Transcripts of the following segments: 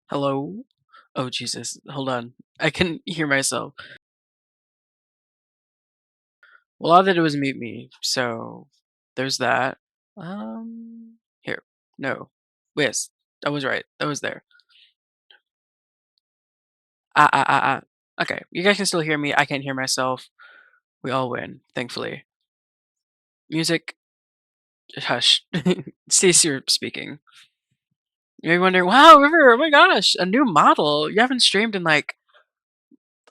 Hello? Oh, Jesus. Hold on. I can hear myself. Well, all I did was mute me, so there's that. Here. No. Yes, I was right. That was there. Okay, you guys can still hear me. I can't hear myself. We all win, thankfully. Music, hush. Stacey speaking. You're wondering, wow, River, oh my gosh, a new model. You haven't streamed in like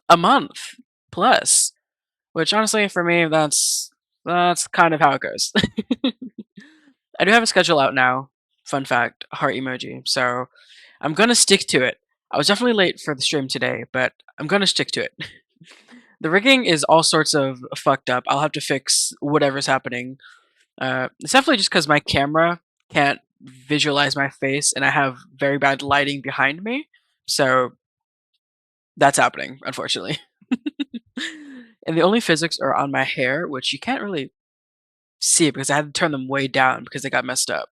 a month plus. Which honestly, for me, that's kind of how it goes. I do have a schedule out now. Fun fact, heart emoji. So I'm gonna stick to it. I was definitely late for the stream today, but I'm gonna stick to it. The rigging is all sorts of fucked up. I'll have to fix whatever's happening. It's definitely just because my camera can't visualize my face, and I have very bad lighting behind me. So that's happening, unfortunately. And the only physics are on my hair, which you can't really see it because I had to turn them way down because they got messed up.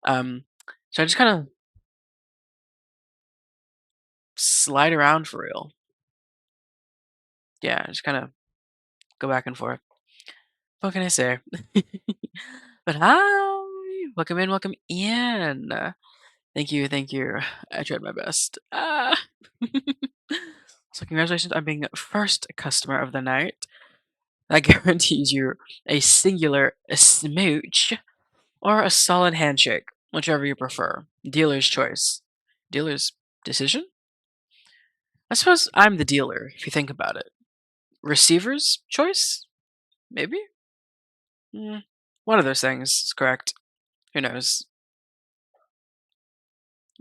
Um, so I just kind of slide around for real. Yeah, just kind of go back and forth. What can I say? But hi, welcome in, welcome in. Thank you, thank you. I tried my best. So congratulations on being first customer of the night. That guarantees you a singular smooch or a solid handshake, whichever you prefer. Dealer's choice. Dealer's decision? I suppose I'm the dealer, if you think about it. Receiver's choice? Maybe? Mm, one of those things is correct. Who knows?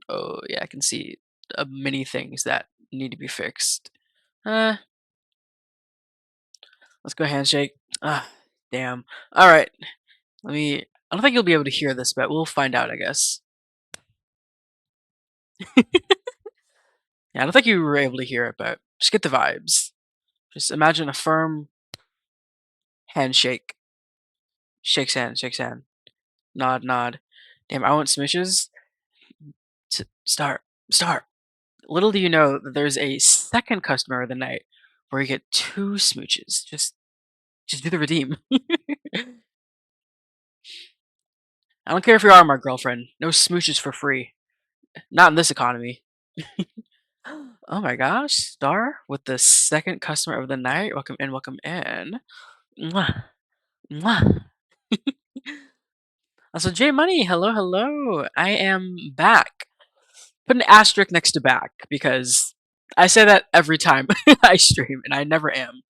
Oh, yeah, I can see many things that need to be fixed. Uh, let's go handshake. Ah, damn. All right, let me. I don't think you'll be able to hear this, but we'll find out, I guess. Yeah, I don't think you were able to hear it, but just get the vibes. Just imagine a firm handshake. Shakes hand, shakes hand. Nod, nod. Damn, I want smooches. Start, start. Little do you know that there's a second customer of the night where you get two smooches. Just do the redeem. I don't care if you are my girlfriend. No smooches for free. Not in this economy. Oh my gosh, Star with the second customer of the night. Welcome in, welcome in. Mwah, mwah. Also, J Money, hello, hello. I am back. Put an asterisk next to back because I say that every time I stream and I never am.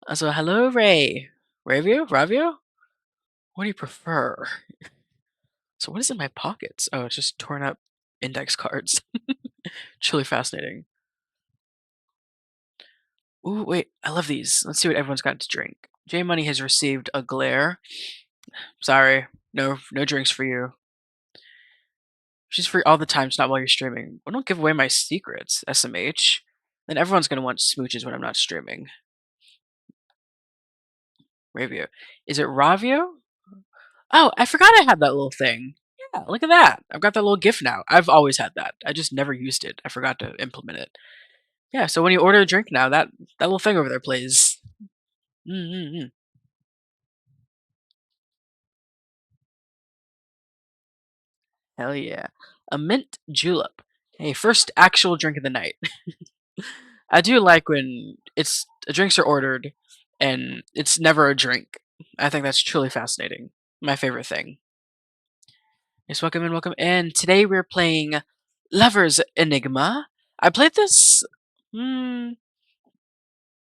Also, hello, Ray. Ravio? Ravio? What do you prefer? So what is in my pockets? Oh, it's just torn up index cards. It's really fascinating. Ooh, wait, I love these. Let's see what everyone's got to drink. J Money has received a glare. Sorry, no drinks for you. She's free all the time, just not while you're streaming. Well, don't give away my secrets, SMH. Then everyone's gonna want smooches when I'm not streaming. Ravio. Is it Ravio? Oh, I forgot I had that little thing. Yeah, look at that. I've got that little GIF now. I've always had that. I just never used it. I forgot to implement it. Yeah, so when you order a drink now, that little thing over there plays. Mm-mm-mm. Hell yeah. A mint julep. Hey, first actual drink of the night. I do like when it's drinks are ordered and it's never a drink. I think that's truly fascinating. My favorite thing. Yes, welcome in, welcome in. Today we're playing Lover's Enigma. I played this hmm,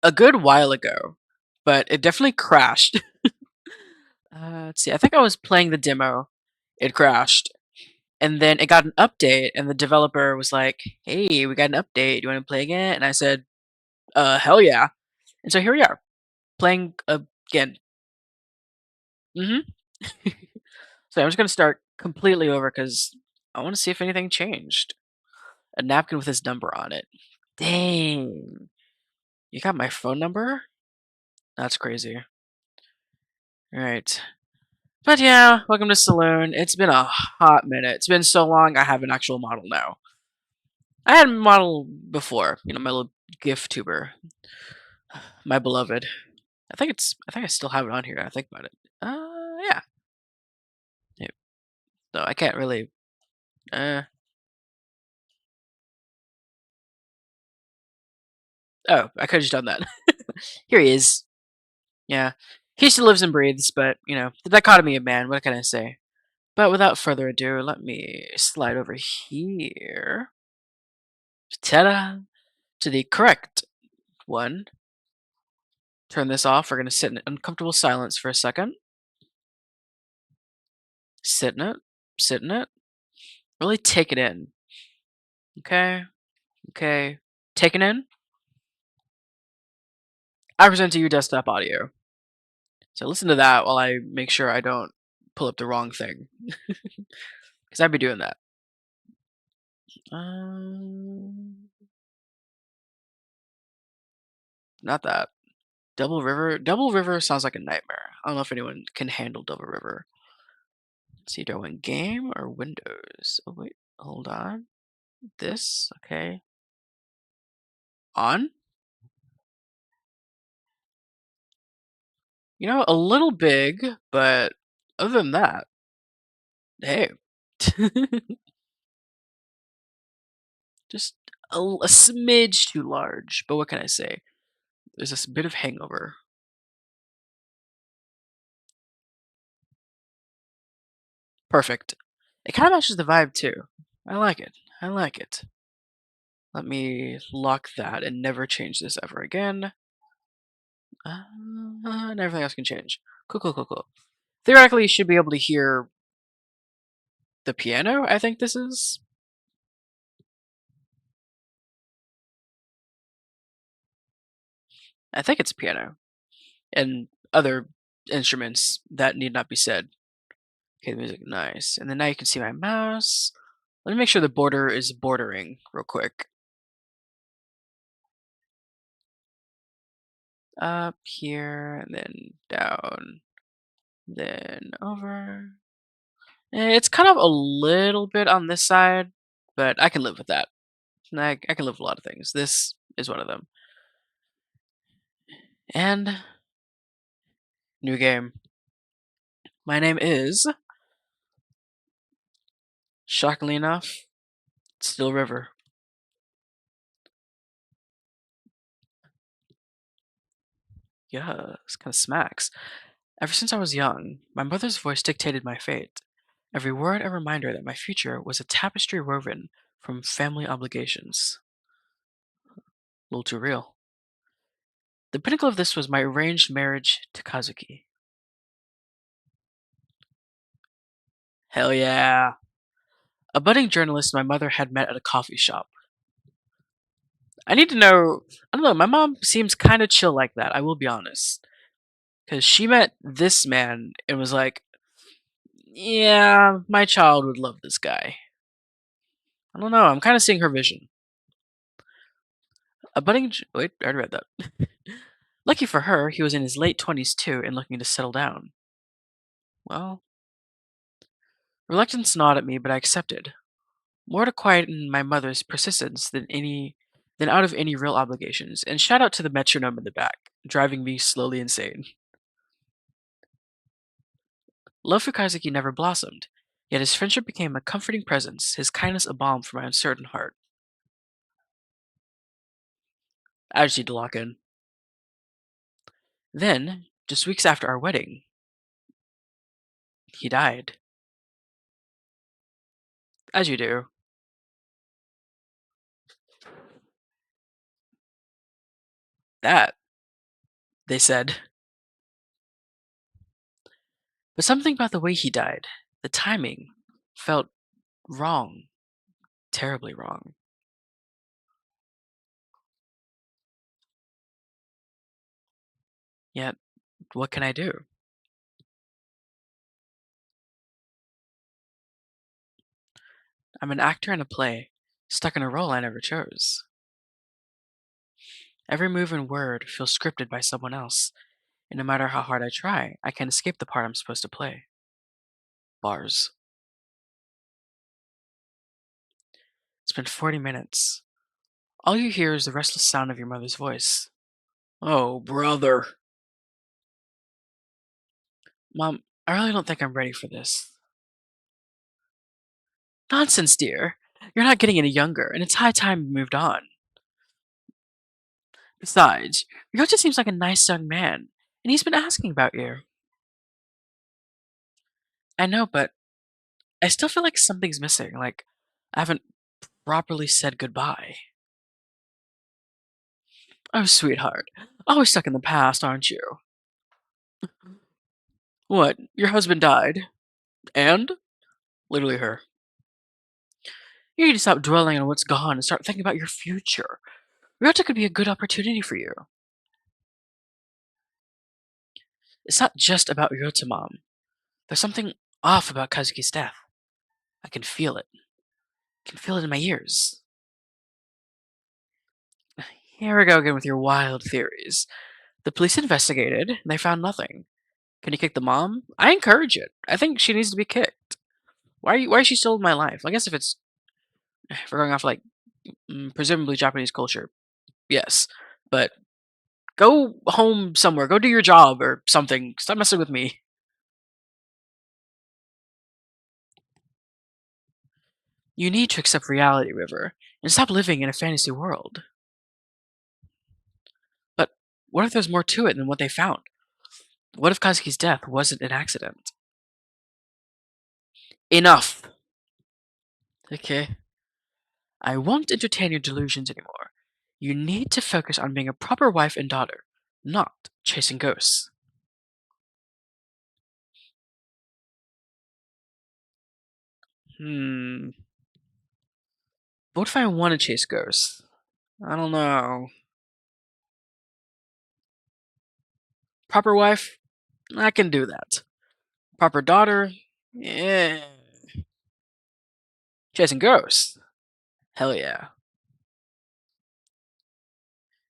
a good while ago, but it definitely crashed. Let's see. I think I was playing the demo. It crashed. And then it got an update, and the developer was like, "Hey, we got an update. Do you want to play again?" And I said, hell yeah." And so here we are, playing again. Hmm. So I'm just gonna start completely over because I want to see if anything changed. A napkin with his number on it. Dang. You got my phone number? That's crazy. Alright. But yeah, welcome to Saloon. It's been a hot minute. It's been so long I have an actual model now. I had a model before, my little GIF tuber, my beloved. I think I still have it on here. Now I think about it. Yeah. Yeah. So I can't really. Uh, oh, I could have just done that. Here he is. Yeah, he still lives and breathes, but the dichotomy of man. What can I say? But without further ado, let me slide over here. Ta-da! To the correct one. Turn this off. We're gonna sit in uncomfortable silence for a second. Sit in it. Sit in it. Really take it in. Okay. Okay. Taken in. I present to you desktop audio. So listen to that while I make sure I don't pull up the wrong thing, because I'd be doing that. Um, Not that. Double River. Double River sounds like a nightmare. I don't know if anyone can handle Double River. Let's see, do I want game or Windows? Oh wait, hold on. This, okay. On? A little big, but other than that, hey. Just a smidge too large. But what can I say? There's this bit of hangover. Perfect. It kind of matches the vibe too. I like it. I like it. Let me lock that and never change this ever again. And everything else can change. Cool, cool, cool, cool. Theoretically, you should be able to hear the piano, I think this is. I think it's a piano. And other instruments that need not be said. Okay, the music, nice. And then now you can see my mouse. Let me make sure the border is bordering real quick. Up here, and then down, then over. It's kind of a little bit on this side, but I can live with that. I can live with a lot of things. This is one of them. And new game. My name is, shockingly enough, Still River. Yeah, this kind of smacks. Ever since I was young, my mother's voice dictated my fate. Every word a reminder that my future was a tapestry woven from family obligations. A little too real. The pinnacle of this was my arranged marriage to Kazuki. Hell yeah. A budding journalist my mother had met at a coffee shop. I need to know. I don't know. My mom seems kind of chill like that. I will be honest, because she met this man and was like, "Yeah, my child would love this guy." I don't know. I'm kind of seeing her vision. Wait, I already read that. Lucky for her, he was in his late 20s too and looking to settle down. Well, reluctance gnawed at me, but I accepted. More to quieten my mother's persistence than out of any real obligations. And shout out to the metronome in the back, driving me slowly insane. Love for Kazuki never blossomed, yet his friendship became a comforting presence, his kindness a balm for my uncertain heart. I just need to lock in. Then, just weeks after our wedding, he died. As you do. That, they said. But something about the way he died, the timing, felt wrong. Terribly wrong. Yet, what can I do? I'm an actor in a play, stuck in a role I never chose. Every move and word feels scripted by someone else, and no matter how hard I try, I can't escape the part I'm supposed to play. Bars. It's been 40 minutes. All you hear is the restless sound of your mother's voice. Oh, brother. Mom, I really don't think I'm ready for this. Nonsense, dear. You're not getting any younger, and it's high time you moved on. Besides, Ryota seems like a nice young man, and he's been asking about you. I know, but I still feel like something's missing. Like, I haven't properly said goodbye. Oh, sweetheart. Always stuck in the past, aren't you? What? Your husband died? And? Literally her. You need to stop dwelling on what's gone and start thinking about your future. Ryota could be a good opportunity for you. It's not just about Ryota, Mom. There's something off about Kazuki's death. I can feel it. I can feel it in my ears. Here we go again with your wild theories. The police investigated, and they found nothing. Can you kick the mom? I encourage it. I think she needs to be kicked. Why is she still in my life? I guess if we're going off like presumably Japanese culture, yes. But go home somewhere. Go do your job or something. Stop messing with me. You need to accept reality, River, and stop living in a fantasy world. But what if there's more to it than what they found? What if Kazuki's death wasn't an accident? Enough. Okay. I won't entertain your delusions anymore. You need to focus on being a proper wife and daughter, not chasing ghosts. Hmm. What if I want to chase ghosts? I don't know. Proper wife? I can do that. Proper daughter? Yeah. Chasing ghosts? Hell yeah.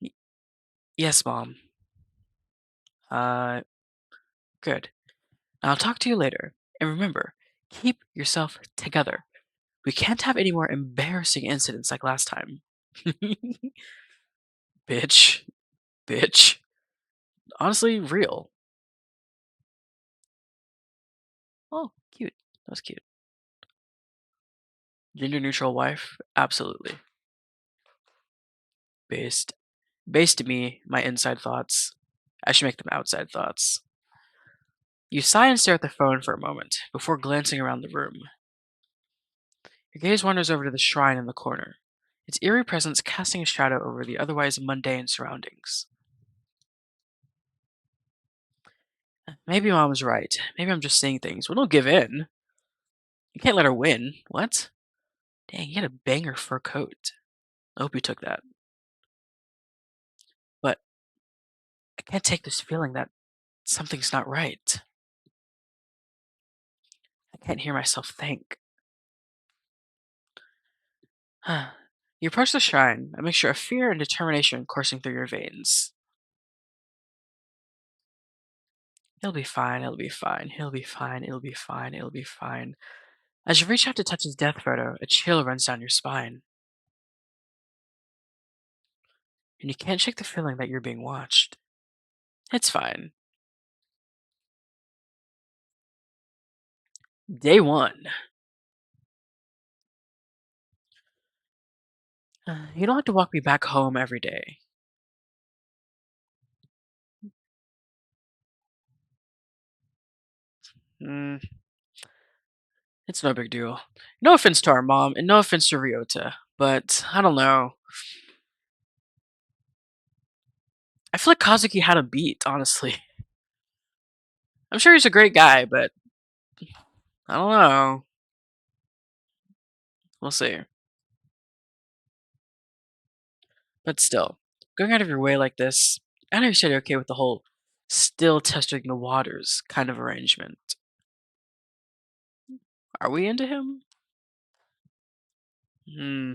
Y- yes, Mom. Uh, good. I'll talk to you later. And remember, keep yourself together. We can't have any more embarrassing incidents like last time. Bitch. Bitch. Honestly, real. Oh, cute. That was cute. Gender neutral wife? Absolutely. Based. Based to me, my inside thoughts. I should make them outside thoughts. You sigh and stare at the phone for a moment, before glancing around the room. Your gaze wanders over to the shrine in the corner, its eerie presence casting a shadow over the otherwise mundane surroundings. Maybe Mom was right. Maybe I'm just seeing things. Well, don't give in. You can't let her win. What? Dang, you had a banger fur coat. I hope you took that. But I can't take this feeling that something's not right. I can't hear myself think. You approach the shrine, a mixture of fear and determination coursing through your veins. He'll be fine, he'll be fine, he'll be fine, it'll be fine, it'll be fine. As you reach out to touch his death photo, a chill runs down your spine, and you can't shake the feeling that you're being watched. It's fine. Day one. You don't have to walk me back home every day. Mm, it's no big deal. No offense to our mom, and no offense to Ryota, but I don't know. I feel like Kazuki had a beat, honestly. I'm sure he's a great guy, but I don't know. We'll see. But still, going out of your way like this, I know you said you're okay with the whole still testing the waters kind of arrangement. Are we into him? Hmm,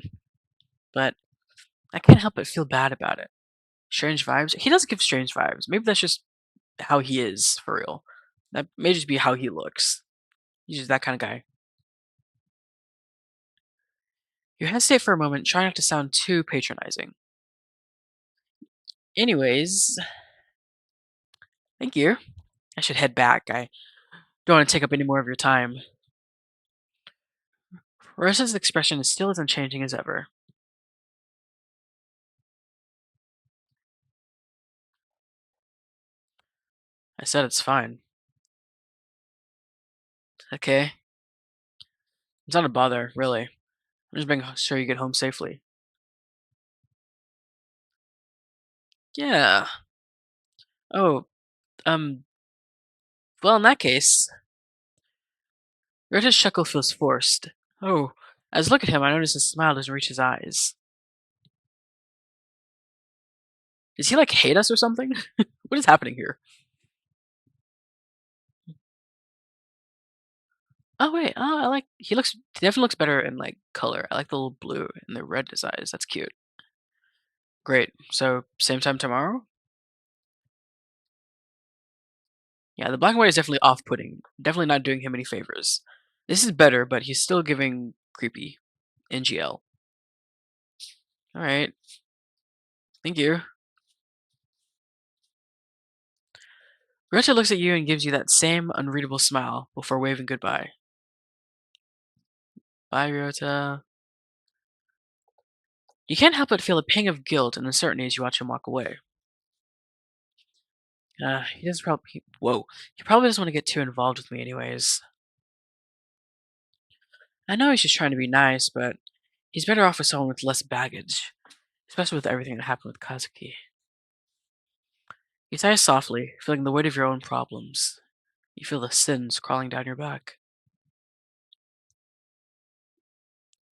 but I can't help but feel bad about it. Strange vibes? He does give strange vibes. Maybe that's just how he is for real. That may just be how he looks. He's just that kind of guy. You hesitate for a moment, try not to sound too patronizing. Anyways, thank you. I should head back. I don't want to take up any more of your time. Rosa's expression is still as unchanging as ever. I said it's fine. Okay. It's not a bother, really. I'm just making sure you get home safely. Yeah. Oh, um, well, in that case, Rosa's chuckle feels forced. Oh, as I look at him, I notice his smile doesn't reach his eyes. Does he, like, hate us or something? What is happening here? Oh, wait. Oh, I like. He definitely looks better in, like, color. I like the little blue and the red in his eyes. That's cute. Great. So, same time tomorrow? Yeah, the black and white is definitely off-putting. Definitely not doing him any favors. This is better, but he's still giving creepy. NGL. Alright. Thank you. Greta looks at you and gives you that same unreadable smile before waving goodbye. Bye, Ryota. You can't help but feel a pang of guilt and uncertainty as you watch him walk away. He doesn't probably. Whoa. He probably doesn't want to get too involved with me, anyways. I know he's just trying to be nice, but he's better off with someone with less baggage, especially with everything that happened with Kazuki. You sigh softly, feeling the weight of your own problems. You feel the sins crawling down your back.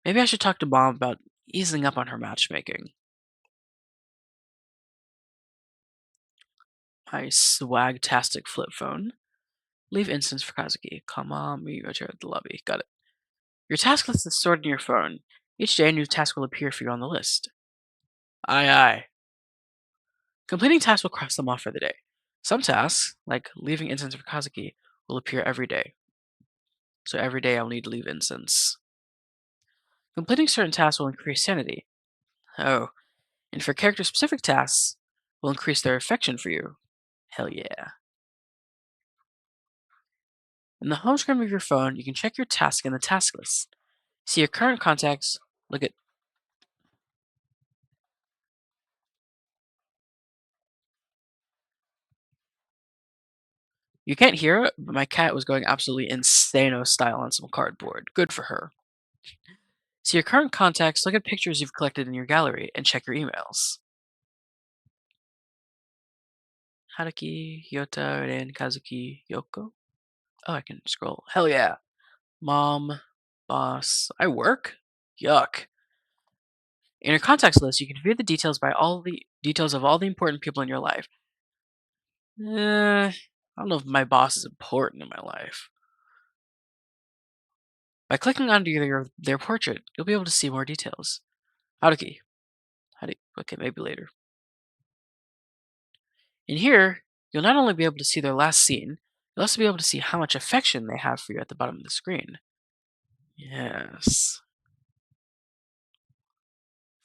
Maybe I should talk to Mom about easing up on her matchmaking. My swag-tastic flip phone. Leave instance for Kazuki. Come on, meet you at the lobby. Got it. Your task list is stored in your phone. Each day, a new task will appear for you on the list. Aye, aye. Completing tasks will cross them off for the day. Some tasks, like leaving instance for Kazuki, will appear every day. So every day I'll need to leave instance. Completing certain tasks will increase sanity. Oh, and for character-specific tasks, will increase their affection for you. Hell yeah. In the home screen of your phone, you can check your task in the task list. See your current contacts, look at. You can't hear it, but my cat was going absolutely insano style on some cardboard. Good for her. See your current contacts, look at pictures you've collected in your gallery, and check your emails. Haruki, Hyota, Ren, Kazuki, Yoko. Oh, I can scroll. Hell yeah. Mom, boss. I work? Yuck. In your contacts list, you can view the details by all the details of all the important people in your life. I don't know if my boss is important in my life. By clicking on their portrait, you'll be able to see more details. Haruki. Okay, maybe later. In here, you'll not only be able to see their last scene, you'll also be able to see how much affection they have for you at the bottom of the screen. Yes.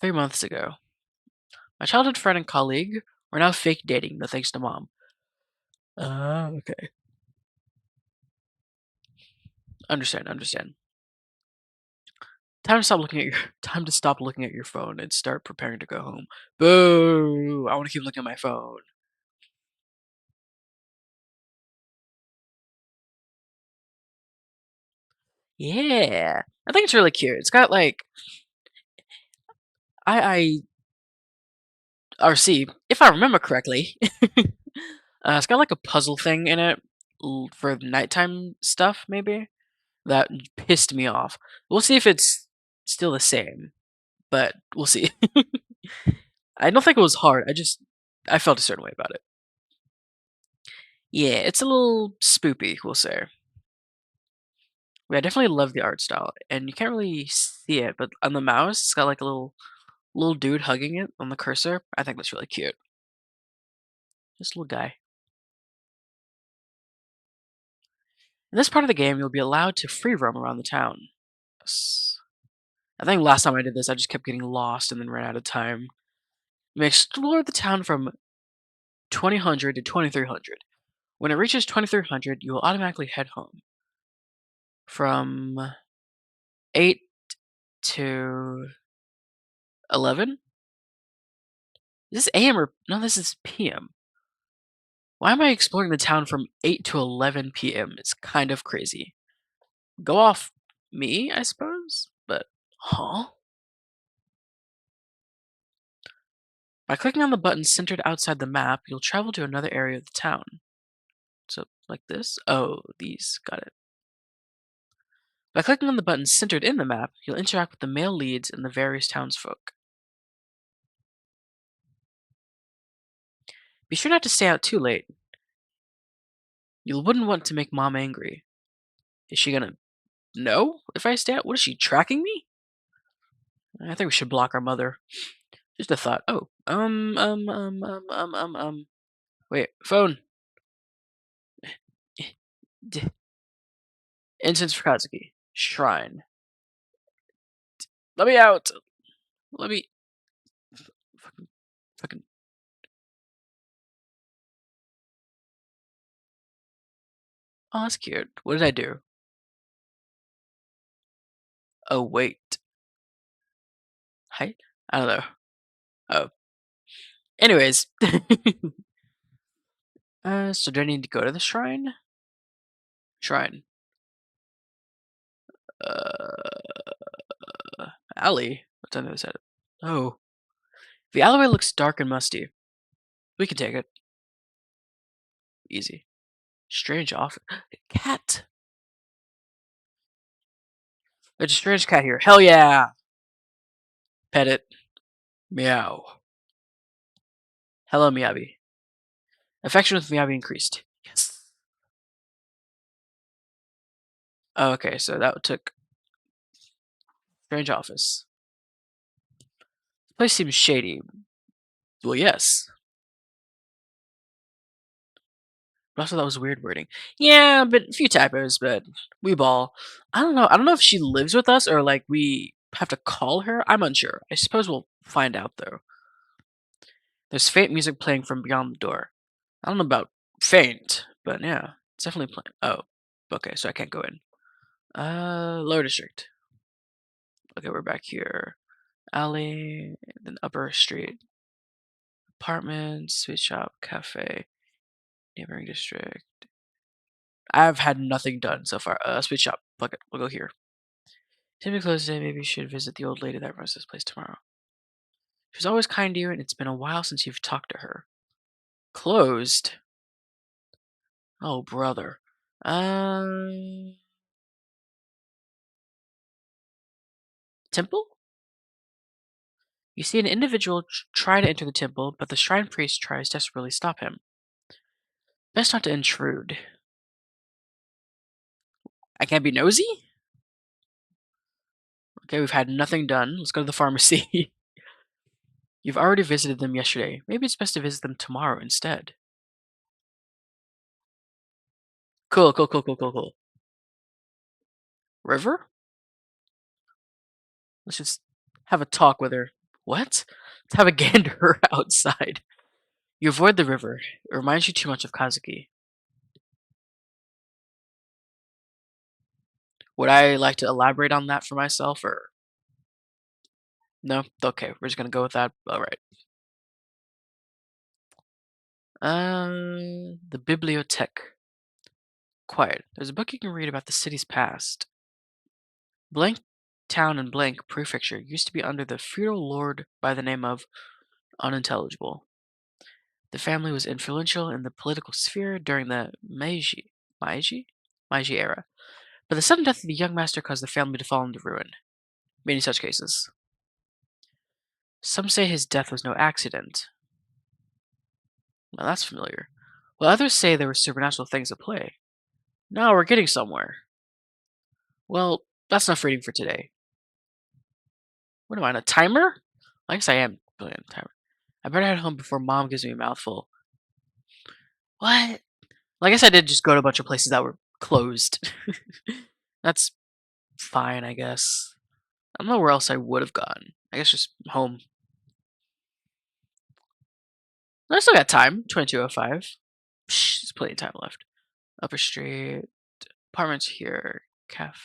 3 months ago. My childhood friend and colleague were now fake dating, no thanks to mom. Okay. Understand. Time to stop looking at your phone and start preparing to go home. Boo! I want to keep looking at my phone. Yeah. I think it's really cute. It's got like I or see, if I remember correctly, it's got like a puzzle thing in it for nighttime stuff, maybe. That pissed me off. We'll see if it's still the same, but we'll see. I don't think it was hard. I felt a certain way about it. Yeah, it's a little spoopy, we'll say. Yeah, I definitely love the art style, and you can't really see it, but on the mouse, it's got like a little dude hugging it on the cursor. I think that's really cute. Just a little guy. In this part of the game, you'll be allowed to free roam around the town. Yes. I think last time I did this, I just kept getting lost and then ran out of time. You may explore the town from 2000 to 2300. When it reaches 2300, you will automatically head home. From 8 to 11? Is this AM or no, this is PM. Why am I exploring the town from 8 to 11 PM? It's kind of crazy. Go off me, I suppose? But, huh? By clicking on the button centered outside the map, you'll travel to another area of the town. So, like this? Oh, these. Got it. By clicking on the button centered in the map, you'll interact with the male leads and the various townsfolk. Be sure not to stay out too late. You wouldn't want to make mom angry. Is she gonna know if I stay out? What is she tracking me? I think we should block our mother. Just a thought. Oh, wait, phone. Incense for Kazuki. Shrine. Let me out. Let me. Fucking, fucking. Oh, that's cute. What did I do? Oh, wait. Hi? I don't know. Oh. Anyways. So do I need to go to the shrine? Shrine. Uh, alley. What's on the other side? Oh. The alleyway looks dark and musty. We can take it. Easy. Strange offer. Cat. There's a strange cat here. Hell yeah. Pet it. Meow. Hello, Miyabi. Affection with Miyabi increased. Yes. Oh, okay, so that took strange office. This place seems shady. Well, yes. But also that was weird wording. Yeah, but a few typos, but we ball. I don't know. I don't know if she lives with us or like we have to call her. I'm unsure. I suppose we'll find out though. There's faint music playing from beyond the door. I don't know about faint, but yeah, it's definitely playing. Oh, okay, so I can't go in. Lower district. Okay, we're back here. Alley, then upper street. Apartments, sweet shop, cafe, neighboring district. I've had nothing done so far. Sweet shop. Fuck it. We'll go here. Typically closed today. Maybe you should visit the old lady that runs this place tomorrow. She's always kind to you, and it's been a while since you've talked to her. Closed? Oh, brother. Um, temple? You see an individual try to enter the temple, but the shrine priest tries to desperately stop him. Best not to intrude. I can't be nosy? Okay, we've had nothing done. Let's go to the pharmacy. You've already visited them yesterday. Maybe it's best to visit them tomorrow instead. Cool, cool, cool, cool, cool, cool. River? Let's just have a talk with her. What? Let's have a gander outside. You avoid the river. It reminds you too much of Kazuki. Would I like to elaborate on that for myself or no? Okay, we're just gonna go with that. Alright. The bibliothèque. Quiet. There's a book you can read about the city's past. Blank town and blank prefecture used to be under the feudal lord by the name of unintelligible. The family was influential in the political sphere during the Meiji? Meiji era. But the sudden death of the young master caused the family to fall into ruin. Many such cases. Some say his death was no accident. Well, that's familiar. While others say there were supernatural things at play. Now we're getting somewhere. Well, that's enough reading for today. What am I, on a timer? I guess I am putting on a timer. I better head home before mom gives me a mouthful. What? Well, I guess I did just go to a bunch of places that were closed. That's fine, I guess. I don't know where else I would have gone. I guess just home. I still got time. 22:05. Psh, there's plenty of time left. Upper Street. Apartments here. Cafe.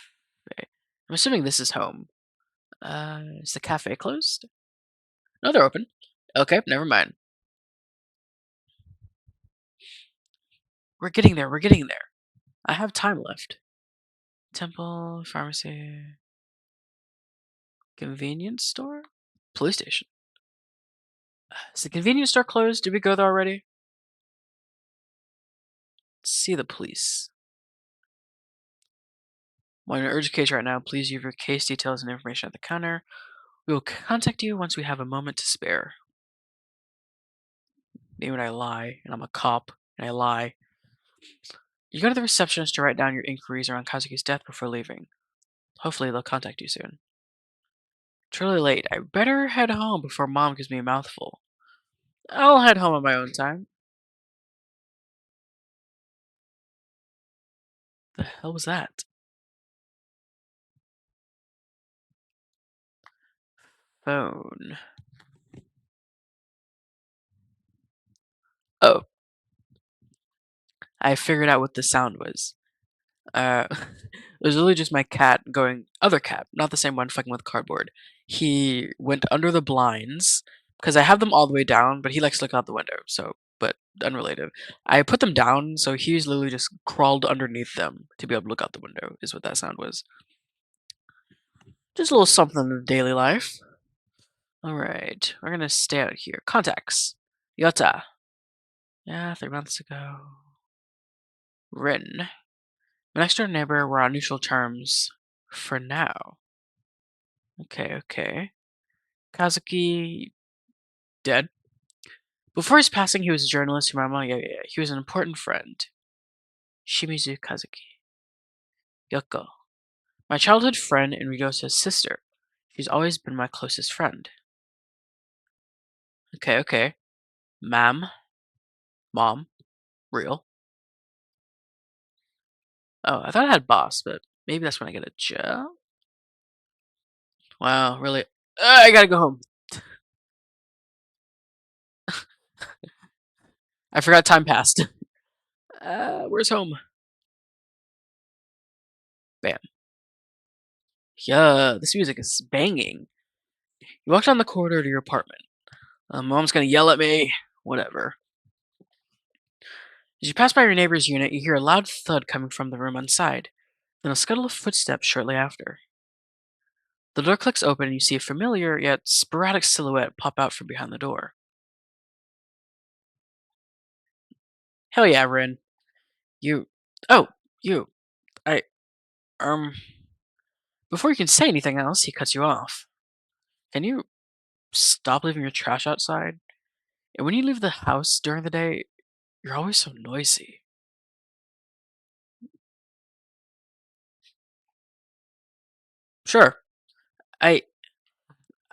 I'm assuming this is home. Is the cafe closed? No, they're open. Okay, never mind. We're getting there. We're getting there. I have time left. Temple, pharmacy, convenience store, police station. Is the convenience store closed? Did we go there already? Let's see the police. While in an urgent case right now, please leave your case details and information at the counter. We will contact you once we have a moment to spare. Maybe when I lie, and I'm a cop, and I lie. You go to the receptionist to write down your inquiries around Kazuki's death before leaving. Hopefully they'll contact you soon. It's really late. I better head home before mom gives me a mouthful. I'll head home on my own time. The hell was that? Phone. Oh, I figured out what the sound was. It was literally just my cat going, other cat, not the same one fucking with cardboard. He went under the blinds because I have them all the way down, but he likes to look out the window. So, but unrelated. I put them down, so he's literally just crawled underneath them to be able to look out the window, is what that sound was. Just a little something in the daily life. Alright, we're gonna stay out here. Contacts. Yota. Yeah, 3 months ago. Rin. My next door neighbor, we're on neutral terms for now. Okay, okay. Kazuki dead. Before his passing, he was a journalist who yeah. He was an important friend. Shimizu Kazuki. Yoko. My childhood friend and Rigosa's sister. She's always been my closest friend. Okay, okay. Ma'am. Mom. Real. Oh, I thought I had boss, but maybe that's when I get a job? Wow, really? I gotta go home. I forgot time passed. Where's home? Bam. Yeah, this music is banging. You walk down the corridor to your apartment. Mom's gonna yell at me. Whatever. As you pass by your neighbor's unit, you hear a loud thud coming from the room inside, then a scuttle of footsteps shortly after. The door clicks open and you see a familiar yet sporadic silhouette pop out from behind the door. Hell yeah, Rin. You. Oh, you. I. Um. Before you can say anything else, he cuts you off. Can you stop leaving your trash outside? And when you leave the house during the day, you're always so noisy. Sure. I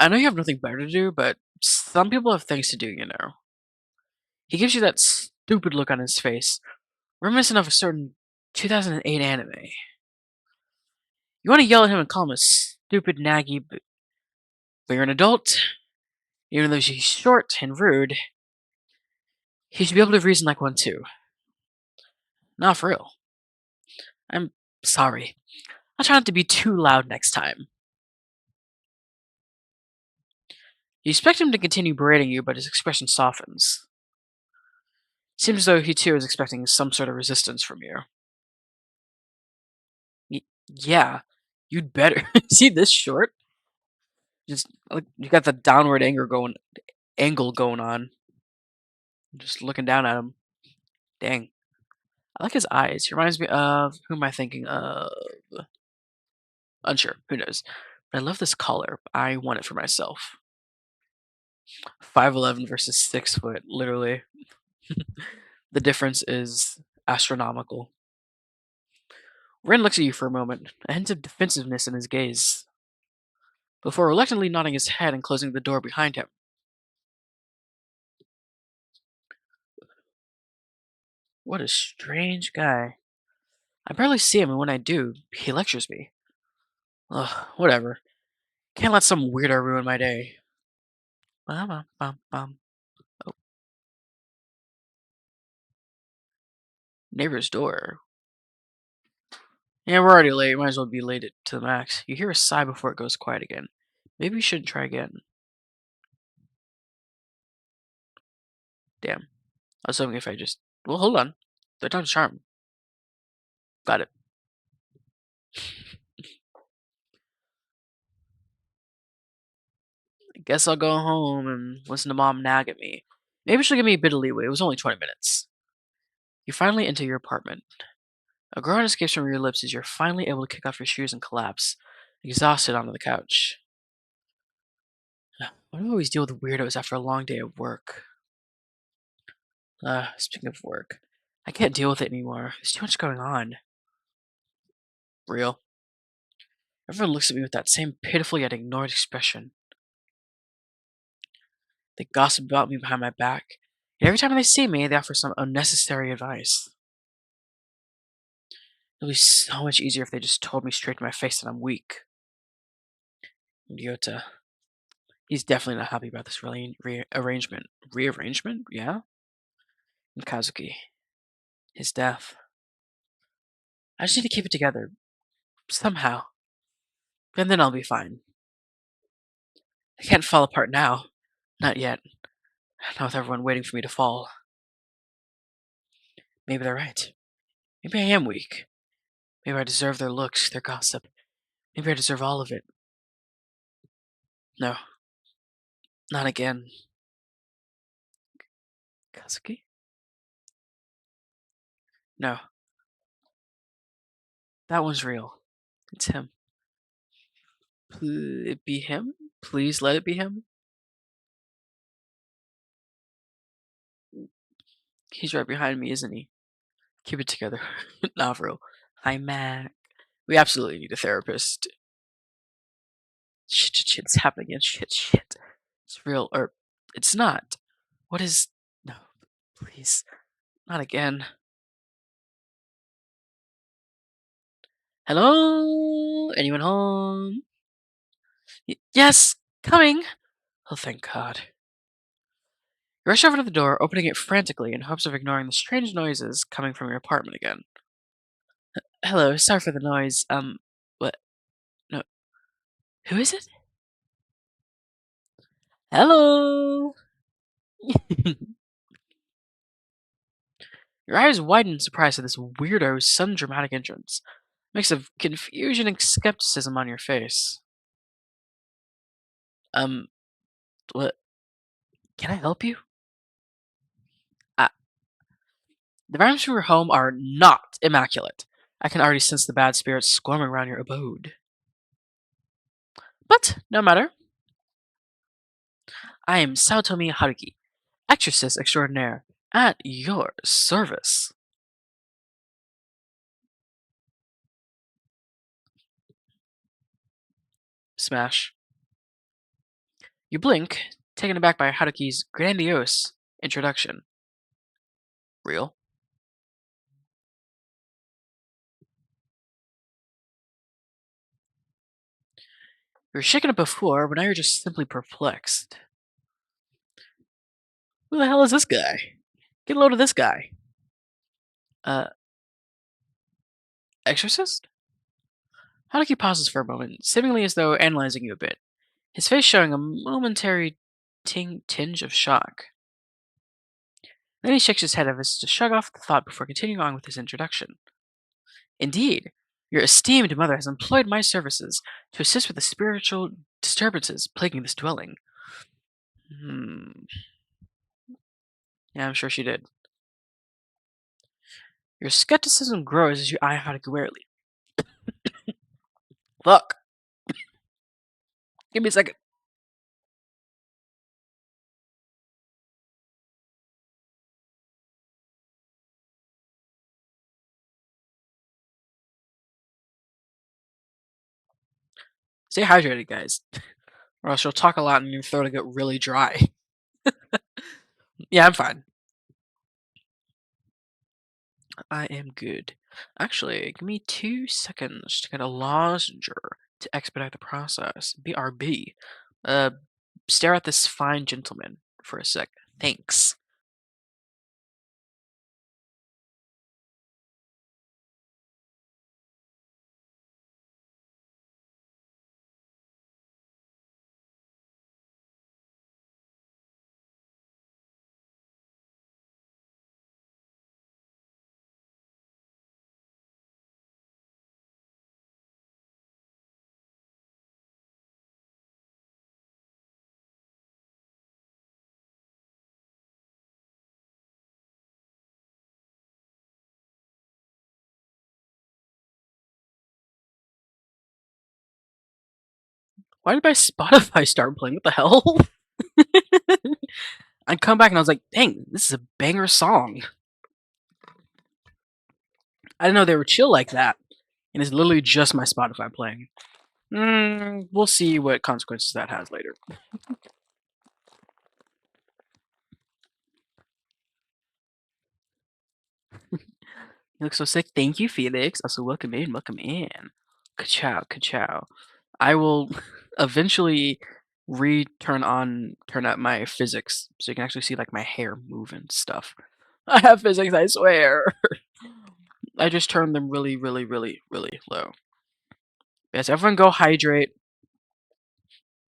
I know you have nothing better to do, but some people have things to do, you know. He gives you that stupid look on his face, reminiscent of a certain 2008 anime. You want to yell at him and call him a stupid naggy, but you're an adult. Even though he's short and rude, he should be able to reason like one too. Not for real. I'm sorry. I'll try not to be too loud next time. You expect him to continue berating you, but his expression softens. Seems as though he too is expecting some sort of resistance from you. Yeah, you'd better. See this short? Just like you got the downward angle going on. Just looking down at him. Dang. I like his eyes. He reminds me of who am I thinking of? Unsure. Who knows? But I love this collar. I want it for myself. 5'11" versus 6 foot. Literally, the difference is astronomical. Ren looks at you for a moment, a hint of defensiveness in his gaze, before reluctantly nodding his head and closing the door behind him. What a strange guy. I barely see him, and when I do, he lectures me. Ugh, whatever. Can't let some weirdo ruin my day. Bum, bum, bum, bum. Oh, neighbor's door. Yeah, we're already late. Might as well be late to the max. You hear a sigh before it goes quiet again. Maybe you shouldn't try again. Damn. I was hoping if I just. Well, hold on. They're time to charm. Got it. I guess I'll go home and listen to mom nag at me. Maybe she'll give me a bit of leeway. It was only 20 minutes. You finally enter your apartment. A groan escapes from your lips as you're finally able to kick off your shoes and collapse, exhausted onto the couch. Why do I always deal with weirdos after a long day of work? Speaking of work, I can't deal with it anymore. There's too much going on. Real. Everyone looks at me with that same pitiful yet ignored expression. They gossip about me behind my back. Yet every time they see me, they offer some unnecessary advice. It'd be so much easier if they just told me straight to my face that I'm weak. And Ryota, he's definitely not happy about this rearrangement. Rearrangement? Yeah? And Kazuki, his death. I just need to keep it together. Somehow. And then I'll be fine. I can't fall apart now. Not yet. Not with everyone waiting for me to fall. Maybe they're right. Maybe I am weak. Maybe I deserve their looks, their gossip. Maybe I deserve all of it. No, not again. Kazuki? No, that one's real. It's him. It be him? Please let it be him? He's right behind me, isn't he? Keep it together. Nah, for real. Hi, Mac. We absolutely need a therapist. Shit, shit, shit. It's happening again. Shit, shit. It's real. Or, it's not. What is. No, please. Not again. Hello? Anyone home? Yes! Coming! Oh, thank God. You rush over to the door, opening it frantically in hopes of ignoring the strange noises coming from your apartment again. Hello, sorry for the noise. What? No. Who is it? Hello! Your eyes widen in surprise at this weirdo's sudden dramatic entrance. Mix of confusion and skepticism on your face. Um, what? Can I help you? Uh, the vibes from your home are not immaculate. I can already sense the bad spirits squirming around your abode. But, no matter. I am Saotomi Haruki, exorcist extraordinaire, at your service. Smash. You blink, taken aback by Haruki's grandiose introduction. Real? You were shaken up before, but now you're just simply perplexed. Who the hell is this guy? Get a load of this guy. Uh, exorcist? Haruki pauses for a moment, seemingly as though analyzing you a bit, his face showing a momentary tinge of shock. Then he shakes his head as if to shrug off the thought before continuing on with his introduction. Indeed, your esteemed mother has employed my services to assist with the spiritual disturbances plaguing this dwelling. Hmm. Yeah, I'm sure she did. Your skepticism grows as you eye Haruki warily. Look, give me a second. Stay hydrated, guys, or else you'll talk a lot and your throat will get really dry. Yeah, I'm fine. I am good. Actually, give me 2 seconds to get a lozenge To expedite the process. BRB. Uh, Stare at this fine gentleman for a sec. Thanks. Why did my Spotify start playing? What the hell? I come back and I was like, dang, this is a banger song. I didn't know they were chill like that. And it's literally just my Spotify playing. We'll see what consequences that has later. You look so sick. Thank you, Felix. Also, welcome in, welcome in. Ka-chow, ka-chow. I will eventually turn up my physics so you can actually see like my hair move and stuff. I have physics, I swear. I just turned them really, really, really, really low. Yes, everyone go hydrate.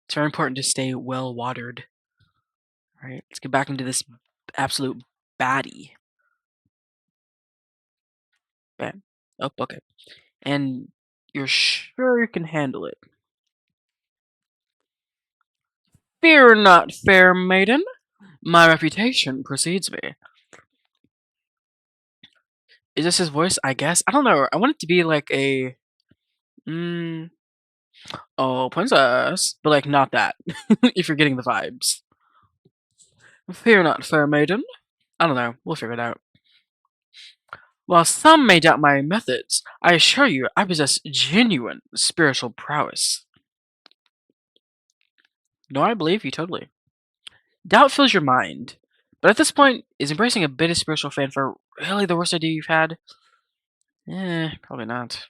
It's very important to stay well watered. All right, let's get back into this absolute baddie. Bam. Oh, okay. And you're sure you can handle it. Fear not, fair maiden. My reputation precedes me. Is this his voice? I guess. I don't know. I want it to be like a, mm, oh, princess, but like not that. If you're getting the vibes. Fear not, fair maiden. I don't know. We'll figure it out. While some may doubt my methods, I assure you I possess genuine spiritual prowess. No, I believe you totally. Doubt fills your mind, but at this point, is embracing a bit of spiritual fanfare really the worst idea you've had? Probably not.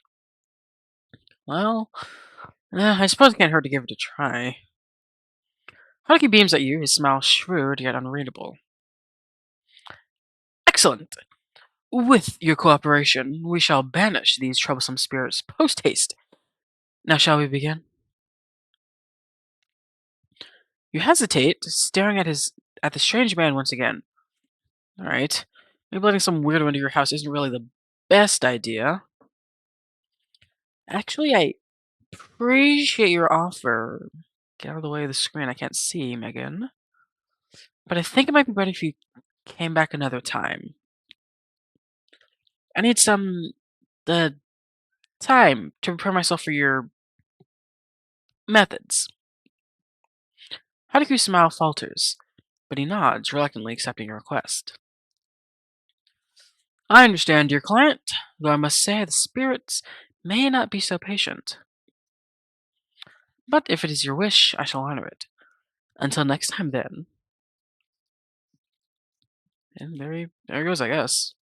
Well, I suppose it can't hurt to give it a try. Haruki beams at you, his smile shrewd yet unreadable. Excellent! With your cooperation, we shall banish these troublesome spirits post-haste. Now shall we begin? You hesitate, staring at the strange man once again. Alright. Maybe letting some weirdo into your house isn't really the best idea. Actually, I appreciate your offer. Get out of the way of the screen, I can't see, Megan. But I think it might be better if you came back another time. I need some the time to prepare myself for your methods. Haruki's smile falters, but he nods, reluctantly accepting your request. I understand, dear client, though I must say the spirits may not be so patient. But if it is your wish, I shall honor it. Until next time, then. And there he goes, I guess.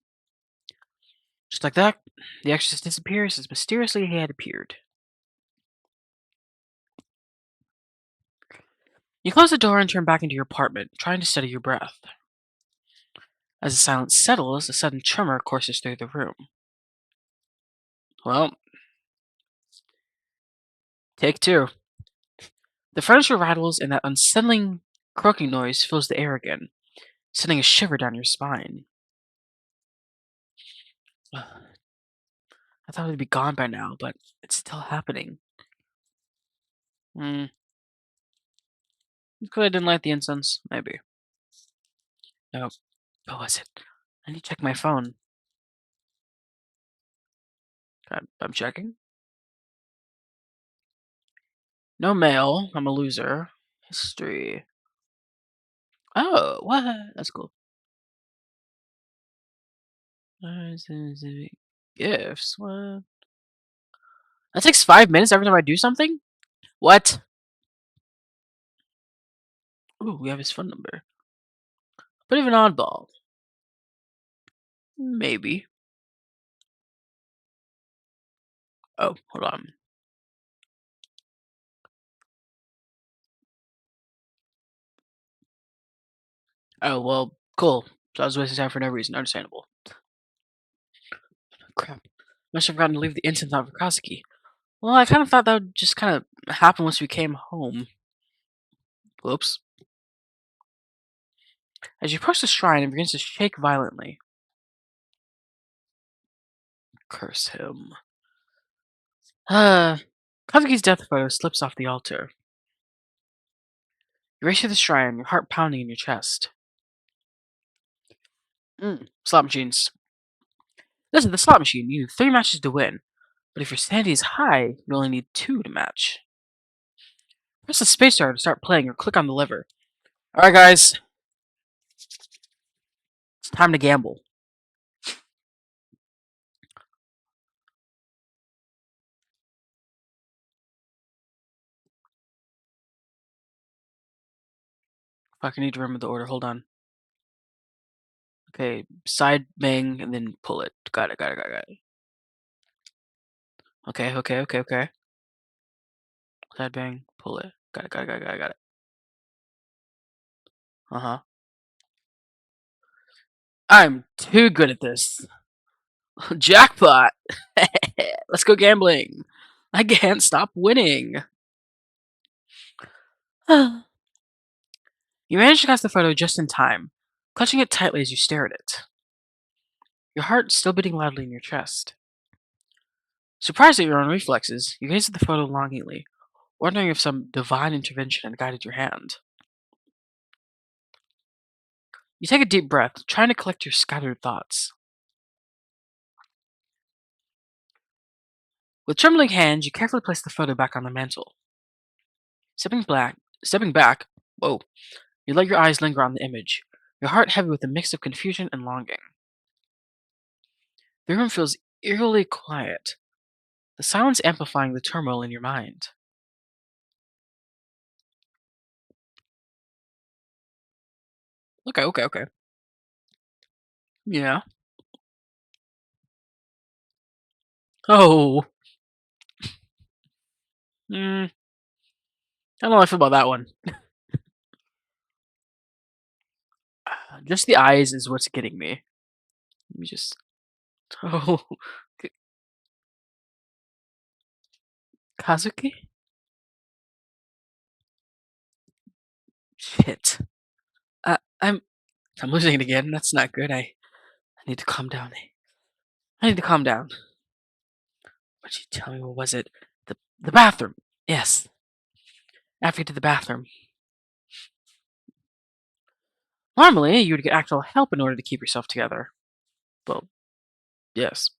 Just like that, the exorcist disappears as mysteriously he had appeared. You close the door and turn back into your apartment, trying to steady your breath. As the silence settles, a sudden tremor courses through the room. Well, take two. The furniture rattles and that unsettling croaking noise fills the air again, sending a shiver down your spine. Ugh, I thought it'd be gone by now, but it's still happening. Hmm. Because I didn't light the incense? Maybe. No. What was it? I need to check my phone. I'm checking. No mail. I'm a loser. History. Oh, what? That's cool. Gifts. What? That takes 5 minutes every time I do something? What? Ooh, we have his phone number. Bit of an oddball. Maybe. Oh, hold on. Oh, well, cool. So I was wasting time for no reason. Understandable. Crap. Must have forgotten to leave the incense out for Kazuki. Well, I kind of thought that would just kind of happen once we came home. Whoops. As you approach the shrine, it begins to shake violently. Curse him. Uh, Kazuki's death photo slips off the altar. You race to the shrine, your heart pounding in your chest. Slot machines. Listen, the slot machine, you need 3 matches to win. But if your sanity is high, you only need 2 to match. Press the spacebar to start playing or click on the lever. Alright, guys. It's time to gamble. Fuck, I need to remember the order. Hold on. Okay, side bang and then pull it. Got it, got it, got it, got it. Okay, okay, okay, okay. Side bang, pull it. Got it, got it, got it, got it, got it. Uh-huh. I'm too good at this. Jackpot! Let's go gambling. I can't stop winning. You manage to catch the photo just in time, clutching it tightly as you stare at it. Your heart still beating loudly in your chest. Surprised at your own reflexes, you gaze at the photo longingly, wondering if some divine intervention had guided your hand. You take a deep breath, trying to collect your scattered thoughts. With trembling hands, you carefully place the photo back on the mantle. Stepping back, whoa, you let your eyes linger on the image, your heart heavy with a mix of confusion and longing. The room feels eerily quiet, the silence amplifying the turmoil in your mind. Okay, okay, okay. Yeah. Oh. I don't know how I feel about that one. Just the eyes is what's getting me. Let me just. Oh. Kazuki? Shit. Uh, I'm. I'm losing it again. That's not good. I need to calm down. I need to calm down. What'd you tell me? What was it? The bathroom. Yes. After you get to the bathroom. Normally, you would get actual help in order to keep yourself together. Well, yes.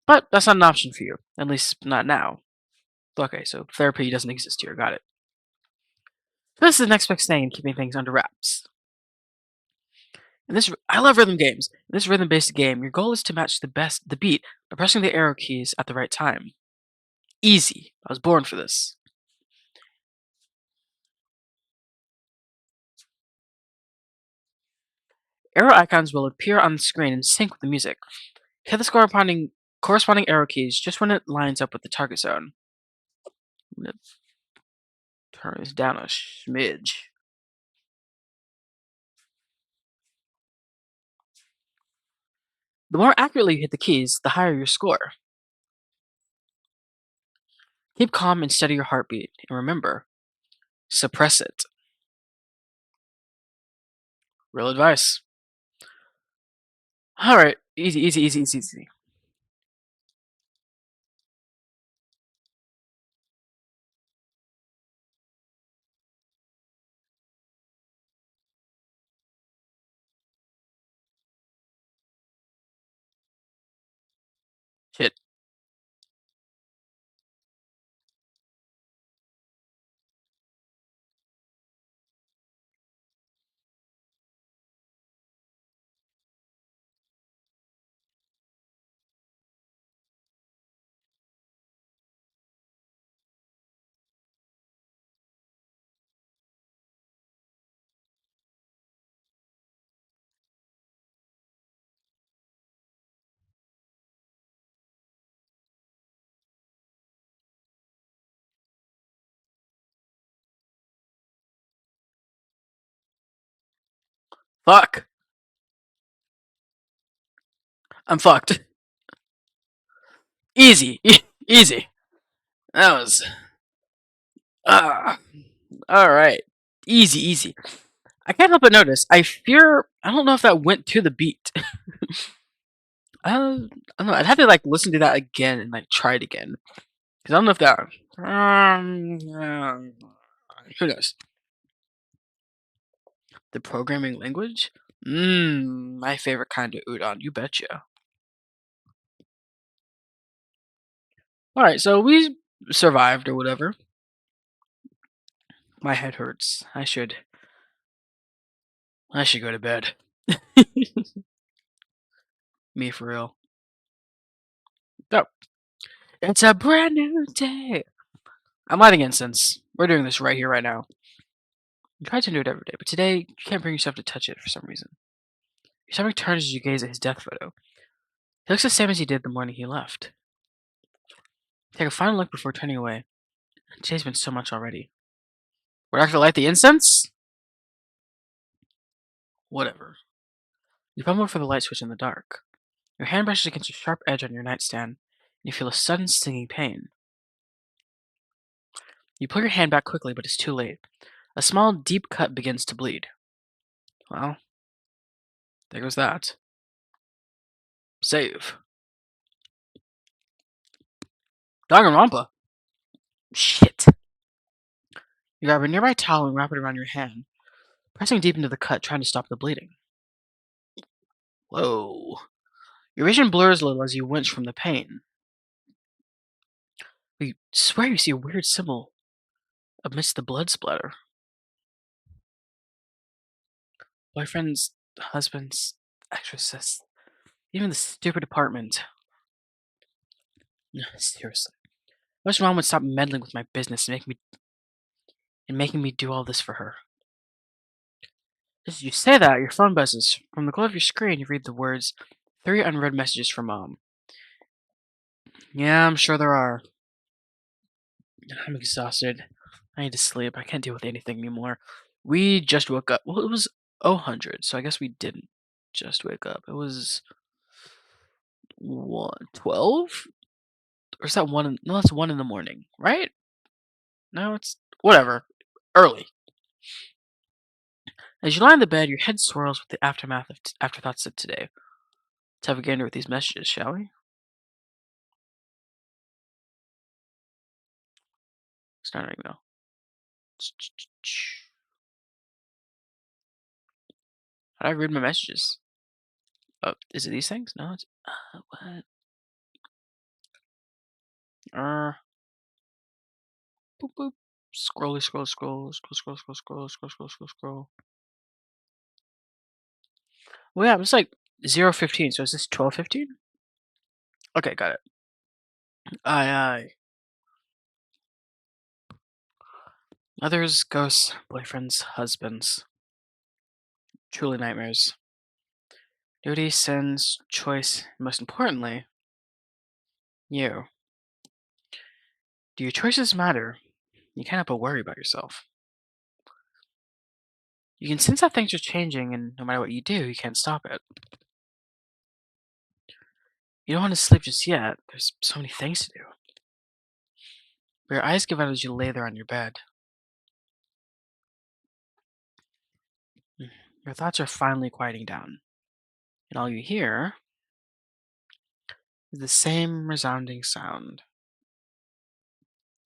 But that's not an option for you. At least not now. Okay, so therapy doesn't exist here. Got it. So this is the next best thing in keeping things under wraps. I love rhythm games. In this rhythm-based game, your goal is to match the beat by pressing the arrow keys at the right time. Easy. I was born for this. Arrow icons will appear on the screen in sync with the music. Hit the corresponding arrow keys just when it lines up with the target zone. I'm gonna turn this down a smidge. The more accurately you hit the keys, the higher your score. Keep calm and steady your heartbeat, and remember, suppress it. Real advice. Alright, easy, easy, easy, easy, easy. Shit. Fuck. I'm fucked. Easy. Easy. That was. Ah. Alright. Easy, easy. I can't help but notice. I fear. I don't know if that went to the beat. I don't know. I'd have to like listen to that again and like try it again. Because I don't know if that. Who knows? The programming language? My favorite kind of udon. You betcha. Alright, so we survived or whatever. My head hurts. I should go to bed. Me for real. Oh, it's a brand new day. I'm lighting incense. We're doing this right here, right now. You try to do it every day, but today you can't bring yourself to touch it for some reason. Your stomach turns as you gaze at his death photo. He looks the same as he did the morning he left. Take a final look before turning away. Today's been so much already. We're not gonna light the incense? Whatever. You fumble for the light switch in the dark. Your hand brushes against a sharp edge on your nightstand, and you feel a sudden stinging pain. You pull your hand back quickly, but it's too late. A small, deep cut begins to bleed. Well, there goes that. Save. Danganronpa. Shit. You grab a nearby towel and wrap it around your hand, pressing deep into the cut, trying to stop the bleeding. Whoa. Your vision blurs a little as you wince from the pain. You swear you see a weird symbol amidst the blood splatter. Boyfriends, husbands, exorcists, even the stupid apartment. Seriously. I wish Mom would stop meddling with my business and making me do all this for her. As you say that, your phone buzzes. From the glow of your screen, you read the words, 3 unread messages from Mom. Yeah, I'm sure there are. I'm exhausted. I need to sleep. I can't deal with anything anymore. We just woke up. Well, it was 0 so I guess we didn't just wake up. It was 12? Or is that 1 in, no, that's 1 in the morning, right? No, it's whatever. Early. As you lie in the bed, your head swirls with the aftermath of afterthoughts of today. Let's have a gander with these messages, shall we? Starting now. How do I read my messages? Oh, is it these things? No, it's what? Boop boop. Scrolly, scroll, scroll, scroll, scroll, scroll, scroll, scroll, scroll, scroll, scroll. Well, yeah, it's like 0:15. So is this 12:15? Okay, got it. Aye, aye. Others, ghosts, boyfriends, husbands. Truly nightmares. Duty, sins, choice, and most importantly, you. Do your choices matter? You can't help but worry about yourself. You can sense that things are changing, and no matter what you do, you can't stop it. You don't want to sleep just yet. There's so many things to do. But your eyes give out as you lay there on your bed. Your thoughts are finally quieting down, and all you hear is the same resounding sound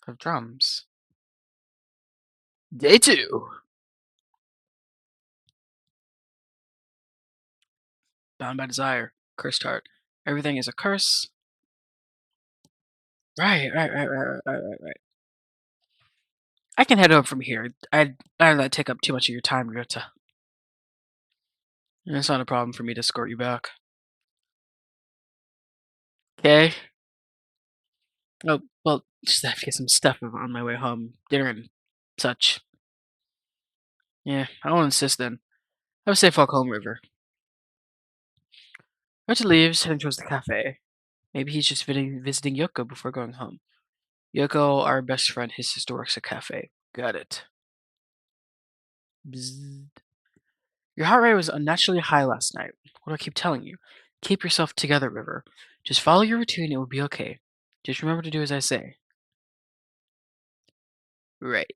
of drums. Day 2. Bound by desire. Cursed heart. Everything is a curse. Right. I can head home from here. I'd not take up too much of your time, Goethe. It's not a problem for me to escort you back. Okay. Oh, well, just have to get some stuff on my way home. Dinner and such. Yeah, I won't insist then. Have a safe walk home, River. Goethe leaves, heading towards the cafe. Maybe he's just visiting Yoko before going home. Yoko, our best friend, his sister works at cafe. Got it. Bzzz. Your heart rate was unnaturally high last night. What do I keep telling you? Keep yourself together, River. Just follow your routine, it will be okay. Just remember to do as I say. Right.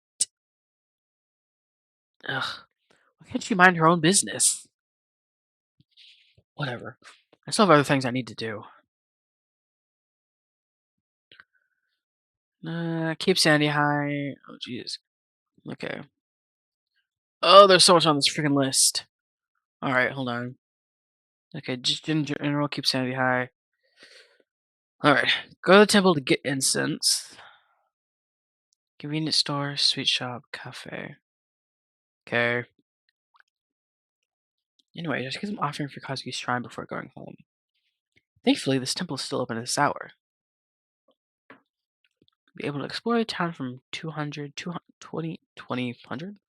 Ugh. Why can't she mind her own business? Whatever. I still have other things I need to do. Keep Sandy high. Oh, jeez. Okay. Oh, there's so much on this freaking list. Alright, hold on. Okay, just in general, keep Sandy high. Alright. Go to the temple to get incense. Convenience store, sweet shop, cafe. Okay. Anyway, just get some offering for Kazuki's shrine before going home. Thankfully, this temple is still open at this hour. Be able to explore the town from 200, 220, 2000?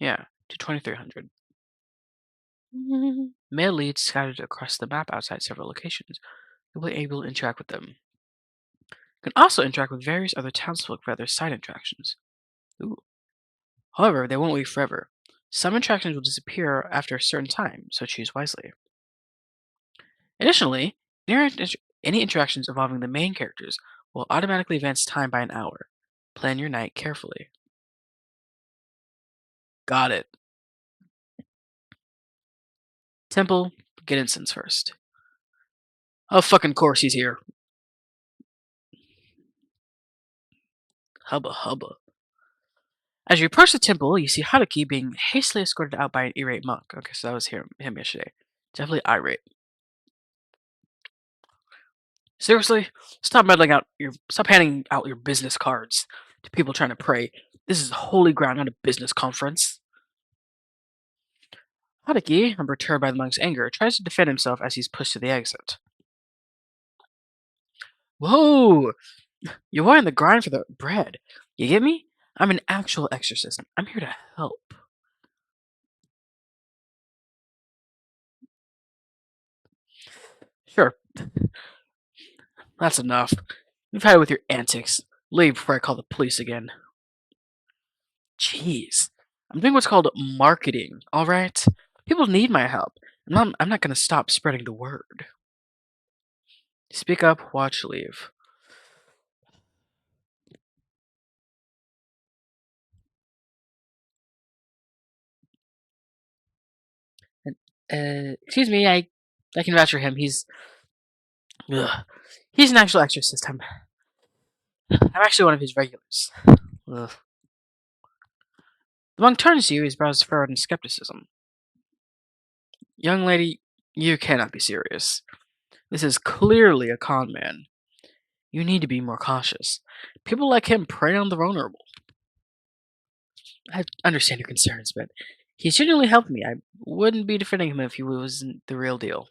Yeah, to 2300. Mail leads scattered across the map outside several locations. You'll be able to interact with them. You can also interact with various other townsfolk for other side interactions. Ooh. However, they won't wait forever. Some interactions will disappear after a certain time, so choose wisely. Additionally, any interactions involving the main characters will automatically advance time by an hour. Plan your night carefully. Got it. Temple, get incense first. Oh, fucking course he's here. Hubba hubba. As you approach the temple, you see Haruki being hastily escorted out by an irate monk. Okay, so that was him yesterday. Definitely irate. Seriously, stop handing out your business cards to people trying to pray. This is holy ground, not a business conference. Haruki, perturbed by the monk's anger, tries to defend himself as he's pushed to the exit. Whoa! You're wanting the grind for the bread. You get me? I'm an actual exorcist. I'm here to help. Sure, that's enough. You've had it with your antics. Leave before I call the police again. Jeez. I'm doing what's called marketing, alright? People need my help. And I'm not gonna stop spreading the word. Speak up, watch, leave. And, excuse me, I can vouch for him. Ugh. He's an actual exorcist. I'm actually one of his regulars. Ugh. The monk turns to you, his brows furrowed in skepticism. Young lady, you cannot be serious. This is clearly a con man. You need to be more cautious. People like him prey on the vulnerable. I understand your concerns, but he's genuinely helped me. I wouldn't be defending him if he wasn't the real deal.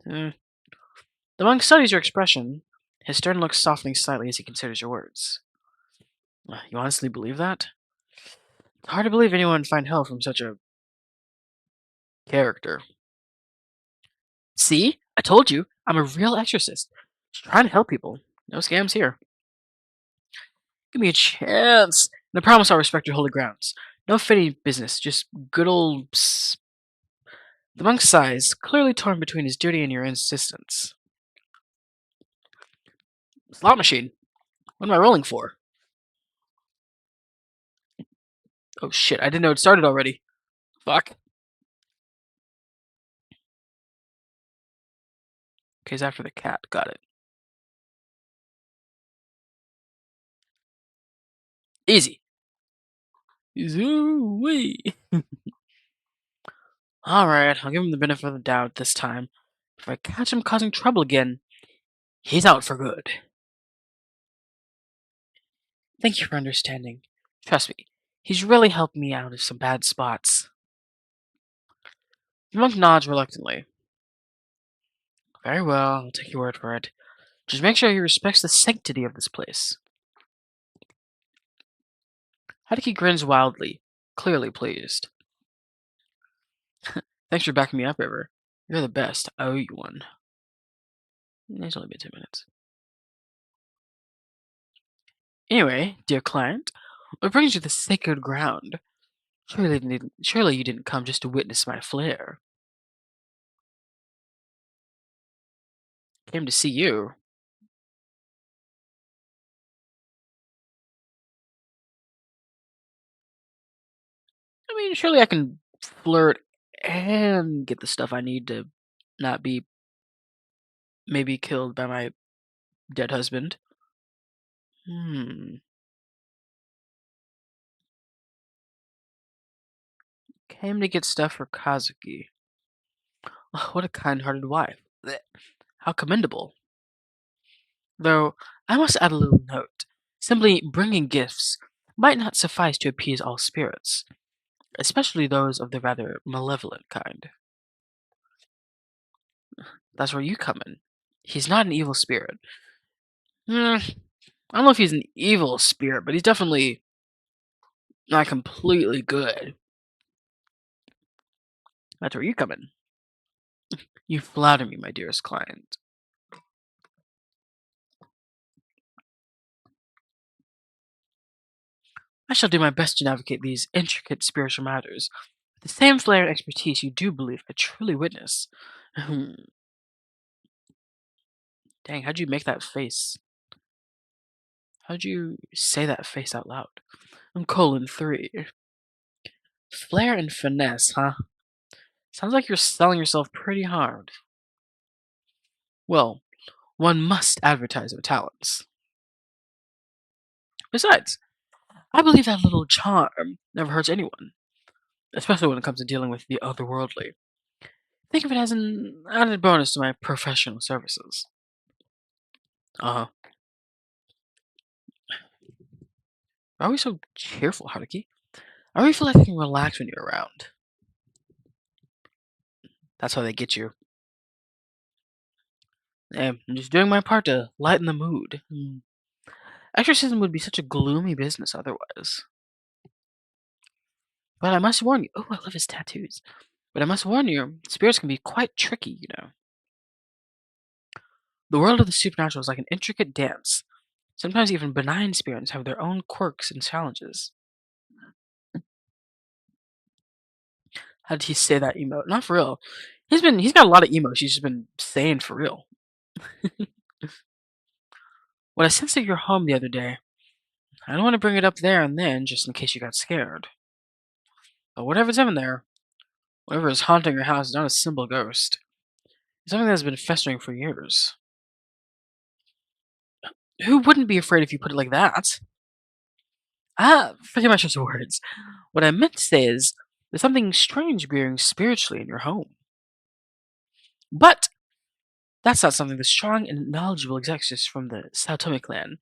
Eh. The monk studies your expression. His stern looks softening slightly as he considers your words. You honestly believe that? It's hard to believe anyone would find help from such a character. See? I told you. I'm a real exorcist. Just trying to help people. No scams here. Give me a chance. And I promise I'll respect your holy grounds. No fitty business, just good old psst. The monk sighs, clearly torn between his duty and your insistence. Slot machine. What am I rolling for? Oh shit, I didn't know it started already. Fuck. Okay, it's after the cat. Got it. Easy. Zoo-wee. Alright, I'll give him the benefit of the doubt this time. If I catch him causing trouble again, he's out for good. Thank you for understanding. Trust me, he's really helped me out of some bad spots. The monk nods reluctantly. Very well, I'll take your word for it. Just make sure he respects the sanctity of this place. Hadaki grins wildly, clearly pleased. Thanks for backing me up, River. You're the best. I owe you one. It's only been 10 minutes. Anyway, dear client, what brings you to sacred ground? Surely you didn't come just to witness my flair. Came to see you. I mean, surely I can flirt and get the stuff I need to not be maybe killed by my dead husband. Hmm. Came to get stuff for Kazuki. Oh, what a kind-hearted wife. Blech. How commendable. Though, I must add a little note. Simply bringing gifts might not suffice to appease all spirits, especially those of the rather malevolent kind. That's where you come in. He's not an evil spirit. I don't know if he's an evil spirit, but he's definitely not completely good. That's where you come in. You flatter me, my dearest client. I shall do my best to navigate these intricate spiritual matters with the same flair and expertise you do believe I truly witness. Dang, how'd you make that face? How'd you say that face out loud? Colon 3. Flair and finesse, huh? Sounds like you're selling yourself pretty hard. Well, one must advertise their talents. Besides, I believe that little charm never hurts anyone, especially when it comes to dealing with the otherworldly. Think of it as an added bonus to my professional services. Uh huh. Why are we so cheerful, Haruki? I really feel like I can relax when you're around. That's how they get you. I'm just doing my part to lighten the mood. Exorcism would be such a gloomy business otherwise. But I must warn you. Oh, I love his tattoos. But I must warn you, spirits can be quite tricky, you know. The world of the supernatural is like an intricate dance. Sometimes even benign spirits have their own quirks and challenges. How did he say that emote? Not for real. He's got a lot of emotes he's just been saying for real. When I sensed that you're home the other day, I don't want to bring it up there and then just in case you got scared. But whatever's in there, whatever is haunting your house is not a simple ghost. It's something that's been festering for years. Who wouldn't be afraid if you put it like that? Ah, forget my choice of words. What I meant to say is, there's something strange brewing spiritually in your home. But that's not something the strong and knowledgeable exorcist from the Sao Tome clan.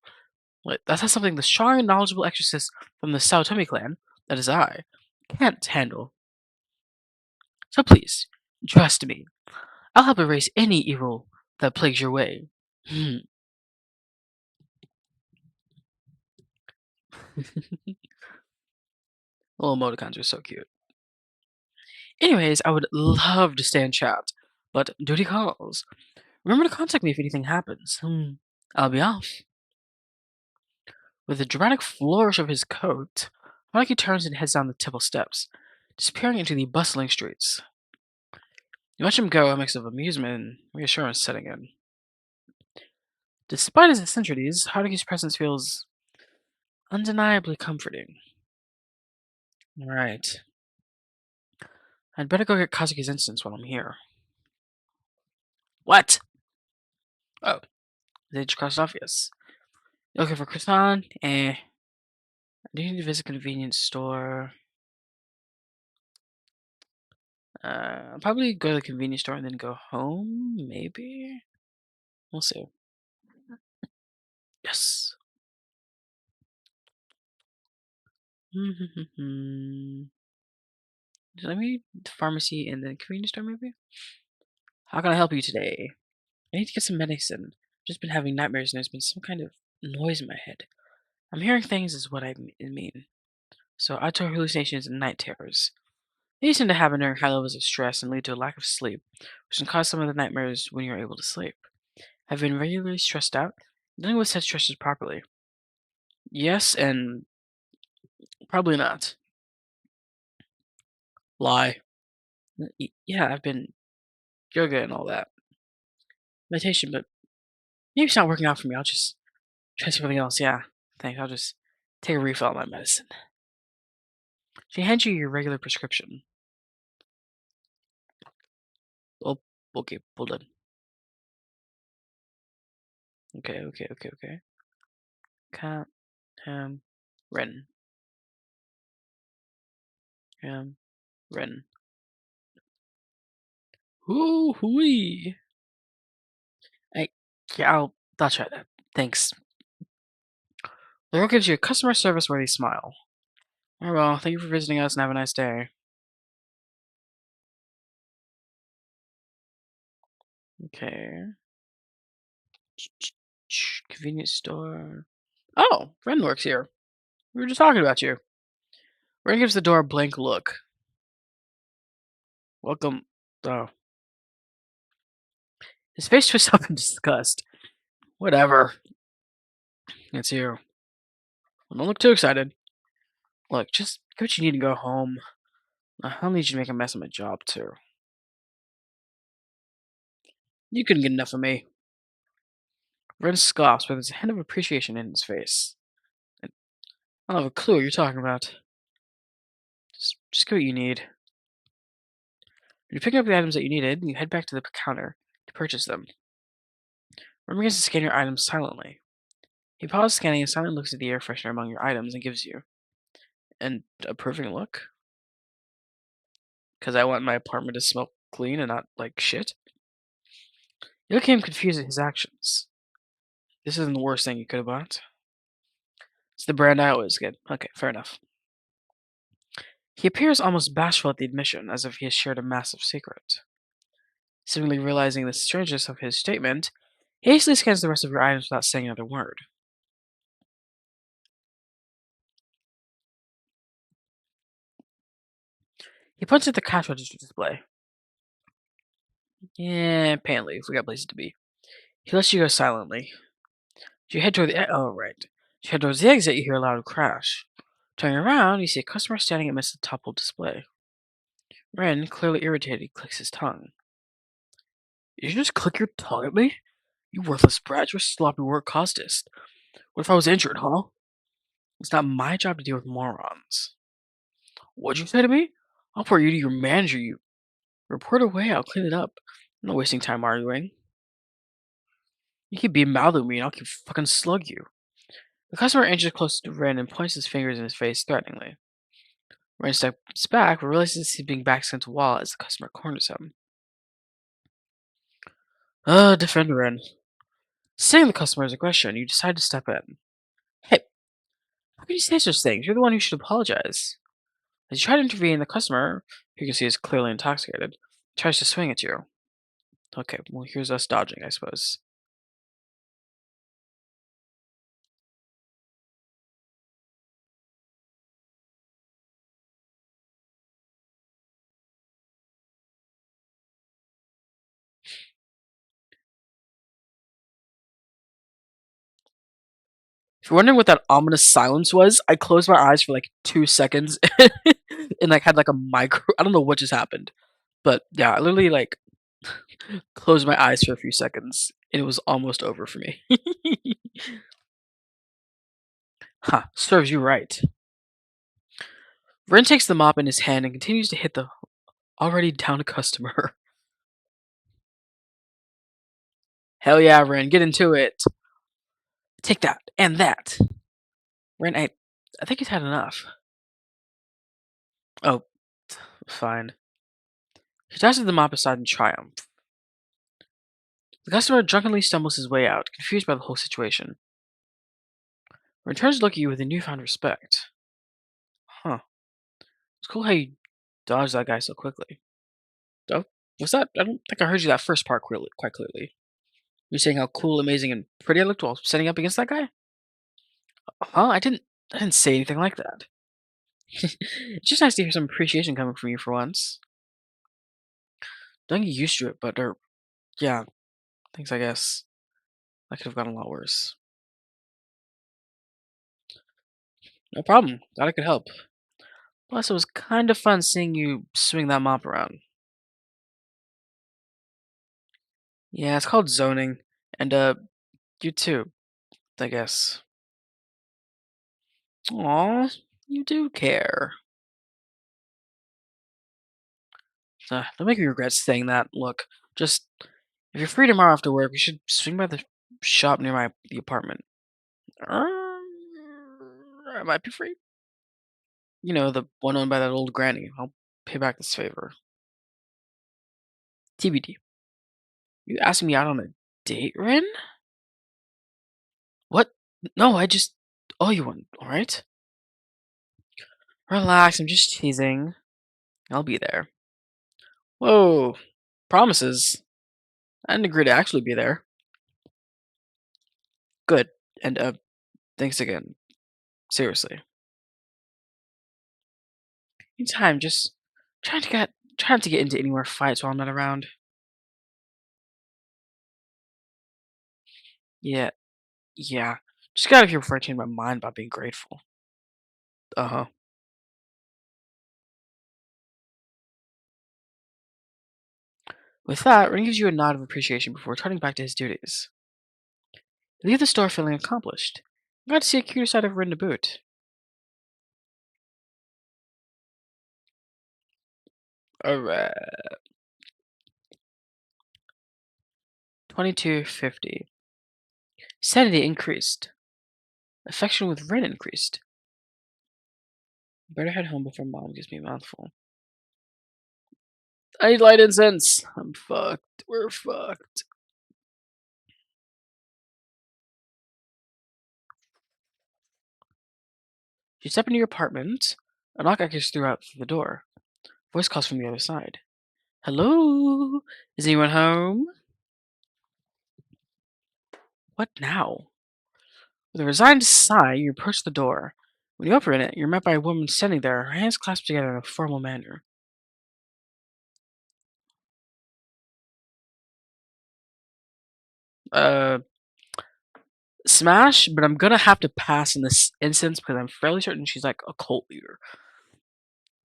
Wait, that's not something the strong and knowledgeable exorcist from the Sao Tome clan, that is I, can't handle. So please, trust me. I'll help erase any evil that plagues your way. Little emoticons are so cute. Anyways, I would love to stay in chat, but duty calls. Remember to contact me if anything happens. I'll be off. With a dramatic flourish of his coat, Mikey turns and heads down the temple steps, disappearing into the bustling streets. You watch him go, a mix of amusement and reassurance setting in. Despite his eccentricities, Haruki's presence feels undeniably comforting. Alright. I'd better go get Kazuki's instance while I'm here. What? Oh, they just crossed off, yes. Looking for croissant? Eh. Do you need to visit a convenience store? I'll probably go to the convenience store and then go home, maybe? We'll see. Yes. Let me the pharmacy and then convenience store, maybe? How can I help you today? I need to get some medicine. Just been having nightmares and there's been some kind of noise in my head. I'm hearing things is what I mean. So auditory hallucinations and night terrors. These tend to happen during high levels of stress and lead to a lack of sleep, which can cause some of the nightmares when you're able to sleep. Have been regularly stressed out, dealing with such stresses properly. Yes, and probably not. Lie. Yeah, I've been yoga and all that. Meditation, but maybe it's not working out for me. I'll just try something else. Yeah. Thanks. I'll just take a refill on my medicine. She hands you your regular prescription. Oh, okay, hold on. Okay. Cat, ham, Ren, ham, Ren. Ooh, hooey. I, yeah, I'll try that. Thanks. The girl gives you a customer service worthy smile. Very well. Thank you for visiting us and have a nice day. Okay. Convenience store. Oh, Ren works here. We were just talking about you. Ren gives the door a blank look. Welcome. Oh. His face twists up in disgust. Whatever. It's you. Well, don't look too excited. Look, just get what you need to go home. I don't need you to make a mess of my job, too. You couldn't get enough of me. Ren scoffs, but there's a hint of appreciation in his face. I don't have a clue what you're talking about. Just get what you need. When you pick up the items that you needed, you head back to the counter to purchase them. Ren begins to scan your items silently. He pauses scanning and silently looks at the air freshener among your items and gives you an approving look. Because I want my apartment to smell clean and not like shit. You look at him confused at his actions. This isn't the worst thing you could have bought. It's the brand I always get. Okay, fair enough. He appears almost bashful at the admission, as if he has shared a massive secret. Seemingly realizing the strangeness of his statement, he hastily scans the rest of your items without saying another word. He points at the cash register display. Yeah, pay and leave. We got places to be. He lets you go silently. You head toward the oh right. You head towards the exit. You hear a loud crash. Turning around, you see a customer standing amidst the toppled display. Ren, clearly irritated, clicks his tongue. Did you just click your tongue at me? You worthless brat, your sloppy work cost us. What if I was injured, huh? It's not my job to deal with morons. What'd you say to me? I'll report you to your manager, you. Report away, I'll clean it up. I'm not wasting time arguing. You keep being mad at me and I'll keep fucking slug you. The customer inches closer to Ren and points his fingers in his face threateningly. Ren steps back but realizes he's being backed against a wall as the customer corners him. Defend Ren. Seeing the customer's aggression, you decide to step in. Hey, how can you say such things? You're the one who should apologize. As you try to intervene, the customer, who you can see is clearly intoxicated, tries to swing at you. Okay, well, here's us dodging, I suppose. If you're wondering what that ominous silence was, I closed my eyes for like 2 seconds and like had like a micro. I don't know what just happened, but yeah, I literally like closed my eyes for a few seconds and it was almost over for me. Huh, serves you right. Ren takes the mop in his hand and continues to hit the already down customer. Hell yeah, Ren, get into it. Take that and that. Ren, I think he's had enough. Oh, fine. He tosses the mop aside in triumph. The customer drunkenly stumbles his way out, confused by the whole situation. Ren turns to look at you with a newfound respect. Huh. It's cool how you dodged that guy so quickly. Oh, what's that? I don't think I heard you that first part quite clearly. You're saying how cool, amazing, and pretty I looked while standing up against that guy? Huh? I didn't say anything like that. It's just nice to hear some appreciation coming from you for once. Don't get used to it, but yeah, thanks. I guess that could have gotten a lot worse. No problem. Glad I could help. Plus, it was kind of fun seeing you swing that mop around. Yeah, it's called zoning. And, you too, I guess. Aw, you do care. Don't make me regret saying that. Look, just if you're free tomorrow after work, we should swing by the shop near the apartment. I might be free. You know, the one owned by that old granny. I'll pay back this favor. TBD. You asking me out on a date, Rin? What? No, I just owe you one, alright? Relax, I'm just teasing. I'll be there. Whoa, promises. I didn't agree to actually be there. Good. And, thanks again. Seriously. Anytime, just trying to get into any more fights while I'm not around. Yeah, yeah. Just got out of here before I change my mind about being grateful. Uh-huh. With that, Ring gives you a nod of appreciation before turning back to his duties. You leave the store feeling accomplished. You got to see a cuter side of Rin to boot. Alright. 2250. Sanity increased. Affection with Rin increased. Better head home before mom gives me a mouthful. I need light incense. I'm fucked. We're fucked. You step into your apartment. A knock echoes throughout the door. Voice calls from the other side. Hello? Is anyone home? What now? With a resigned sigh, you approach the door. When you open it, you're met by a woman standing there, her hands clasped together in a formal manner. Uh, Smash, but I'm gonna have to pass in this instance because I'm fairly certain she's like a cult leader.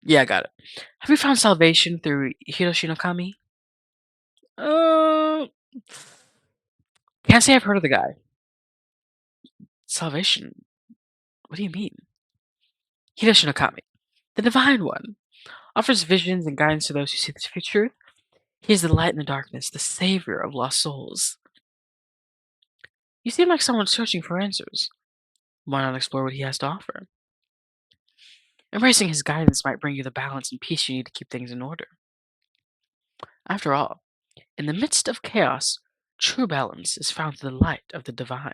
Yeah, I got it. Have you found salvation through Hiroshi no Kami? Uh, can't say I've heard of the guy. Salvation? What do you mean? Hiroshi no Kami, the Divine One, offers visions and guidance to those who seek the future. He is the light in the darkness, the savior of lost souls. You seem like someone searching for answers. Why not explore what he has to offer? Embracing his guidance might bring you the balance and peace you need to keep things in order. After all, in the midst of chaos, true balance is found through the light of the divine.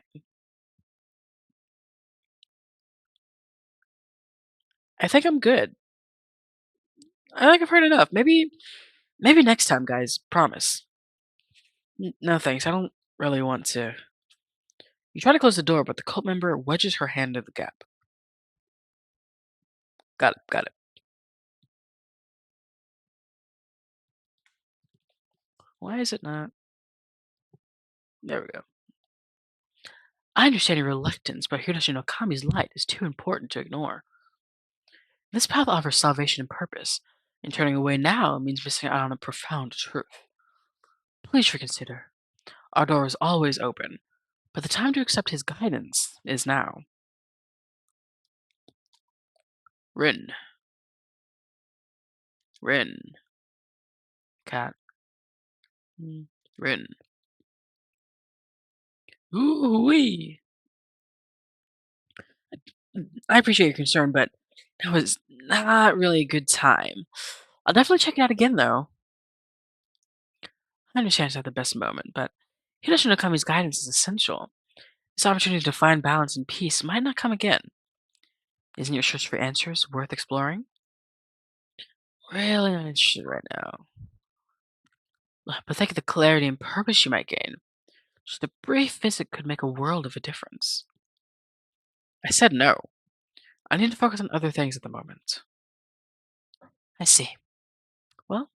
I think I'm good. I think I've heard enough. Maybe next time, guys. Promise. No thanks. I don't really want to. You try to close the door, but the cult member wedges her hand in the gap. Got it. Got it. Why is it not? There we go. I understand your reluctance, but Hiroshi no Kami's light is too important to ignore. This path offers salvation and purpose, and turning away now means missing out on a profound truth. Please reconsider. Our door is always open, but the time to accept his guidance is now. Rin. Rin. Cat. Rin. Ooh-wee. I appreciate your concern, but that was not really a good time. I'll definitely check it out again, though. I understand it's not the best moment, but Hiroshi no Kami's guidance is essential. This opportunity to find balance and peace might not come again. Isn't your search for answers worth exploring? Really not interested right now. But think of the clarity and purpose you might gain. Just a brief visit could make a world of a difference. I said no. I need to focus on other things at the moment. I see. Well,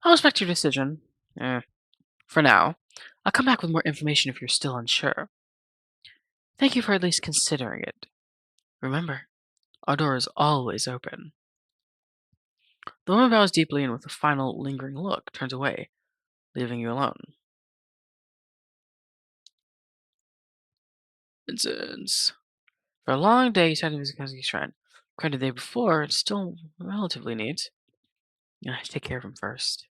I'll respect your decision. Eh, for now. I'll come back with more information if you're still unsure. Thank you for at least considering it. Remember, our door is always open. The woman bows deeply and with a final lingering look turns away, leaving you alone. Incense. For a long day, you sat in Kazuki's shrine. Granted, the day before, it's still relatively neat. Take care of him first.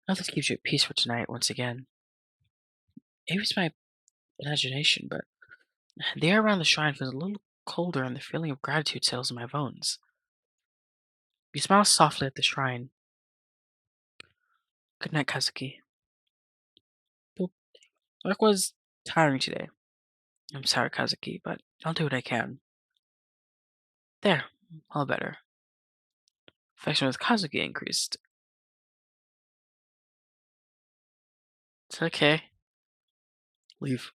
Nothing keeps you at peace for tonight, once again. Maybe it's my imagination, but the air around the shrine feels a little colder and the feeling of gratitude settles in my bones. You smile softly at the shrine. Good night, Kazuki. Boop. Work was tiring today. I'm sorry, Kazuki, but I'll do what I can. There, all better. Affection with Kazuki increased. It's okay. Leave.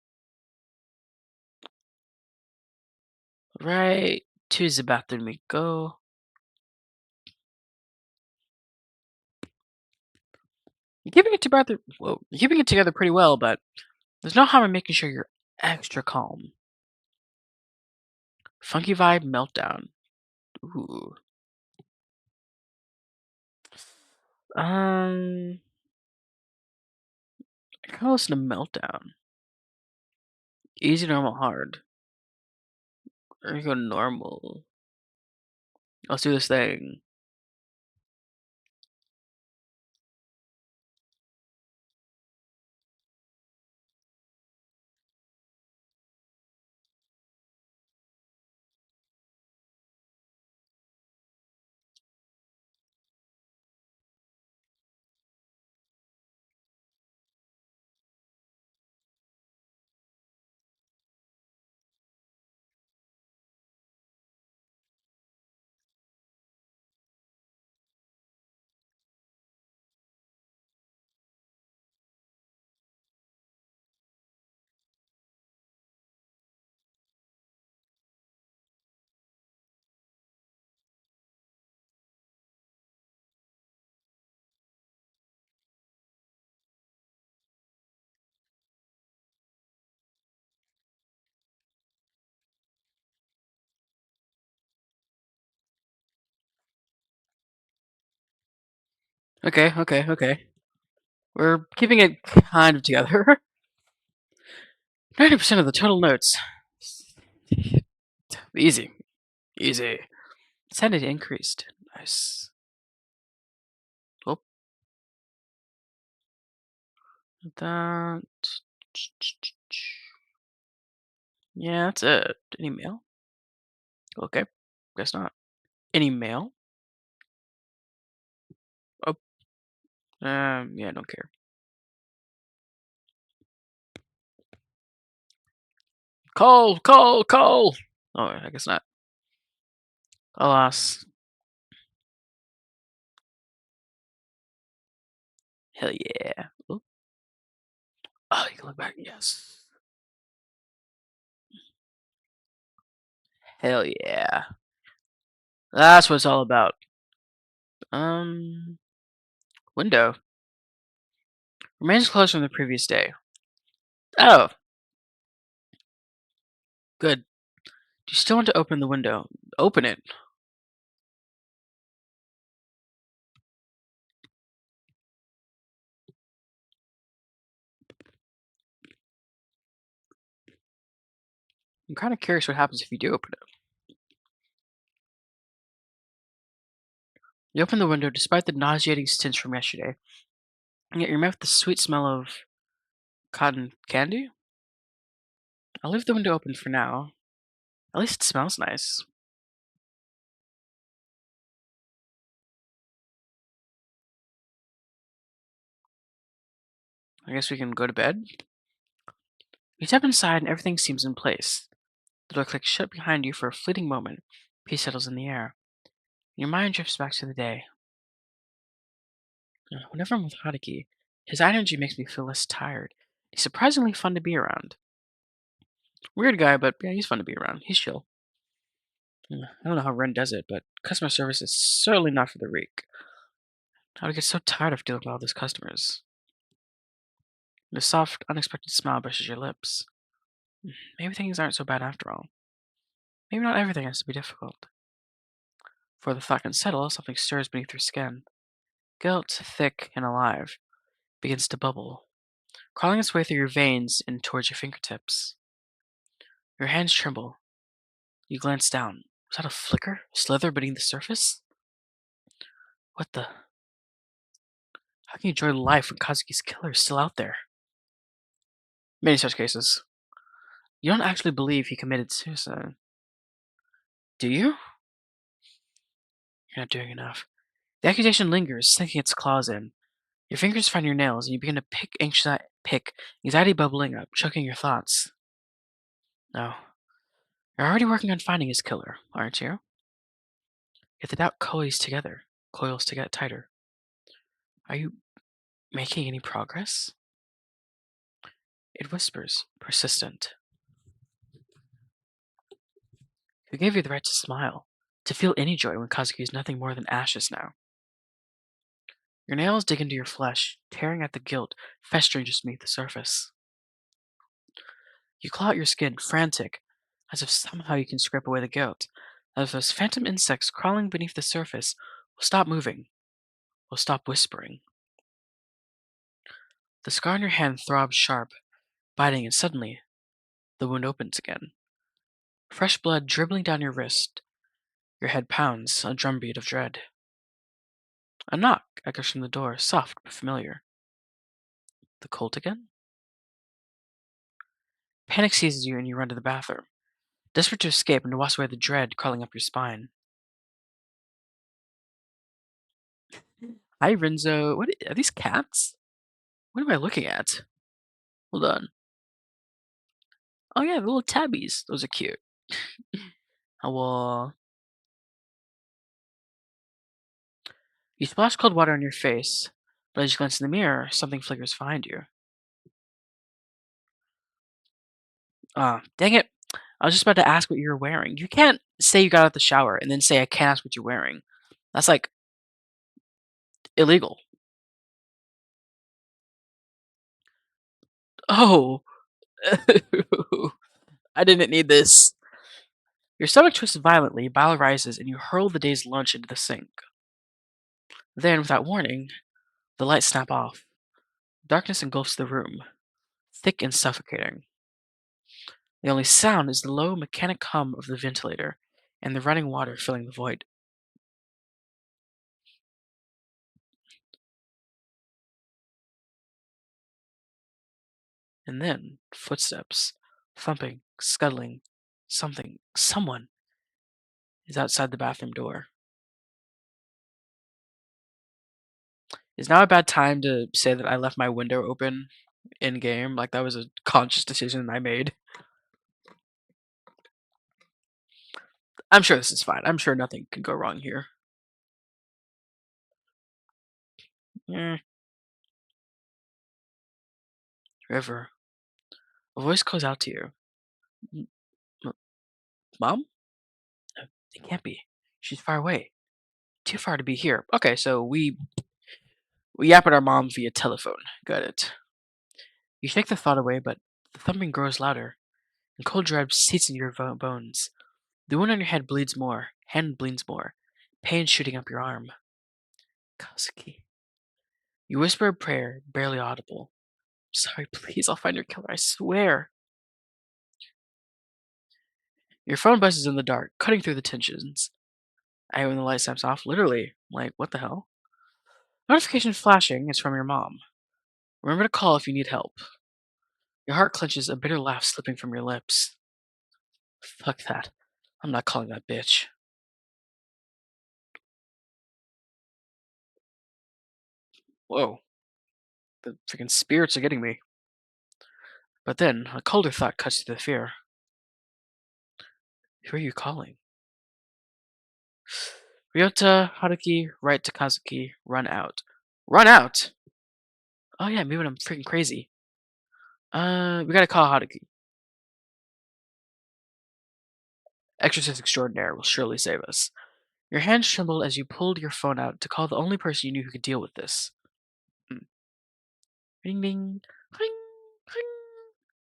Right to the bathroom we go. You're keeping it together. Whoa, you're keeping it together pretty well, but there's no harm in making sure you're extra calm. Funky vibe meltdown. Ooh. Um, I kind of listen to meltdown. Easy, normal, hard. Or you go normal. Let's do this thing. Okay, okay, okay. We're keeping it kind of together. 90% of the total notes. Easy. Easy. Sanity increased. Nice. Oh, that. Yeah, that's it. Any mail? Okay. Guess not. Any mail? Oh, yeah, don't care. Call, call, call. Oh, I guess not. Alas. Hell yeah. Oh, oh, you can look back. Yes. Hell yeah. That's what it's all about. Um, window. Remains closed from the previous day. Oh, good. Do you still want to open the window? Open it. I'm kind of curious what happens if you do open it. You open the window despite the nauseating stench from yesterday, and yet you're met with the sweet smell of cotton candy? I'll leave the window open for now. At least it smells nice. I guess we can go to bed? You step inside and everything seems in place. The door clicks shut behind you for a fleeting moment. Peace settles in the air. Your mind drifts back to the day. Whenever I'm with Haruki, his energy makes me feel less tired. He's surprisingly fun to be around. Weird guy, but yeah, he's fun to be around. He's chill. I don't know how Ren does it, but customer service is certainly not for the weak. I get so tired of dealing with all those customers. The soft, unexpected smile brushes your lips. Maybe things aren't so bad after all. Maybe not everything has to be difficult. Before the thought can settle, something stirs beneath your skin. Guilt, thick and alive, begins to bubble, crawling its way through your veins and towards your fingertips. Your hands tremble. You glance down. Was that a flicker? A slither beneath the surface? What the? How can you enjoy life when Kazuki's killer is still out there? Many such cases. You don't actually believe he committed suicide. Do you? You're not doing enough. The accusation lingers, sinking its claws in. Your fingers find your nails, and you begin to pick, anxiety bubbling up, choking your thoughts. No. You're already working on finding his killer, aren't you? Yet the doubt coils to get tighter. Are you making any progress? It whispers, persistent. Who gave you the right to smile? To feel any joy when Kazuki is nothing more than ashes now? Your nails dig into your flesh, tearing at the guilt festering just beneath the surface. You claw at your skin, frantic, as if somehow you can scrape away the guilt, as if those phantom insects crawling beneath the surface will stop moving, will stop whispering. The scar on your hand throbs sharp, biting, and suddenly the wound opens again. Fresh blood dribbling down your wrist. Your head pounds, a drumbeat of dread. A knock echoes from the door, soft but familiar. The colt again? Panic seizes you and you run to the bathroom, desperate to escape and to wash away the dread crawling up your spine. Hi, Renzo. What are these cats? What am I looking at? Hold on. Oh yeah, the little tabbies. Those are cute. Oh, well, you splash cold water on your face, but as you glance in the mirror, something flickers behind you. Ah, dang it. I was just about to ask what you were wearing. You can't say you got out of the shower and then say I can't ask what you're wearing. That's like illegal. Oh, I didn't need this. Your stomach twists violently, bile rises, and you hurl the day's lunch into the sink. Then, without warning, the lights snap off. Darkness engulfs the room, thick and suffocating. The only sound is the low mechanic hum of the ventilator and the running water filling the void. And then, footsteps, thumping, scuttling, someone is outside the bathroom door. Is now a bad time to say that I left my window open in game? Like that was a conscious decision I made. I'm sure this is fine. I'm sure nothing can go wrong here. Eh, River. A voice calls out to you. "M- Mom? No, it can't be. She's far away. Too far to be here. Okay, so we yap at our mom via telephone. Got it. You shake the thought away, but the thumping grows louder, and cold dread seeps into your bones. The wound on your head bleeds more, hand bleeds more, pain shooting up your arm. Kazuki. You whisper a prayer, barely audible. Sorry, please, I'll find your killer, I swear. Your phone buzzes in the dark, cutting through the tensions. I when the light snaps off, literally. Like, what the hell? Notification flashing is from your mom. Remember to call if you need help. Your heart clenches, a bitter laugh slipping from your lips. Fuck that. I'm not calling that bitch. Whoa, the freaking spirits are getting me. But then, a colder thought cuts through the fear. Who are you calling? Ryota, Haruki, right to Kazuki, run out. Run out? Oh yeah, maybe I'm freaking crazy. We gotta call Haruki. Exorcist extraordinaire will surely save us. Your hands trembled as you pulled your phone out to call the only person you knew who could deal with this. Hmm. Ring ding, ring, ring.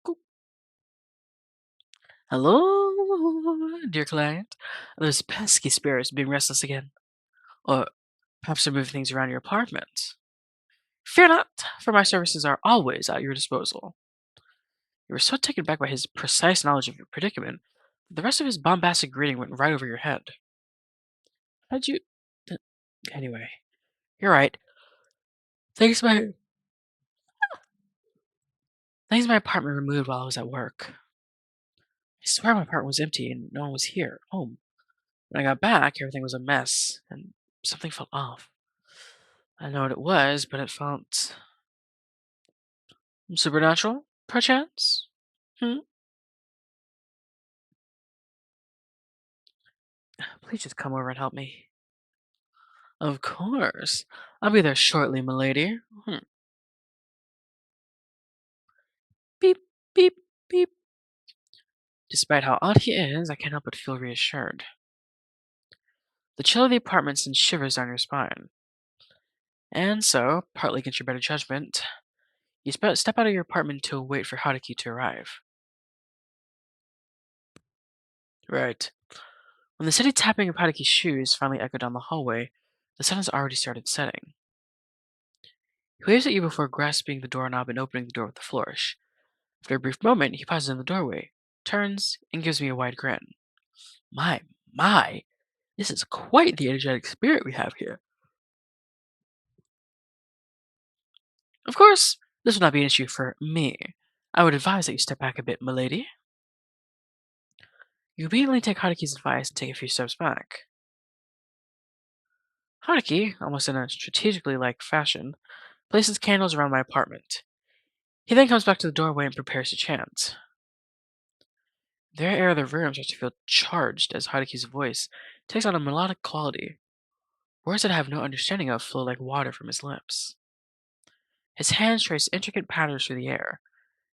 Coop. Hello, dear client. Those pesky spirits being restless again. Or perhaps they're moving things around your apartment. Fear not, for my services are always at your disposal. You were so taken back by his precise knowledge of your predicament, the rest of his bombastic greeting went right over your head. How'd you... th- Anyway, you're right. Things my things my apartment removed while I was at work. I swear my apartment was empty and no one was here at home. When I got back, everything was a mess, and something felt off. I know what it was, but it felt supernatural, perchance? Hmm? Please just come over and help me. Of course. I'll be there shortly, milady. Beep, beep, beep. Despite how odd he is, I can't help but feel reassured. The chill of the apartment sends shivers down your spine. And so, partly against your better judgment, you step out of your apartment to wait for Haruki to arrive. Right. When the steady tapping of Haruki's shoes finally echoed down the hallway, the sun has already started setting. He waves at you before grasping the doorknob and opening the door with a flourish. After a brief moment, he pauses in the doorway, turns, and gives me a wide grin. My, my, this is quite the energetic spirit we have here. Of course, this will not be an issue for me. I would advise that you step back a bit, milady. You obediently take Haruki's advice and take a few steps back. Haruki, almost in a strategically like fashion, places candles around my apartment. He then comes back to the doorway and prepares to chant. The air of the room starts to feel charged as Haruki's voice takes on a melodic quality. Words that I have no understanding of flow like water from his lips. His hands trace intricate patterns through the air,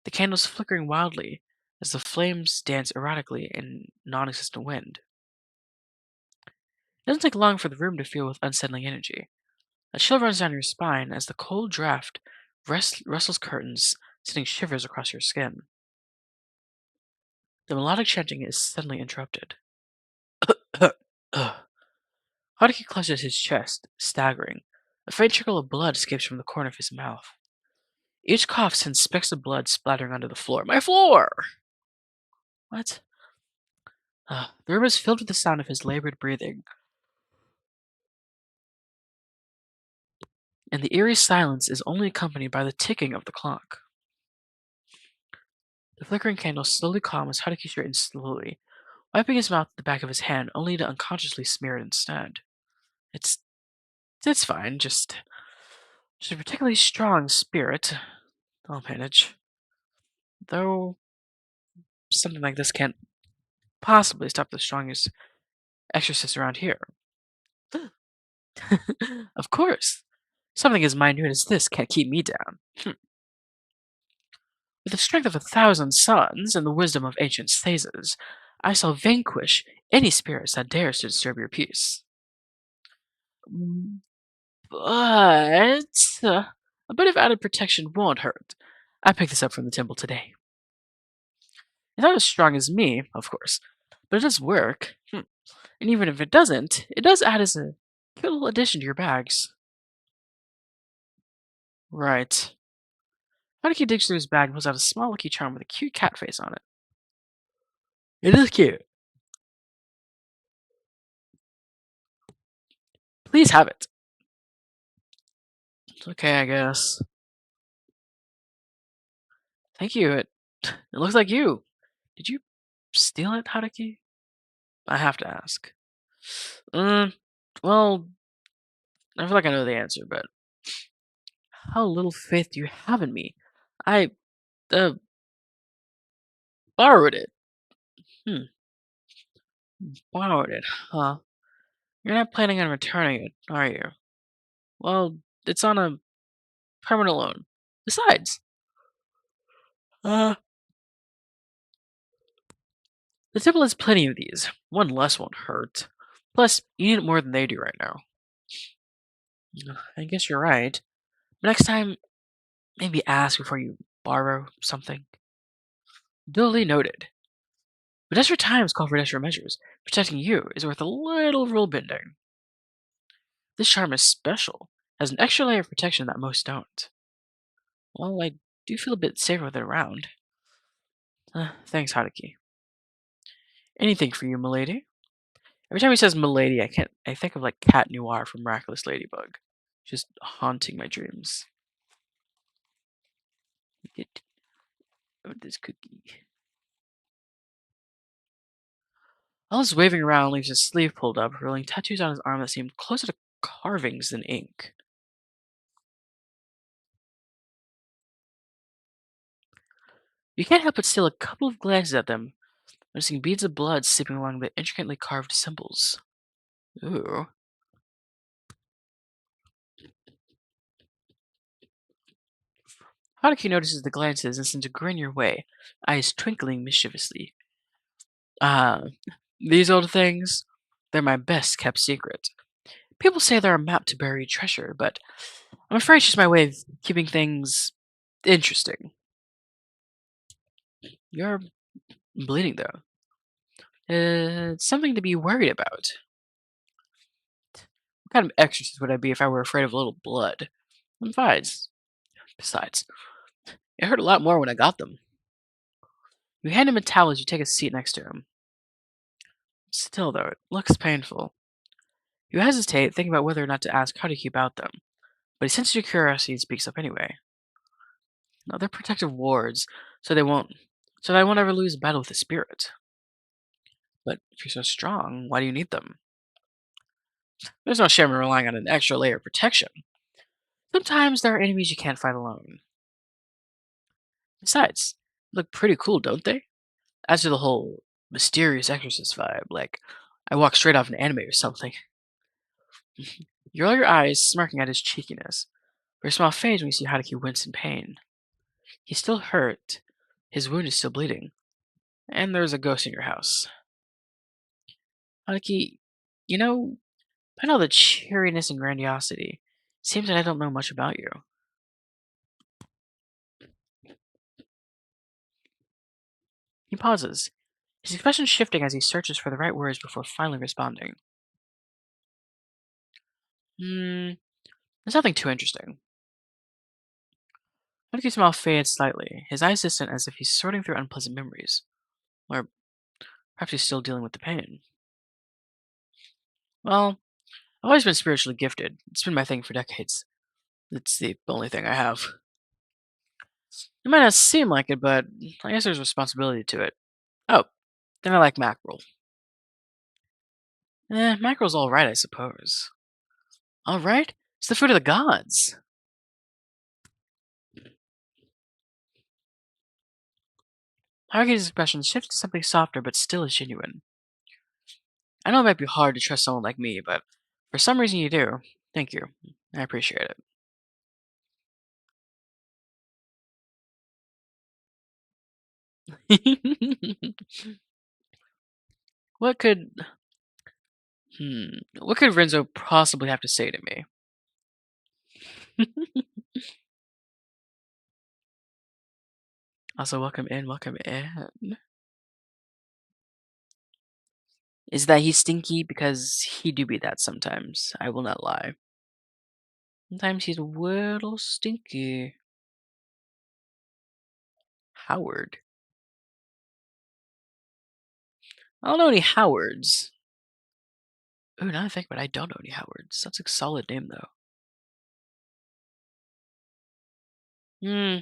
the candles flickering wildly as the flames dance erratically in non existent wind. It doesn't take long for the room to fill with unsettling energy. A chill runs down your spine as the cold draft rustles curtains, sending shivers across your skin. The melodic chanting is suddenly interrupted. Haruki clutches his chest, staggering. A faint trickle of blood escapes from the corner of his mouth. Each cough sends specks of blood splattering onto the floor. My floor! What? The room is filled with the sound of his labored breathing, and the eerie silence is only accompanied by the ticking of the clock. The flickering candle slowly calms as Haruki straightens slowly, wiping his mouth with the back of his hand only to unconsciously smear it instead. It's it's fine, just a particularly strong spirit. I'll manage. Though something like this can't possibly stop the strongest exorcist around here. Of course. Something as minute as this can't keep me down. With the strength of 1,000 suns and the wisdom of ancient sages, I shall vanquish any spirits that dares to disturb your peace. Mm, But a bit of added protection won't hurt. I picked this up from the temple today. It's not as strong as me, of course, but it does work. And even if it doesn't, it does add as a cute little addition to your bags. Right. Haruki digs through his bag and pulls out a small lucky charm with a cute cat face on it. It is cute. Please have it. It's okay, I guess. Thank you. It looks like you. Did you steal it, Haruki? I have to ask. Um, well, I feel like I know the answer, but how little faith do you have in me? I, uh, borrowed it. Hmm, borrowed it, huh? You're not planning on returning it, are you? Well, it's on a permanent loan. Besides, uh, the temple has plenty of these. One less won't hurt. Plus, you need it more than they do right now. I guess you're right. Next time, maybe ask before you borrow something. Duly noted. But desperate times call for desperate measures. Protecting you is worth a little rule bending. This charm is special, has an extra layer of protection that most don't. Well, I do feel a bit safer with it around. Thanks, Haruki. Anything for you, milady? Every time he says milady, I think of like Cat Noir from Miraculous Ladybug. Just haunting my dreams. Get this cookie. Alice waving around leaves his sleeve pulled up, revealing tattoos on his arm that seem closer to carvings than ink. You can't help but steal a couple of glances at them, noticing beads of blood seeping along the intricately carved symbols. Ooh. Haruki notices the glances and sends a grin your way, eyes twinkling mischievously. Ah, these old things, they're my best kept secret. People say they're a map to buried treasure, but I'm afraid it's just my way of keeping things interesting. You're bleeding, though. It's something to be worried about. What kind of exorcist would I be if I were afraid of a little blood? Besides, it hurt a lot more when I got them. You hand him a towel as you take a seat next to him. Still, though, it looks painful. You hesitate, thinking about whether or not to ask how to keep out them, but he senses your curiosity and speaks up anyway. No, they're protective wards, so they won't, so that I won't ever lose a battle with the spirit. But if you're so strong, why do you need them? There's no shame in relying on an extra layer of protection. Sometimes there are enemies you can't fight alone. Besides, they look pretty cool, don't they? As to the whole mysterious exorcist vibe, like I walk straight off an anime or something. You roll your eyes, smirking at his cheekiness, but your smile fades when you see Haruki wince in pain. He's still hurt, his wound is still bleeding, and there's a ghost in your house. Haruki, you know, behind all the cheeriness and grandiosity, it seems that I don't know much about you. He pauses, his expression shifting as he searches for the right words before finally responding. Hmm, there's nothing too interesting. Haruki's smile fades slightly, his eyes distant as if he's sorting through unpleasant memories. Or perhaps he's still dealing with the pain. Well, I've always been spiritually gifted. It's been my thing for decades. It's the only thing I have. It might not seem like it, but I guess there's responsibility to it. Oh, then I like mackerel. Mackerel's alright, I suppose. Alright? It's the food of the gods. Haruki's expression shifts to something softer but still as genuine. I know it might be hard to trust someone like me, but for some reason you do. Thank you. I appreciate it. what could what could Renzo possibly have to say to me? Also, welcome in, welcome in. Is that he's stinky? Because he do be that sometimes. I will not lie. Sometimes he's a little stinky. Howard. I don't know any Howards. Ooh, now I think about it, I don't know any Howards. That's a solid name though. Hmm.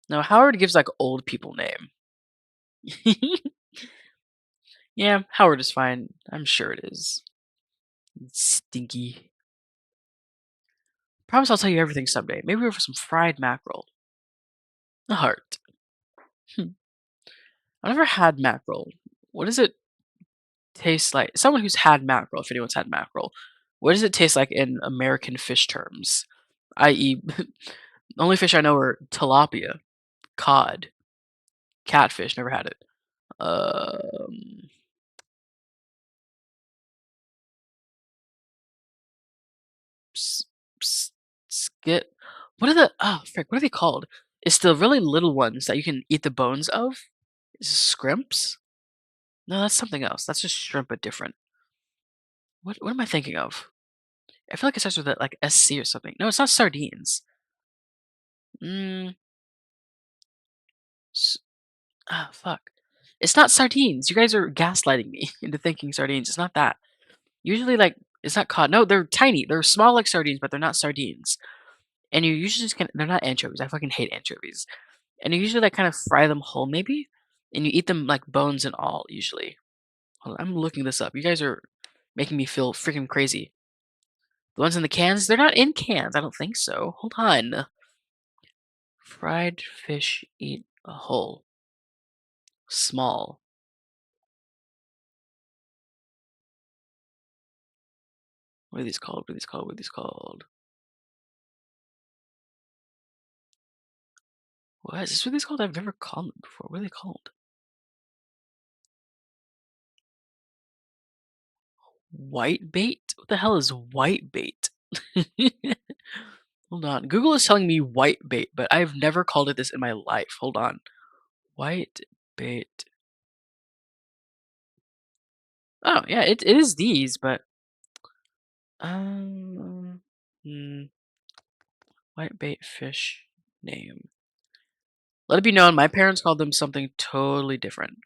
No, Howard gives like old people name. Yeah, Howard is fine. I'm sure it is. Stinky. Promise I'll tell you everything someday. Maybe over some fried mackerel. A heart. Hmm. I've never had mackerel. What does it taste like? Someone who's had mackerel, if anyone's had mackerel, what does it taste like in American fish terms? I.e., the only fish I know are tilapia, cod, catfish. Never had it. Um, s- skit. What are the frick? What are they called? It's the really little ones that you can eat the bones of. Is it scrimps? No, that's something else. That's just shrimp, but different. What am I thinking of? I feel like it starts with a, like SC or something. No, it's not sardines. Mm, s- fuck. It's not sardines. You guys are gaslighting me into thinking sardines. It's not that. Usually, like, it's not cod. No, they're tiny. They're small like sardines, but they're not sardines. And you usually just can. They're not anchovies. I fucking hate anchovies. And you usually like kind of fry them whole, maybe, and you eat them like bones and all. Usually, hold on, I'm looking this up. You guys are making me feel freaking crazy. The ones in the cans, they're not in cans. I don't think so. Hold on. Fried fish eat a whole. Small. What are these called? What are these called? What are these called? What is this? What are these called? I've never called them before. What are they called? White bait? What the hell is white bait? Hold on. Google is telling me white bait, but I've never called it this in my life. Hold on. White bait. Oh, yeah, it is these, but um, hmm, white bait fish name. Let it be known, my parents called them something totally different.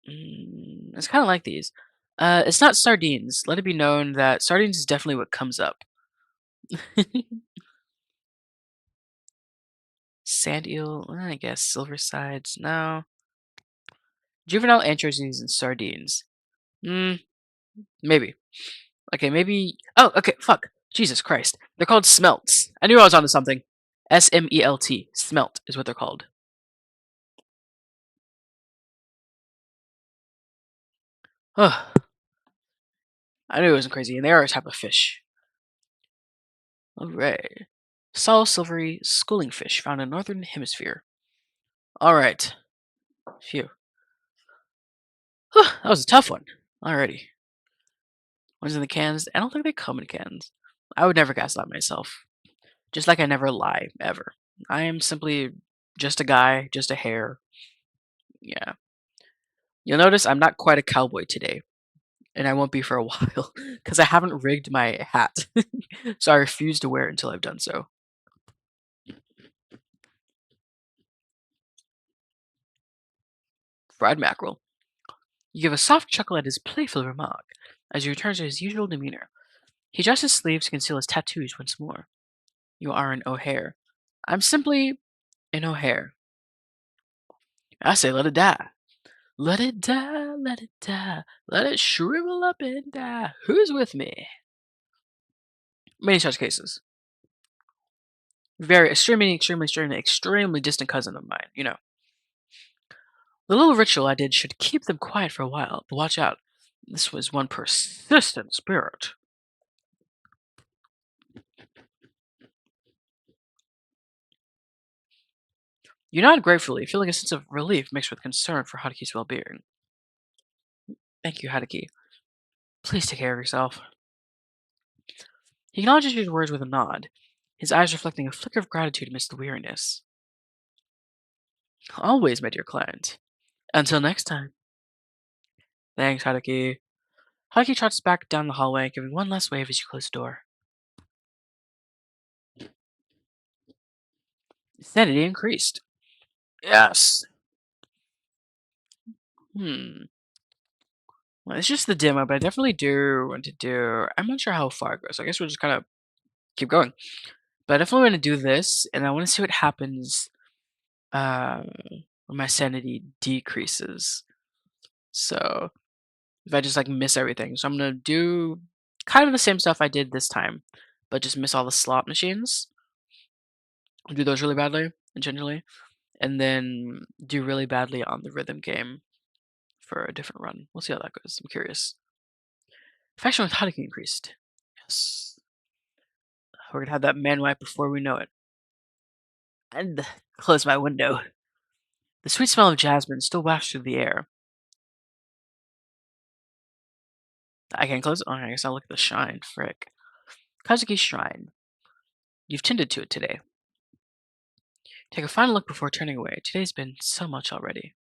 It's kind of like these. It's not sardines. Let it be known that sardines is definitely what comes up. Sand eel, I guess. Silver sides, no. Juvenile anchovies and sardines. Hmm, maybe. Okay, maybe. Oh, okay. Fuck. Jesus Christ. They're called smelts. I knew I was onto something. SMELT. Smelt is what they're called. Ugh. I knew it wasn't crazy, and they are a type of fish. Alright. Sol silvery schooling fish found in northern hemisphere. Alright. Phew. Whew, that was a tough one. Alrighty. One's in the cans. I don't think they come in cans. I would never gaslight myself. Just like I never lie, ever. I am simply just a guy, just a hair. Yeah. You'll notice I'm not quite a cowboy today, and I won't be for a while, because I haven't rigged my hat. So I refuse to wear it until I've done so. Fried mackerel. You give a soft chuckle at his playful remark, as he returns to his usual demeanor. He adjusts his sleeves to conceal his tattoos once more. You are an O'Hare. I'm simply an O'Hare. I say let it die. Let it die, let it die, let it shrivel up and die. Who's with me? Many such cases. Very extremely distant cousin of mine, you know. The little ritual I did should keep them quiet for a while, but watch out. This was one persistent spirit. You nod gratefully, feeling a sense of relief mixed with concern for Haruki's well-being. Thank you, Haruki. Please take care of yourself. He acknowledges your words with a nod, his eyes reflecting a flicker of gratitude amidst the weariness. Always, my dear client. Until next time. Thanks, Haruki. Haruki trots back down the hallway, giving one last wave as you close the door. Sanity increased. Yes. Hmm. Well, it's just the demo, but I definitely do want to do. I'm not sure how far it goes. I guess we'll just kind of keep going. But I definitely want to do this, and I want to see what happens uh, when my sanity decreases. So if I just like miss everything, so I'm gonna do kind of the same stuff I did this time, but just miss all the slot machines. Do those really badly, intentionally, and then do really badly on the rhythm game for a different run. We'll see how that goes. I'm curious. Faction with Haruki increased. Yes. We're gonna have that man wipe before we know it. And close my window. The sweet smell of jasmine still wafts through the air. I can close it. Oh, I guess I'll look at the shrine. Frick. Kazuki's shrine. You've tended to it today. Take a final look before turning away. Today's been so much already.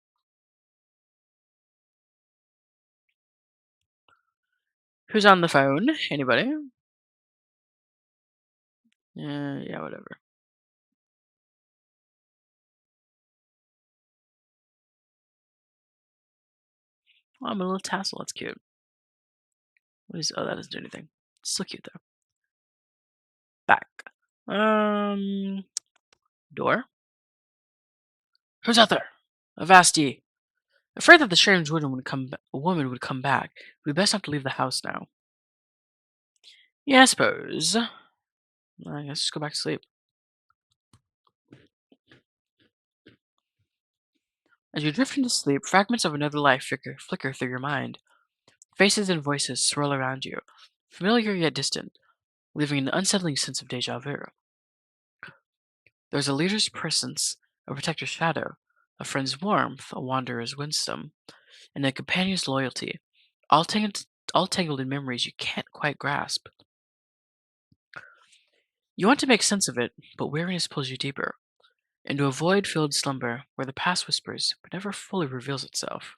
Who's on the phone? Anybody? Yeah, whatever. Oh, I'm a little tassel. That's cute. What is? Oh, that doesn't do anything. Still cute though. Back. Um, door. Who's out there? Avasti. Afraid that the strange woman would come back. We'd best not to leave the house now. Yeah, I suppose. I guess just go back to sleep. As you drift into sleep, fragments of another life flicker through your mind. Faces and voices swirl around you, familiar yet distant, leaving an unsettling sense of deja vu. There's a leader's presence, a protector's shadow, a friend's warmth, a wanderer's wisdom, and a companion's loyalty, all tangled in memories you can't quite grasp. You want to make sense of it, but weariness pulls you deeper, into a void-filled slumber where the past whispers but never fully reveals itself.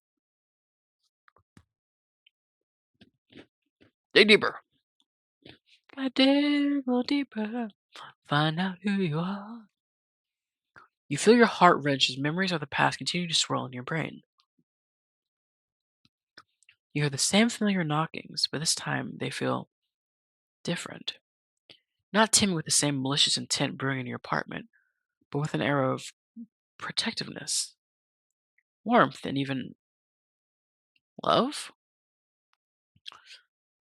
Dig deeper. I dig a deeper, find out who you are. You feel your heart wrench as memories of the past continue to swirl in your brain. You hear the same familiar knockings, but this time they feel different. Not teeming with the same malicious intent brewing in your apartment, but with an air of protectiveness, warmth, and even love?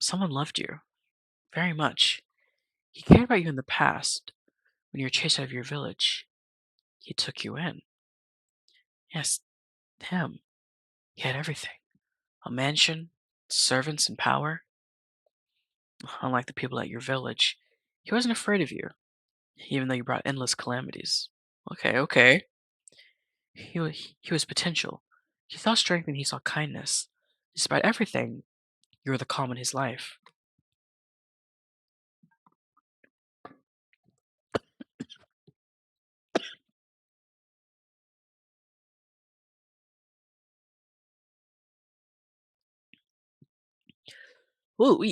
Someone loved you very much. He cared about you in the past. When you were chased out of your village, he took you in. Yes, him. He had everything: a mansion, servants, and power. Unlike the people at your village, he wasn't afraid of you, even though you brought endless calamities. Okay, okay. He was potential. He saw strength and he saw kindness. Despite everything, you were the calm in his life. Ooh,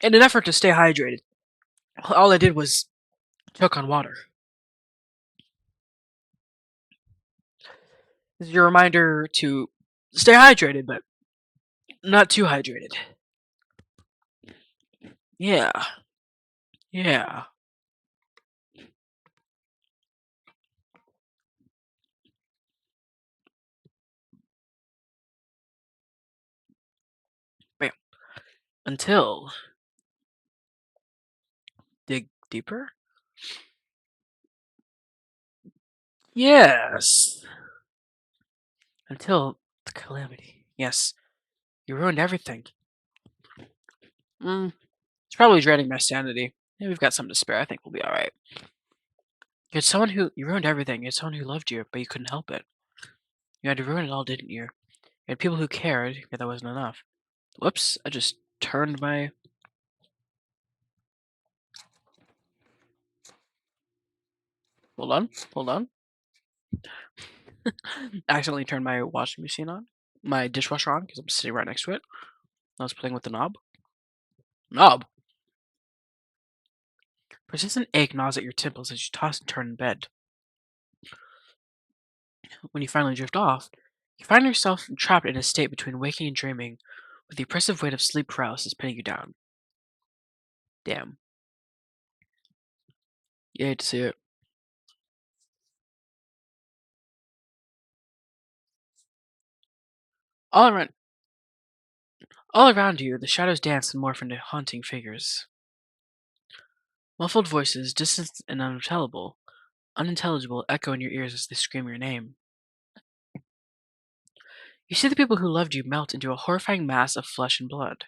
in an effort to stay hydrated, all I did was choke on water. This is your reminder to stay hydrated, but not too hydrated. Yeah, yeah. Bam. Until dig deeper? Yes. Until the calamity. Yes. You ruined everything. It's probably draining my sanity. Yeah, we've got some to spare. I think we'll be alright. You ruined everything. You had someone who loved you, but you couldn't help it. You had to ruin it all, didn't you? You had people who cared, but that wasn't enough. Whoops, I just turned my. Hold on, hold on. I accidentally turned my washing machine on. My dishwasher on, because I'm sitting right next to it. I was playing with the knob. Knob! Persistent ache gnaws at your temples as you toss and turn in bed. When you finally drift off, you find yourself trapped in a state between waking and dreaming, with the oppressive weight of sleep paralysis pinning you down. Damn. You hate to see it. All around, all around you, the shadows dance and morph into haunting figures. Muffled voices, distant and unintelligible, echo in your ears as they scream your name. You see the people who loved you melt into a horrifying mass of flesh and blood.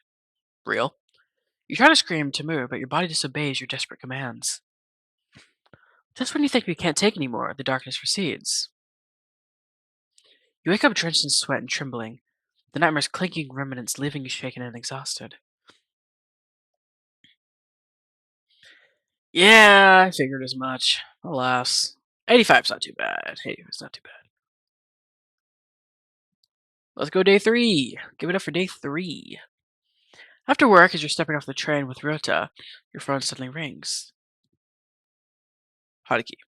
Real. You try to scream to move, but your body disobeys your desperate commands. Just when you think you can't take any more, the darkness recedes. You wake up drenched in sweat and trembling, the nightmare's clinking remnants leaving you shaken and exhausted. Yeah, I figured as much. Alas. 85's not too bad. 85's not too bad. Let's go day 3. Give it up for day 3. After work, as you're stepping off the train with Ryota, your phone suddenly rings. Hotkey.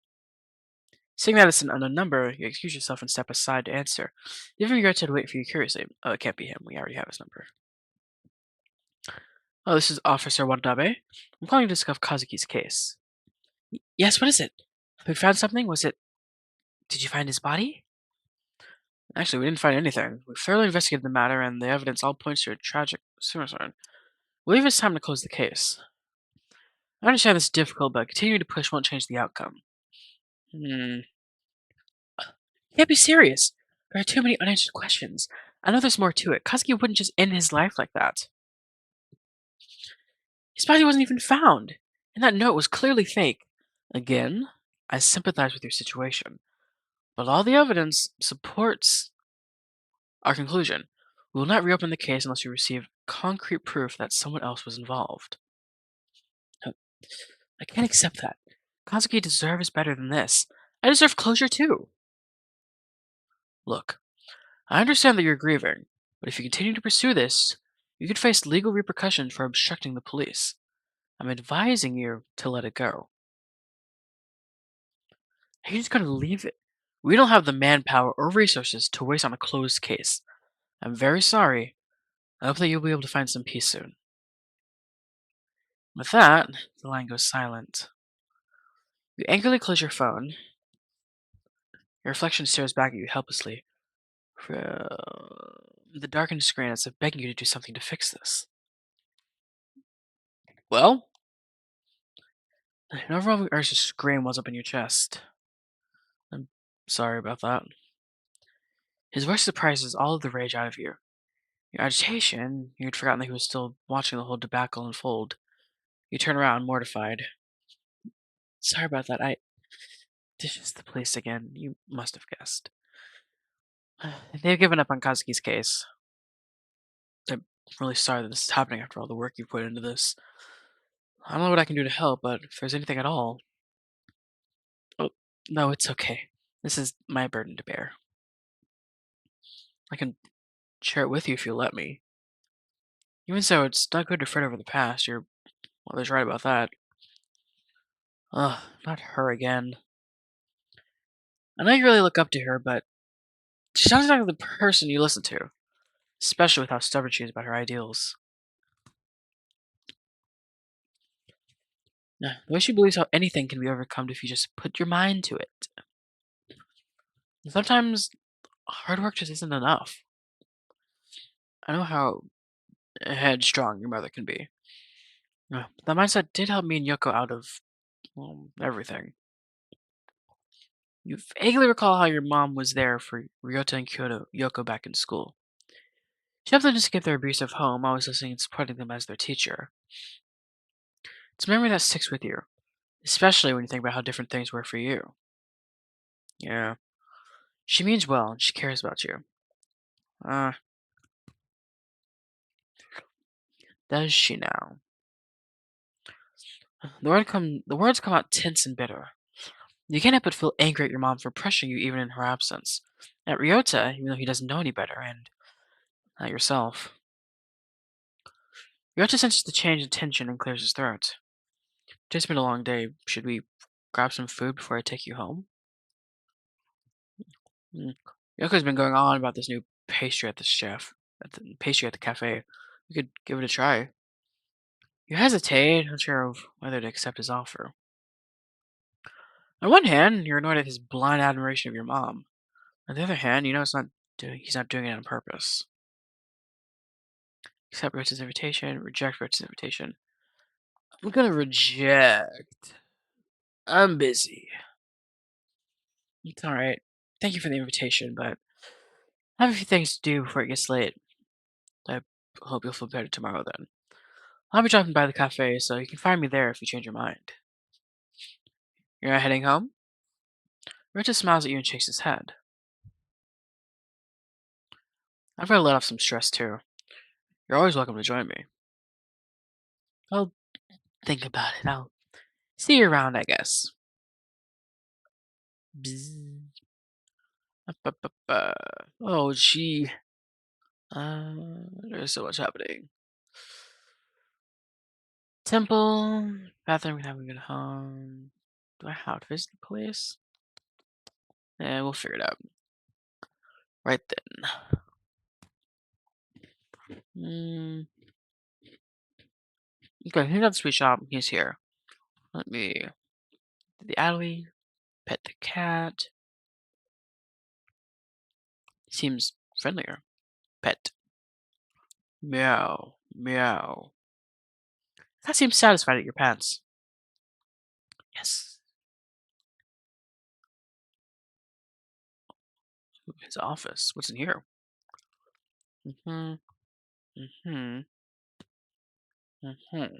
Seeing that it's an unknown number, you excuse yourself and step aside to answer. Leaving Ryota to wait for you curiously. Oh, it can't be him. We already have his number. Oh, this is Officer Watanabe. I'm calling to discuss Kazuki's case. Yes, what is it? Have we found something? Was it... Did you find his body? Actually, we didn't find anything. We've thoroughly investigated the matter, and the evidence all points to a tragic suicide. We believe it's time to close the case. I understand this is difficult, but continuing to push won't change the outcome. Hmm. You can't be serious. There are too many unanswered questions. I know there's more to it. Kazuki wouldn't just end his life like that. His body wasn't even found, and that note was clearly fake. Again, I sympathize with your situation, but all the evidence supports our conclusion. We will not reopen the case unless we receive concrete proof that someone else was involved. Uh, I can't accept that. Kazuki deserves better than this. I deserve closure too. Look, I understand that you're grieving, but if you continue to pursue this, you could face legal repercussions for obstructing the police. I'm advising you to let it go. Are you just going to leave it? We don't have the manpower or resources to waste on a closed case. I'm very sorry. I hope that you'll be able to find some peace soon. With that, the line goes silent. You angrily close your phone. Your reflection stares back at you helplessly from the darkened screen as if begging you to do something to fix this. Well, an overwhelming urge to scream wells up in your chest. I'm sorry about that. His voice surprises all of the rage out of you. Your agitation, you'd forgotten that he was still watching the whole debacle unfold. You turn around, mortified. Sorry about that. This is the police again. You must have guessed. They've given up on Kazuki's case. I'm really sorry that this is happening after all the work you put into this. I don't know what I can do to help, but if there's anything at all. Oh, no, it's okay. This is my burden to bear. I can share it with you if you'll let me. Even so, it's not good to fret over the past. Your mother's right about that. Ugh, not her again. I know you really look up to her, but she sounds like the person you listen to, especially with how stubborn she is about her ideals. The way she believes how anything can be overcome if you just put your mind to it. And sometimes hard work just isn't enough. I know how headstrong your mother can be. That mindset did help me and Yoko out of, well, everything. You vaguely recall how your mom was there for Ryota and Yoko back in school. She helped them to escape their abusive home, always listening and supporting them as their teacher. It's a memory that sticks with you, especially when you think about how different things were for you. Yeah, she means well and she cares about you. Uh, does she now? The words come out tense and bitter. You can't help but feel angry at your mom for pressuring you even in her absence. At Ryota, even though he doesn't know any better, and at yourself. Ryota senses the change in tension and clears his throat. Today's been a long day. Should we grab some food before I take you home? Mm. Yoko's been going on about this new pastry at the cafe. We could give it a try. You hesitate, unsure of whether to accept his offer. On one hand, you're annoyed at his blind admiration of your mom. On the other hand, you know he's not doing it on purpose. Accept Rich's invitation, reject Rich's invitation. I'm gonna reject. I'm busy. It's alright. Thank you for the invitation, but I have a few things to do before it gets late. I hope you'll feel better tomorrow then. I'll be dropping by the cafe, so you can find me there if you change your mind. You're not heading home? Richard smiles at you and shakes his head. I've got to let off some stress too. You're always welcome to join me. I'll think about it. I'll see you around, I guess. Bzz. Oh, gee. There's so much happening. Temple, bathroom, can have a good home. Do I have to visit the place? Yeah, we'll figure it out. Right then. Mm, okay, here's the sweet shop. He's here. Let me do the alley, pet the cat. Seems friendlier. Pet. Meow. Meow. Cat seems satisfied at your pants. Yes. His office. What's in here? Mm-hmm. Mm-hmm. Mm-hmm.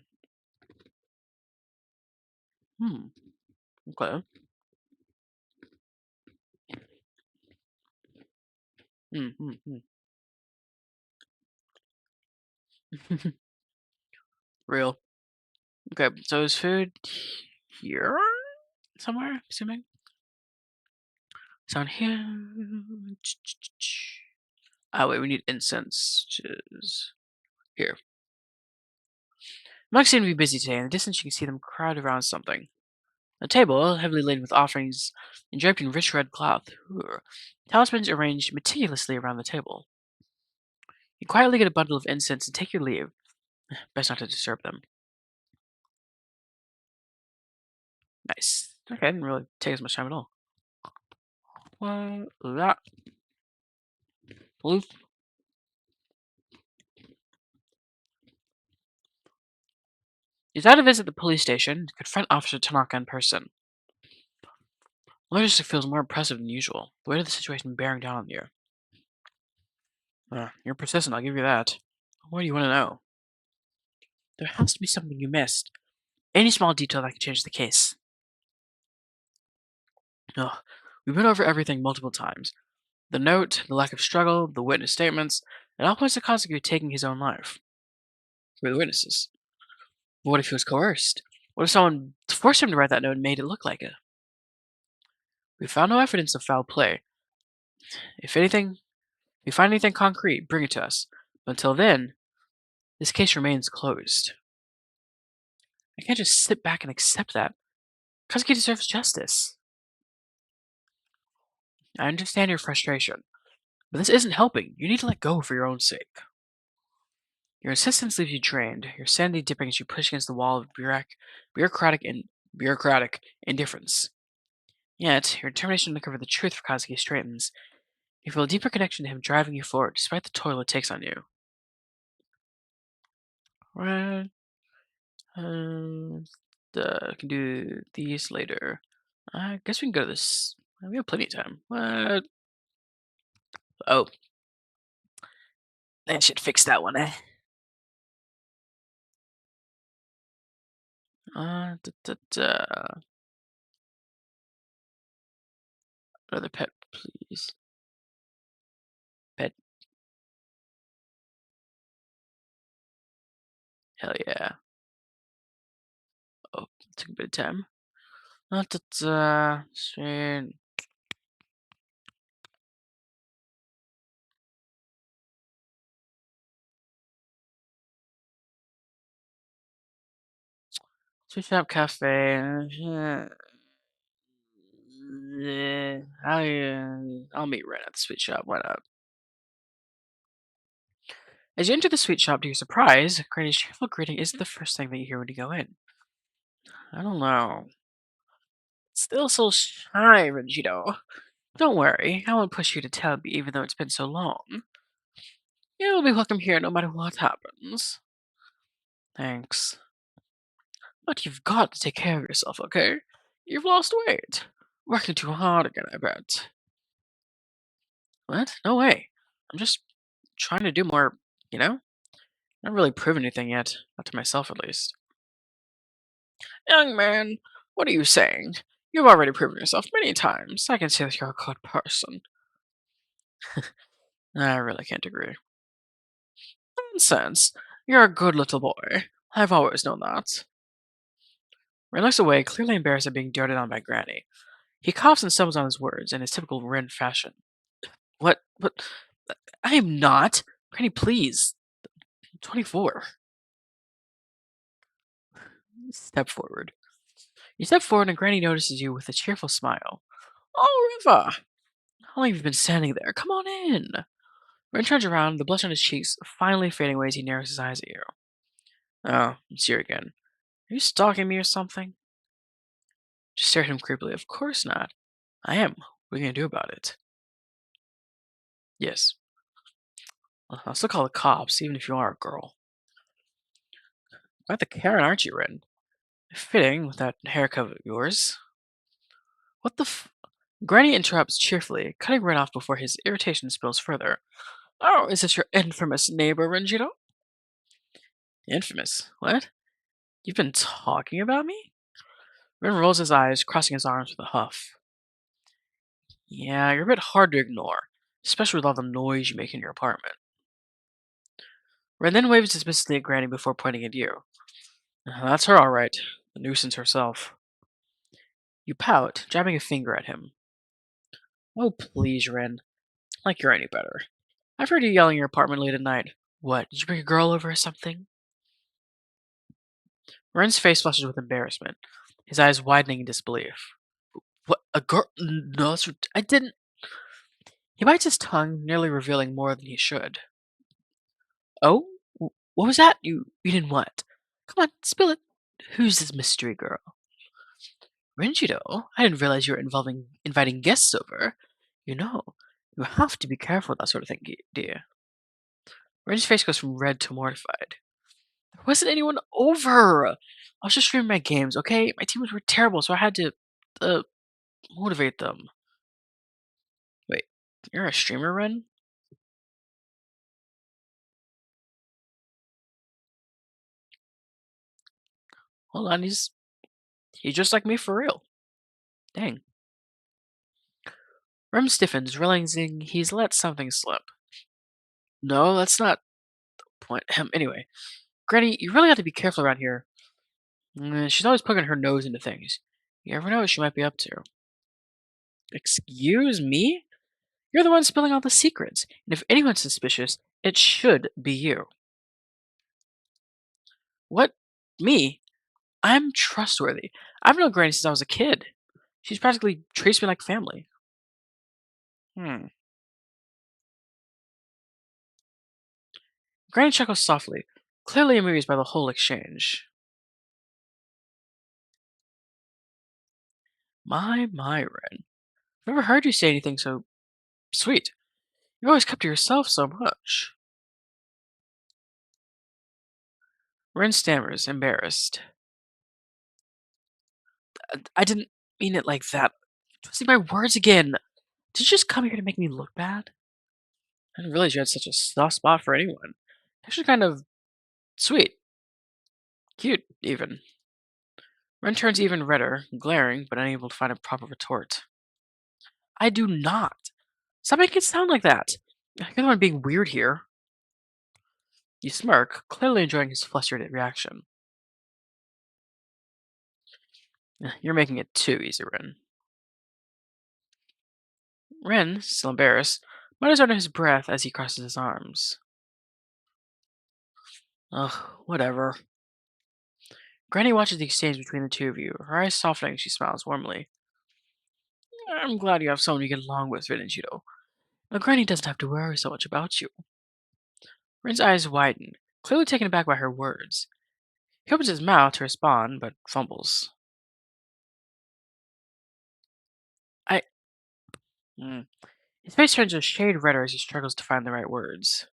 Hmm. Okay. Mm-hmm. Real. Okay, so is food here somewhere? I'm assuming. It's on here. Oh wait, we need incense, which is here. Monks seem to be busy today. In the distance, you can see them crowded around something. A table, heavily laden with offerings and draped in rich red cloth. Ooh. Talismans arranged meticulously around the table. You quietly get a bundle of incense and take your leave. Best not to disturb them. Nice. Okay, didn't really take as much time at all. That blue. You decide to visit the police station to confront Officer Tanaka in person. The logistics feels more impressive than usual. The weight of the situation bearing down on you. You're persistent, I'll give you that. What do you want to know? There has to be something you missed. Any small detail that could change the case. Ugh. We've been over everything multiple times. The note, the lack of struggle, the witness statements, it all points to Kazuki taking his own life. Who are the witnesses? But what if he was coerced? What if someone forced him to write that note and made it look like it? We found no evidence of foul play. If anything, if you find anything concrete, bring it to us. But until then, this case remains closed. I can't just sit back and accept that. Kazuki deserves justice. I understand your frustration, but this isn't helping. You need to let go for your own sake. Your insistence leaves you drained, your sanity dipping as you push against the wall of bureaucratic and bureaucratic indifference. Yet, your determination to uncover the truth for Kazuki straightens. You feel a deeper connection to him driving you forward, despite the toil it takes on you. Right. Can do these later. I guess we can go to this. We have plenty of time. What? Oh, that should fix that one, eh? Da, da, da. Another pet, please. Pet. Hell yeah. Oh, took a bit of time. Da, da. Sweet. Sweet Shop Cafe. I'll meet right at the sweet shop. Why not? As you enter the sweet shop to your surprise, Granny's cheerful greeting isn't the first thing that you hear when you go in. I don't know. Still so shy, Vegito. Don't worry, I won't push you to tell me even though it's been so long. You'll be welcome here no matter what happens. Thanks. But you've got to take care of yourself, okay? You've lost weight. Working too hard again, I bet. What? No way. I'm just trying to do more, you know? Not really proven anything yet. Not to myself, at least. Young man, what are you saying? You've already proven yourself many times. I can see that you're a good person. I really can't agree. Nonsense. You're a good little boy. I've always known that. Ray looks away, clearly embarrassed at being doted on by Granny. He coughs and stumbles on his words in his typical Ren fashion. What? What? I am not. Granny, please. 24. Step forward. You step forward and Granny notices you with a cheerful smile. Oh, River! How long have you been standing there? Come on in. Ren turns around, the blush on his cheeks finally fading away as he narrows his eyes at you. Oh, it's you again. Are you stalking me or something? Just stare at him creepily. Of course not. I am. What are you gonna do about it? Yes. I'll still call the cops, even if you are a girl. Quite the Karen, aren't you, Ren? Fitting with that haircut of yours. What the Granny interrupts cheerfully, cutting Ren off before his irritation spills further. Oh, is this your infamous neighbor, Renjiro? Infamous? What? You've been talking about me? Ren rolls his eyes, crossing his arms with a huff. Yeah, you're a bit hard to ignore, especially with all the noise you make in your apartment. Ren then waves dismissively at Granny before pointing at you. That's her all right. The nuisance herself. You pout, jabbing a finger at him. Oh, please, Ren. Like you're any better. I've heard you yelling in your apartment late at night. What, did you bring a girl over or something? Ren's face flushes with embarrassment, his eyes widening in disbelief. What, a girl? No, I didn't. He bites his tongue, nearly revealing more than he should. Oh? What was that? You didn't what? Come on, spill it. Who's this mystery girl? Renjiro, I didn't realize you were inviting guests over. You know, you have to be careful with that sort of thing, dear. Ren's face goes from red to mortified. There wasn't anyone over. I was just streaming my games, okay? My teammates were terrible, so I had to uh, motivate them. Wait, you're a streamer, Ren? Hold on, he's just like me for real. Dang. Rem stiffens, realizing he's let something slip. No, that's not the point. Anyway, Granny, you really have to be careful around here. She's always poking her nose into things. You never know what she might be up to. Excuse me? You're the one spilling all the secrets, and if anyone's suspicious, it should be you. What? Me? I'm trustworthy. I've known Granny since I was a kid. She's practically treats me like family. Hmm. Granny chuckles softly, clearly amused by the whole exchange. My, Ren. I've never heard you say anything so sweet. You've always kept to yourself so much. Ren stammers, embarrassed. I didn't mean it like that. Twisting my words again. Did you just come here to make me look bad? I didn't realize you had such a soft spot for anyone. Actually, kind of sweet. Cute, even. Ren turns even redder, glaring, but unable to find a proper retort. I do not. Stop making it sound like that. You're the one being weird here. You smirk, clearly enjoying his flustered reaction. You're making it too easy, Ren. Ren, still embarrassed, mutters under his breath as he crosses his arms. Ugh, whatever. Granny watches the exchange between the two of you, her eyes softening as she smiles warmly. I'm glad you have someone you get along with, Vinichito. Now, Granny doesn't have to worry so much about you. Ren's eyes widen, clearly taken aback by her words. He opens his mouth to respond, but fumbles. I. Hmm. His face turns a shade redder as he struggles to find the right words.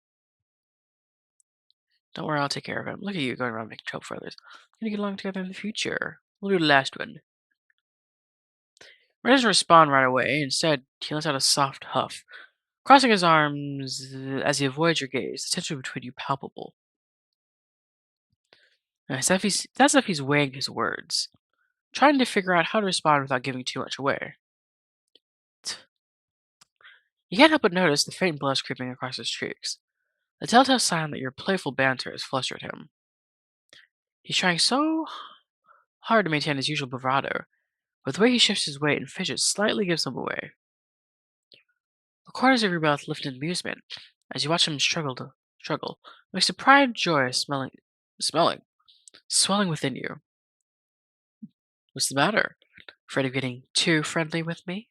Don't worry, I'll take care of him. Look at you going around making trouble for others. We're gonna get along together in the future. We'll do the last one. Ren doesn't respond right away. Instead, he lets out a soft huff, crossing his arms as he avoids your gaze, the tension between you palpable. That's if he's weighing his words, trying to figure out how to respond without giving too much away. You can't help but notice the faint blush creeping across his cheeks, a telltale sign that your playful banter has flustered him. He's trying so hard to maintain his usual bravado, but the way he shifts his weight and fidgets slightly gives him away. The corners of your mouth lift in amusement as you watch him struggle. It makes a pride joy smelling, swelling within you. What's the matter? Afraid of getting too friendly with me?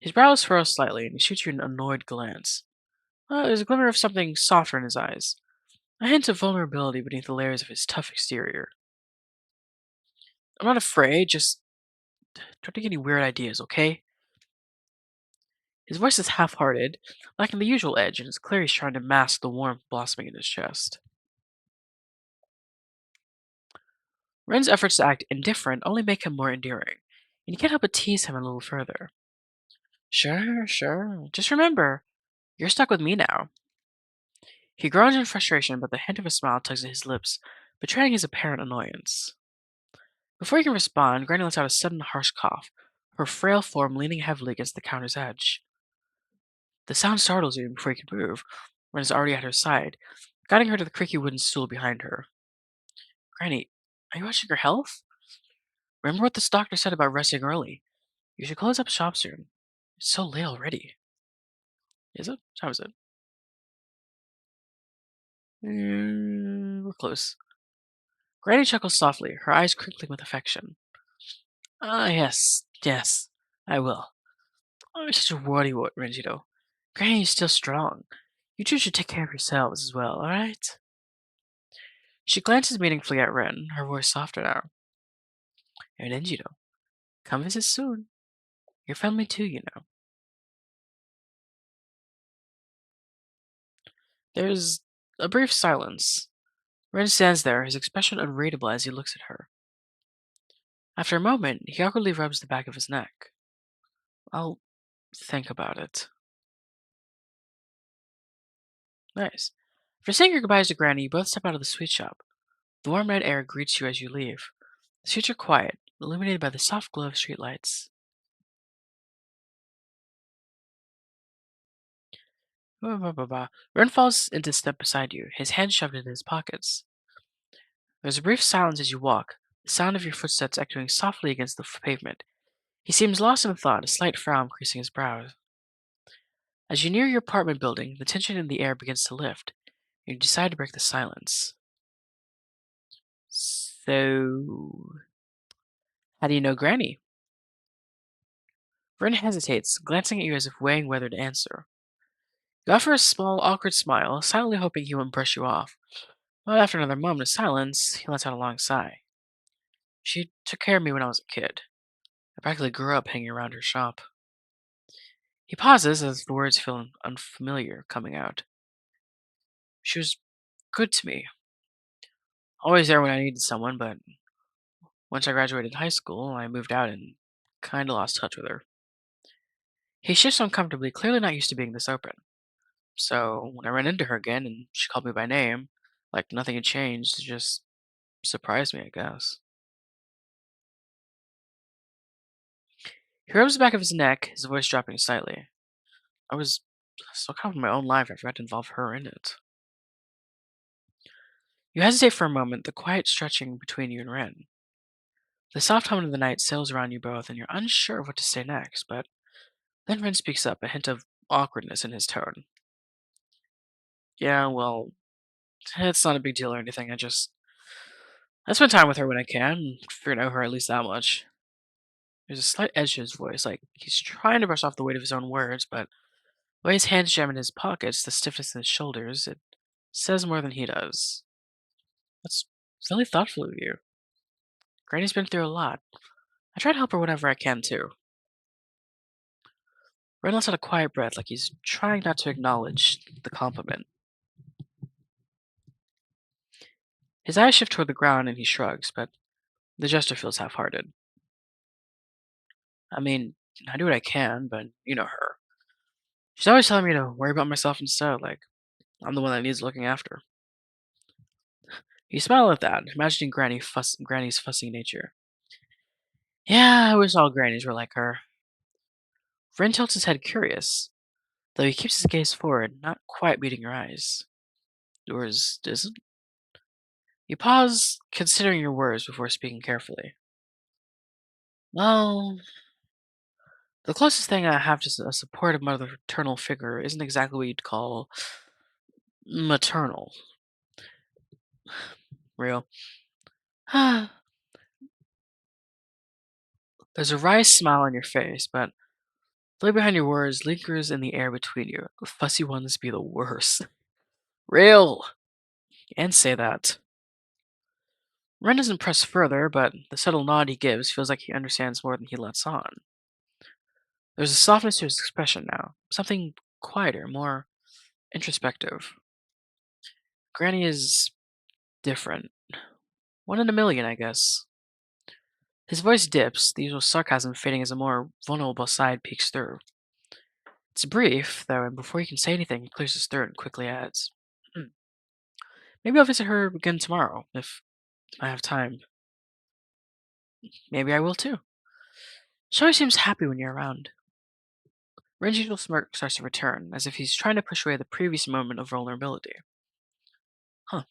His brows furrow slightly, and he shoots you an annoyed glance. There's a glimmer of something softer in his eyes, a hint of vulnerability beneath the layers of his tough exterior. I'm not afraid, just don't take any weird ideas, okay? His voice is half-hearted, lacking the usual edge, and it's clear he's trying to mask the warmth blossoming in his chest. Ren's efforts to act indifferent only make him more endearing, and you can't help but tease him a little further. Sure, sure. Just remember, you're stuck with me now. He groans in frustration, but the hint of a smile tugs at his lips, betraying his apparent annoyance. Before he can respond, Granny lets out a sudden harsh cough, her frail form leaning heavily against the counter's edge. The sound startles you, and before you can move, Ren is already at her side, guiding her to the creaky wooden stool behind her. Granny, are you watching your health? Remember what this doctor said about resting early. You should close up shop soon. It's so late already. Is it? What time is it? We're close. Granny chuckles softly, her eyes crinkling with affection. Ah, yes, yes, I will. Oh, you're such a wordy Ranjito. Granny is still strong. You two should take care of yourselves as well, alright? She glances meaningfully at Ren, her voice softer now. And Enjito, come visit soon. Your family too, you know. There's a brief silence. Ren stands there, his expression unreadable as he looks at her. After a moment, he awkwardly rubs the back of his neck. I'll think about it. Nice. After saying your goodbyes to Granny, you both step out of the sweet shop. The warm night air greets you as you leave. The streets are quiet, illuminated by the soft glow of streetlights. Bah, bah, bah, bah. Ren falls into step beside you, his hands shoved into his pockets. There's a brief silence as you walk, the sound of your footsteps echoing softly against the pavement. He seems lost in thought, a slight frown creasing his brows. As you near your apartment building, the tension in the air begins to lift, and you decide to break the silence. So, how do you know Granny? Ren hesitates, glancing at you as if weighing whether to answer. You offer a small, awkward smile, silently hoping he won't brush you off. But after another moment of silence, he lets out a long sigh. She took care of me when I was a kid. I practically grew up hanging around her shop. He pauses as the words feel unfamiliar coming out. She was good to me, always there when I needed someone, but once I graduated high school, I moved out and kinda lost touch with her. He shifts uncomfortably, clearly not used to being this open. So when I ran into her again and she called me by name, like nothing had changed, it just surprised me, I guess. He rubs the back of his neck, his voice dropping slightly. I was so caught up in my own life, I forgot to involve her in it. You hesitate for a moment, the quiet stretching between you and Ren. The soft hum of the night sails around you both, and you're unsure of what to say next, but then Ren speaks up, a hint of awkwardness in his tone. Yeah, well, it's not a big deal or anything. I spend time with her when I can, and figure to know her at least that much. There's a slight edge to his voice, like he's trying to brush off the weight of his own words, but the way his hands jam in his pockets, the stiffness in his shoulders, it says more than he does. That's really thoughtful of you. Granny's been through a lot. I try to help her whenever I can, too. Ren lets out a quiet breath, like he's trying not to acknowledge the compliment. His eyes shift toward the ground and he shrugs, but the gesture feels half-hearted. I mean, I do what I can, but you know her. She's always telling me to worry about myself instead, like I'm the one that needs looking after. You smile at that, imagining Granny's fussy nature. Yeah, I wish all grannies were like her. Ren tilts his head curious, though he keeps his gaze forward, not quite meeting your eyes. Yours isn't? You pause, considering your words before speaking carefully. Well, the closest thing I have to a supportive maternal figure isn't exactly what you'd call maternal. Real. There's a wry smile on your face, but the look behind your words lingers in the air between you. The fussy ones be the worst. Real. And say that. Ren doesn't press further, but the subtle nod he gives feels like he understands more than he lets on. There's a softness to his expression now, something quieter, more introspective. Granny is different. One in a million, I guess. His voice dips, the usual sarcasm fading as a more vulnerable side peeks through. It's brief, though, and before he can say anything, he clears his throat and quickly adds, "Hmm, maybe I'll visit her again tomorrow, if I have time. Maybe I will too. She always seems happy when you're around." Ren's usual smirk starts to return, as if he's trying to push away the previous moment of vulnerability. Huh,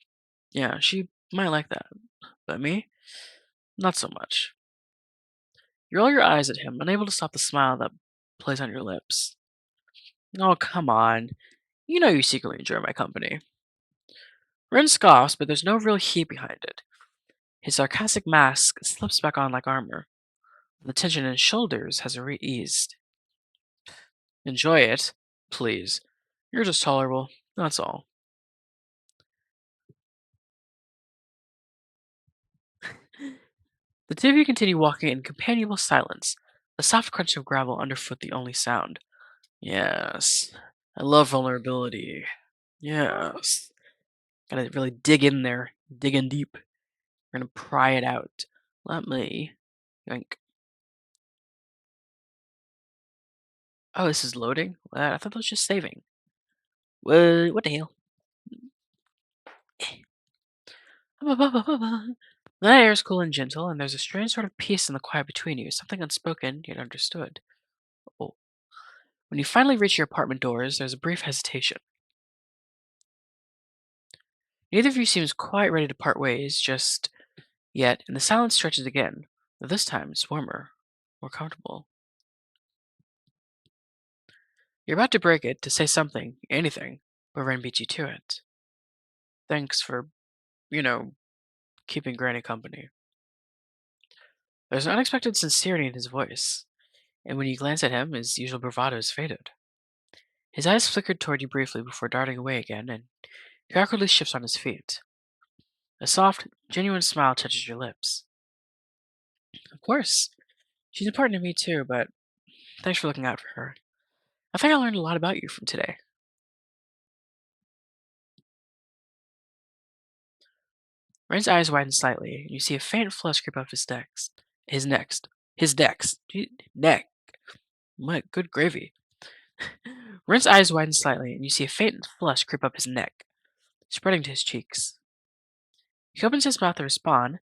yeah, she might like that. But me? Not so much. You roll your eyes at him, unable to stop the smile that plays on your lips. Oh, come on. You know you secretly enjoy my company. Ren scoffs, but there's no real heat behind it. His sarcastic mask slips back on like armor. The tension in his shoulders has eased. Enjoy it? Please. You're just tolerable. That's all. The two of you continue walking in companionable silence, the soft crunch of gravel underfoot the only sound. Yes. I love vulnerability. Yes. Gotta really dig in there. Dig in deep. We're gonna pry it out. Let me. Yoink. Oh, this is loading? I thought that was just saving. What the hell? The night air is cool and gentle, and there's a strange sort of peace in the quiet between you, something unspoken yet understood. Oh. When you finally reach your apartment doors, there's a brief hesitation. Neither of you seems quite ready to part ways just yet, and the silence stretches again, but this time it's warmer, more comfortable. You're about to break it, to say something, anything, but Ren beats you to it. Thanks for, you know, keeping Granny company. There's an unexpected sincerity in his voice, and when you glance at him, his usual bravado is faded. His eyes flickered toward you briefly before darting away again, and he awkwardly shifts on his feet. A soft, genuine smile touches your lips. Of course, she's important to me too, but thanks for looking out for her. I think I learned a lot about you from today. Ren's eyes widen slightly, and you see a faint flush creep up his neck. His next. His next. Neck. My good gravy. Ren's eyes widen slightly, and you see a faint flush creep up his neck, spreading to his cheeks. He opens his mouth to respond,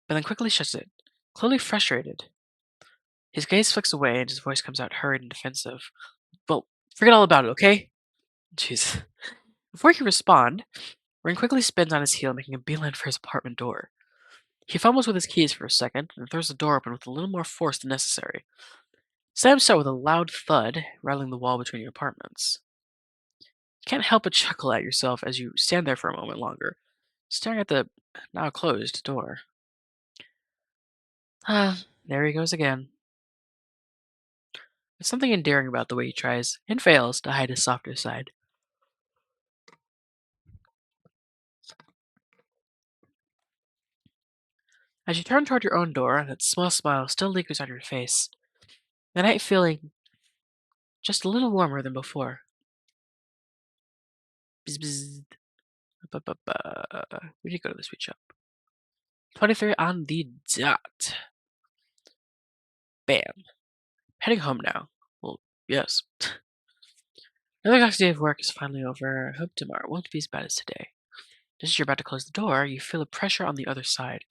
but then quickly shuts it, clearly frustrated. His gaze flicks away, and his voice comes out hurried and defensive. Well, forget all about it, okay? Jeez. Before he can respond, Ren quickly spins on his heel, making a beeline for his apartment door. He fumbles with his keys for a second, and throws the door open with a little more force than necessary. Slams shut with a loud thud, rattling the wall between your apartments. You can't help but chuckle at yourself as you stand there for a moment longer, staring at the now closed door. Ah, there he goes again. There's something endearing about the way he tries, and fails, to hide his softer side. As you turn toward your own door, that small smile still lingers on your face, the night feeling just a little warmer than before. Bzz, bzz. We need to go to the sweet shop. 23 on the dot. Bam. Heading home now. Well, yes. Another exhausting day of work is finally over. I hope tomorrow won't be as bad as today. Just as you're about to close the door, you feel a pressure on the other side.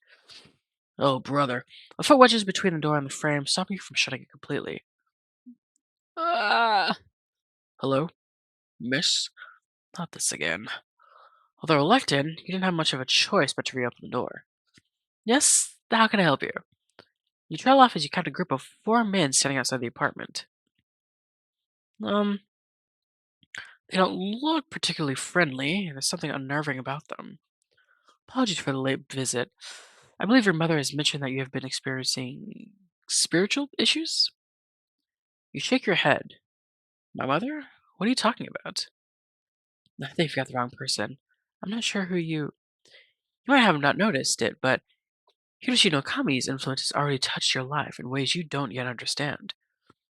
Oh, brother. A foot wedges between the door and the frame, stopping you from shutting it completely. Ah! Hello? Miss? Not this again. Although elected, you didn't have much of a choice but to reopen the door. Yes, how can I help you? You trail off as you count a group of four men standing outside the apartment. Um, they don't look particularly friendly, and there's something unnerving about them. Apologies for the late visit. I believe your mother has mentioned that you have been experiencing spiritual issues? You shake your head. My mother? What are you talking about? I think you've got the wrong person. I'm not sure who you might have not noticed it, but Hiroshi no Kami's influence has already touched your life in ways you don't yet understand.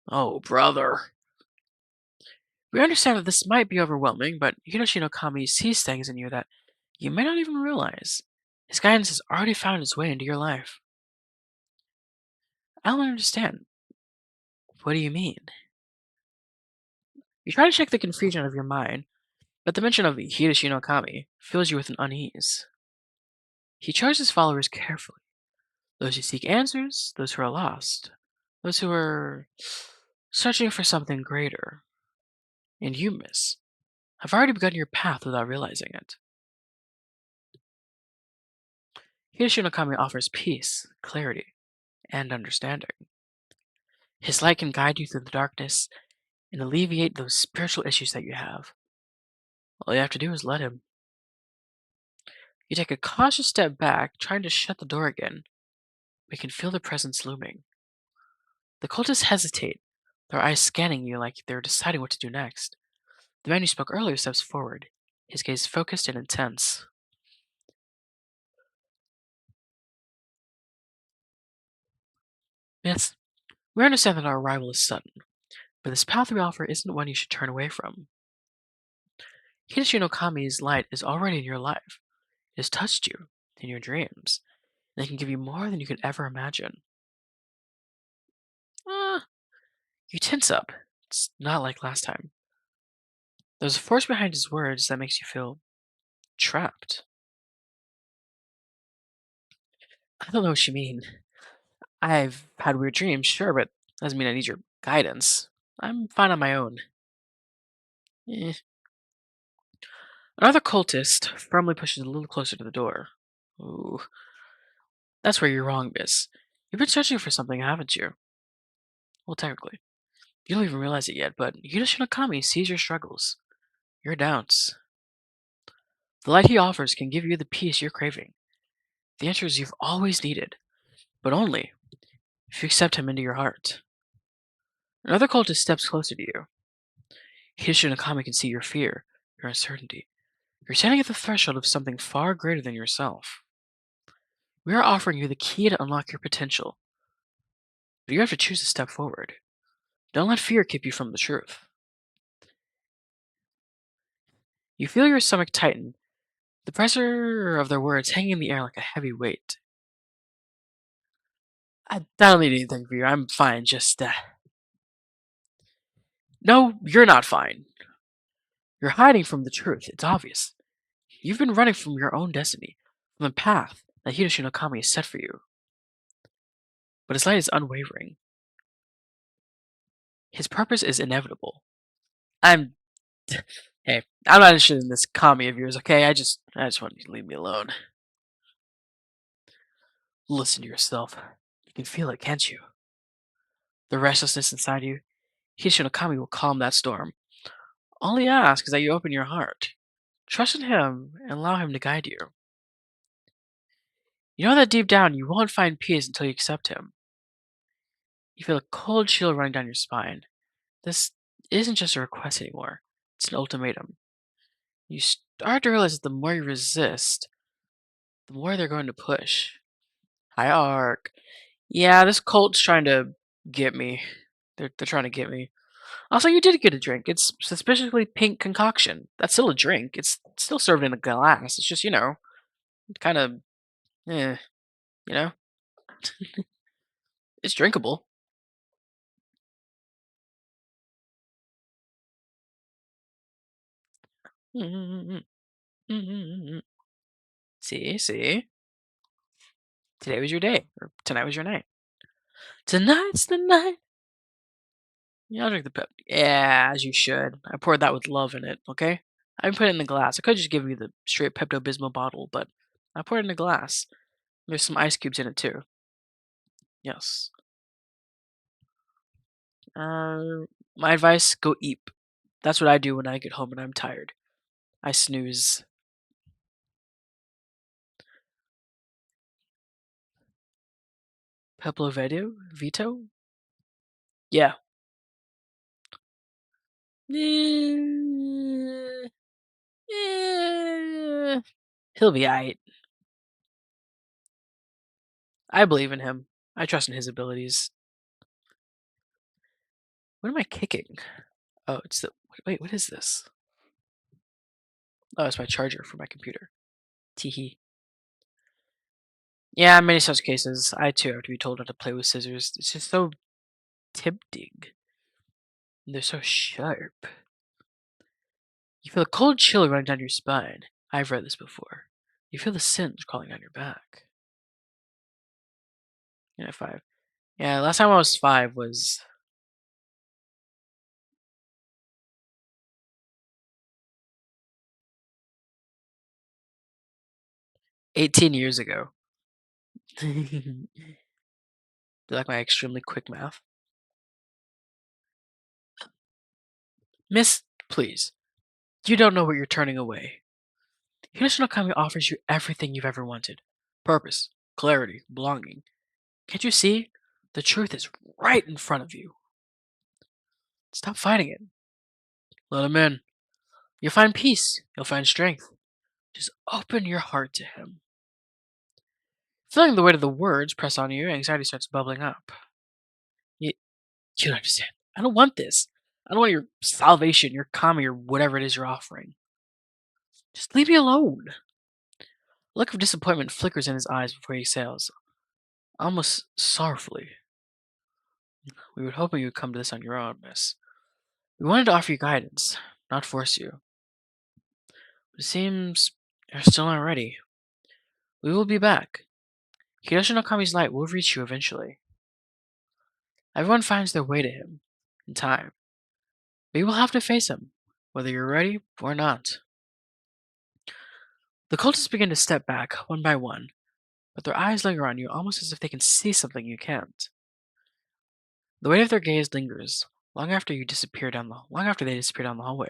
Oh, brother. We understand that this might be overwhelming, but Hiroshi no Kami sees things in you that you may not even realize. His guidance has already found its way into your life. I don't understand. What do you mean? You try to shake the confusion out of your mind, but the mention of Hiroshi no Kami fills you with an unease. He chose his followers carefully, those who seek answers, those who are lost, those who are searching for something greater. And you, miss, have already begun your path without realizing it. Hiroshi no Kami offers peace, clarity, and understanding. His light can guide you through the darkness and alleviate those spiritual issues that you have. All you have to do is let him. You take a cautious step back, trying to shut the door again, but you can feel the presence looming. The cultists hesitate, their eyes scanning you like they're deciding what to do next. The man you spoke earlier steps forward, his gaze focused and intense. Yes, we understand that our arrival is sudden, but this path we offer isn't one you should turn away from. Hideshi no Kami's light is already in your life. It has touched you in your dreams, and it can give you more than you could ever imagine. Ah, you tense up. It's not like last time. There's a force behind his words that makes you feel trapped. I don't know what you mean. I've had weird dreams, sure, but doesn't mean I need your guidance. I'm fine on my own. Eh. Another cultist firmly pushes a little closer to the door. Ooh, that's where you're wrong, miss. You've been searching for something, haven't you? Well, technically. You don't even realize it yet, but Hiroshi no Kami sees your struggles, your doubts. The light he offers can give you the peace you're craving, the answers you've always needed, but only if you accept him into your heart. Another cultist steps closer to you. Hiroshi no Kami can see your fear, your uncertainty. You're standing at the threshold of something far greater than yourself. We are offering you the key to unlock your potential, but you have to choose to step forward. Don't let fear keep you from the truth. You feel your stomach tighten, the pressure of their words hanging in the air like a heavy weight. I don't need anything for you. I'm fine. Just, no, you're not fine. You're hiding from the truth. It's obvious. You've been running from your own destiny, from the path that Hiroshi no Kami has set for you. But his light is unwavering. His purpose is inevitable. I'm, hey, I'm not interested in this Kami of yours. Okay, I just want you to leave me alone. Listen to yourself. You can feel it, can't you? The restlessness inside you. Hiroshi no Kami will calm that storm. All he asks is that you open your heart. Trust in him and allow him to guide you. You know that deep down you won't find peace until you accept him. You feel a cold chill running down your spine. This isn't just a request anymore, it's an ultimatum. You start to realize that the more you resist, the more they're going to push. Hi, Ark. Yeah, this cult's trying to get me. They're trying to get me. Also, you did get a drink. It's suspiciously pink concoction. That's still a drink. It's still served in a glass. It's just, kind of, eh, you know, it's drinkable. See, see. Today was your day, or tonight was your night. Tonight's the night. Yeah, I'll drink the Pep. Yeah, as you should. I poured that with love in it, okay? I put it in the glass. I could just give you the straight Pepto Bismol bottle, but I put it in a glass. There's some ice cubes in it too. Yes. My advice: go eat. That's what I do when I get home and I'm tired. I snooze. Pablo Vito? Yeah. Eh, eh, he'll be alright. I believe in him. I trust in his abilities. What am I kicking? Oh, it's the wait. What is this? Oh, it's my charger for my computer. Teehee. Yeah, in many such cases, I too have to be told how to play with scissors. It's just so tempting. And they're so sharp. You feel a cold chill running down your spine. I've read this before. You feel the singe crawling down your back. Yeah, 5. Yeah, last time I was 5 was 18 years ago. Do you like my extremely quick math? Miss, please. You don't know what you're turning away. Hiroshima Kami offers you everything you've ever wanted. Purpose, clarity, belonging. Can't you see? The truth is right in front of you. Stop fighting it. Let him in. You'll find peace. You'll find strength. Just open your heart to him. Feeling the weight of the words press on you, anxiety starts bubbling up. You, you don't understand. I don't want this. I don't want your salvation, your kami, or whatever it is you're offering. Just leave me alone. A look of disappointment flickers in his eyes before he exhales, almost sorrowfully. We were hoping you'd come to this on your own, miss. We wanted to offer you guidance, not force you. But it seems you're still not ready. We will be back. Hiroshi no Kami's light will reach you eventually. Everyone finds their way to him in time. But you will have to face him, whether you're ready or not. The cultists begin to step back, one by one, but their eyes linger on you almost as if they can see something you can't. The weight of their gaze lingers long after they disappear down the hallway.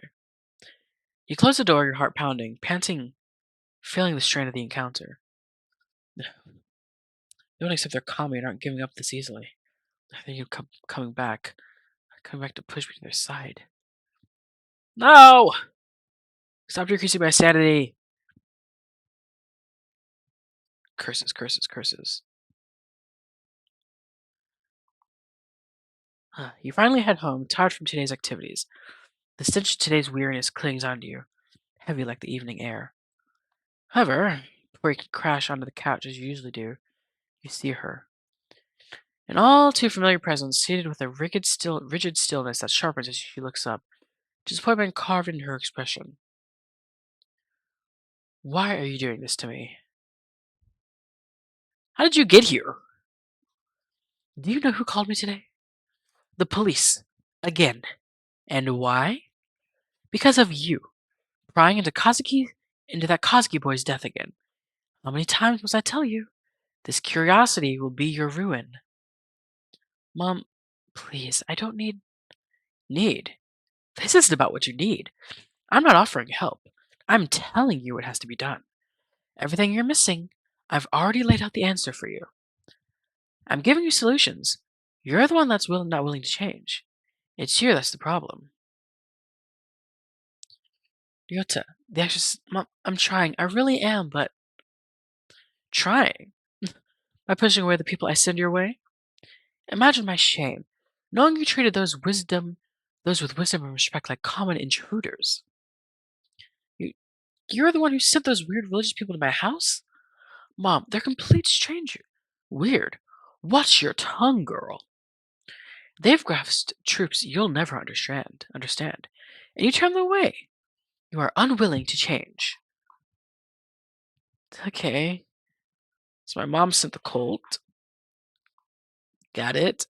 You close the door, your heart pounding, panting, feeling the strain of the encounter. No one except their kami aren't giving up this easily. I think you coming back to push me to their side. No! Stop decreasing my sanity! Curses, curses, curses. You finally head home, tired from today's activities. The stench of today's weariness clings onto you, heavy like the evening air. However, before you can crash onto the couch as you usually do, you see her. An all too familiar presence, seated with a rigid stillness that sharpens as she looks up, disappointment carved into her expression. Why are you doing this to me? How did you get here? Do you know who called me today? The police. Again. And why? Because of you. Prying into that Kazuki boy's death again. How many times must I tell you? This curiosity will be your ruin. Mom, please, I don't need. This isn't about what you need. I'm not offering help. I'm telling you what has to be done. Everything you're missing, I've already laid out the answer for you. I'm giving you solutions. You're the one that's not willing to change. It's you that's the problem. Ryota, the actress, Mom, I'm trying. I really am, but trying. By pushing away the people I send your way? Imagine my shame, knowing you treated those with wisdom and respect like common intruders. You, you're the one who sent those weird religious people to my house? Mom, they're complete strangers. Weird. Watch your tongue, girl. They've grasped troops you'll never understand, and you turn them away. You are unwilling to change. Okay. So my mom sent the cult. Got it.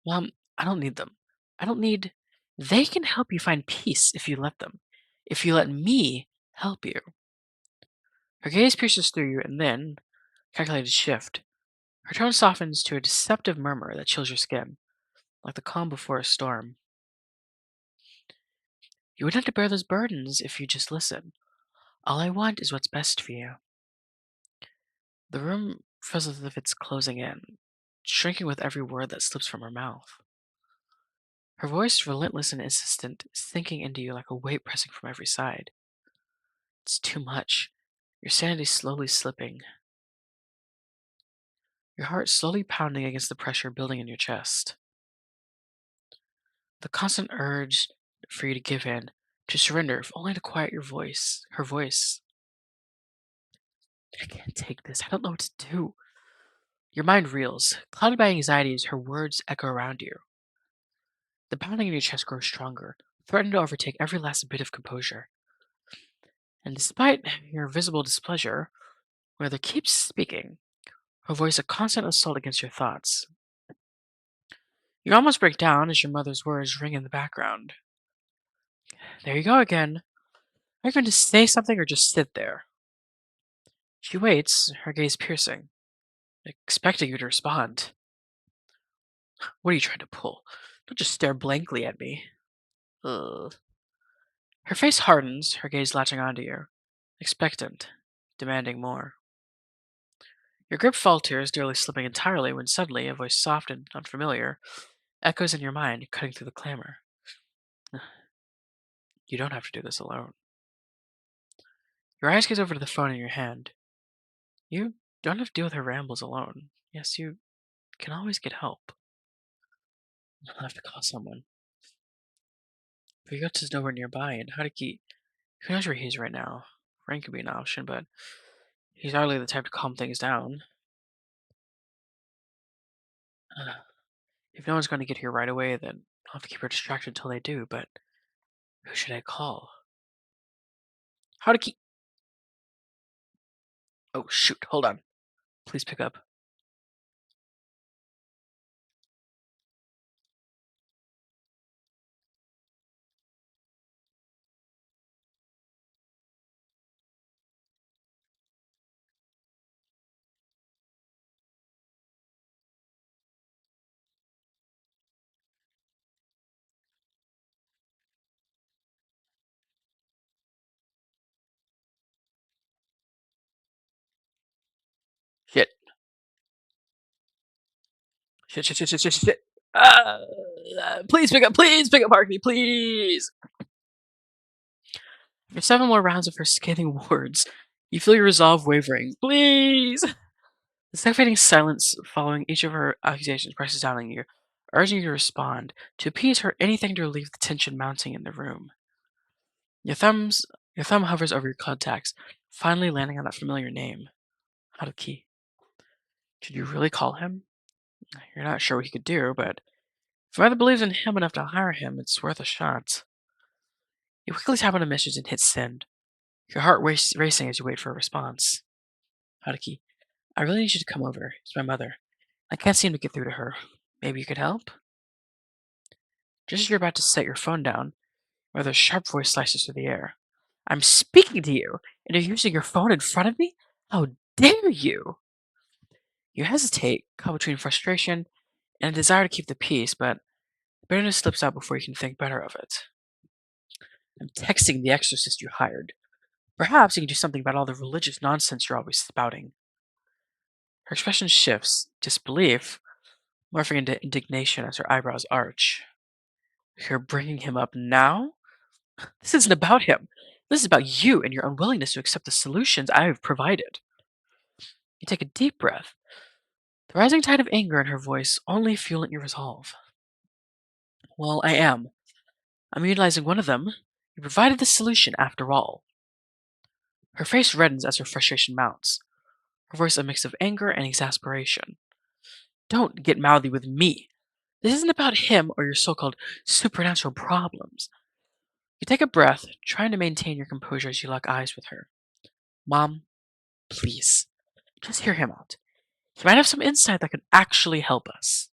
Mom, I don't need them. I don't need. They can help you find peace if you let them. if you let me help you. Her gaze pierces through you, and then, calculated shift, her tone softens to a deceptive murmur that chills your skin, like the calm before a storm. You wouldn't have to bear those burdens if you just listen. All I want is what's best for you. The room feels as if it's closing in, shrinking with every word that slips from her mouth. Her voice, relentless and insistent, is sinking into you like a weight pressing from every side. It's too much. Your sanity slowly slipping, your heart slowly pounding against the pressure building in your chest. The constant urge for you to give in, to surrender, if only to quiet your voice, her voice. I can't take this. I don't know what to do. Your mind reels, clouded by anxiety as her words echo around you. The pounding in your chest grows stronger, threatening to overtake every last bit of composure. And despite your visible displeasure, Mother keeps speaking, her voice a constant assault against your thoughts. You almost break down as your mother's words ring in the background. There you go again. Are you going to say something or just sit there? She waits, her gaze piercing, expecting you to respond. What are you trying to pull? Don't just stare blankly at me. Ugh. Her face hardens, her gaze latching onto you, expectant, demanding more. Your grip falters, nearly slipping entirely when suddenly a voice soft and unfamiliar echoes in your mind, cutting through the clamor. You don't have to do this alone. Your eyes gaze over to the phone in your hand. You don't have to deal with her rambles alone. Yes, you can always get help. I'll have to call someone. But is nowhere nearby, and who knows where he is right now? Rain could be an option, but he's hardly the type to calm things down. Uh, if no one's going to get here right away, then I'll have to keep her distracted until they do, but who should I call? How to keep. Oh, shoot, hold on. Please pick up. Shit. Shit, shit, shit, shit, shit, shit. Please pick up Harky, please. After 7 more rounds of her scathing words, you feel your resolve wavering. Please! The suffocating silence following each of her accusations presses down on you, urging you to respond, to appease her anything to relieve the tension mounting in the room. Your thumbs your thumb hovers over your contacts, finally landing on that familiar name. Haruki. Should you really call him? You're not sure what he could do, but if your mother believes in him enough to hire him, it's worth a shot. You quickly tap on a message and hit send, your heart racing as you wait for a response. Haruki. I really need you to come over. It's my mother. I can't seem to get through to her. Maybe you could help? Just as you're about to set your phone down, Mother's sharp voice slices through the air. I'm speaking to you, and you're using your phone in front of me? How dare you? You hesitate, caught between frustration and a desire to keep the peace, but bitterness slips out before you can think better of it. I'm texting the exorcist you hired. Perhaps you can do something about all the religious nonsense you're always spouting. Her expression shifts, disbelief, morphing into indignation as her eyebrows arch. You're bringing him up now? This isn't about him. This is about you and your unwillingness to accept the solutions I have provided. You take a deep breath, the rising tide of anger in her voice only fueling your resolve. Well, I am. I'm utilizing one of them. You provided the solution after all. Her face reddens as her frustration mounts, her voice a mix of anger and exasperation. Don't get mouthy with me. This isn't about him or your so-called supernatural problems. You take a breath, trying to maintain your composure as you lock eyes with her. Mom, please, just hear him out. He might have some insight that could actually help us.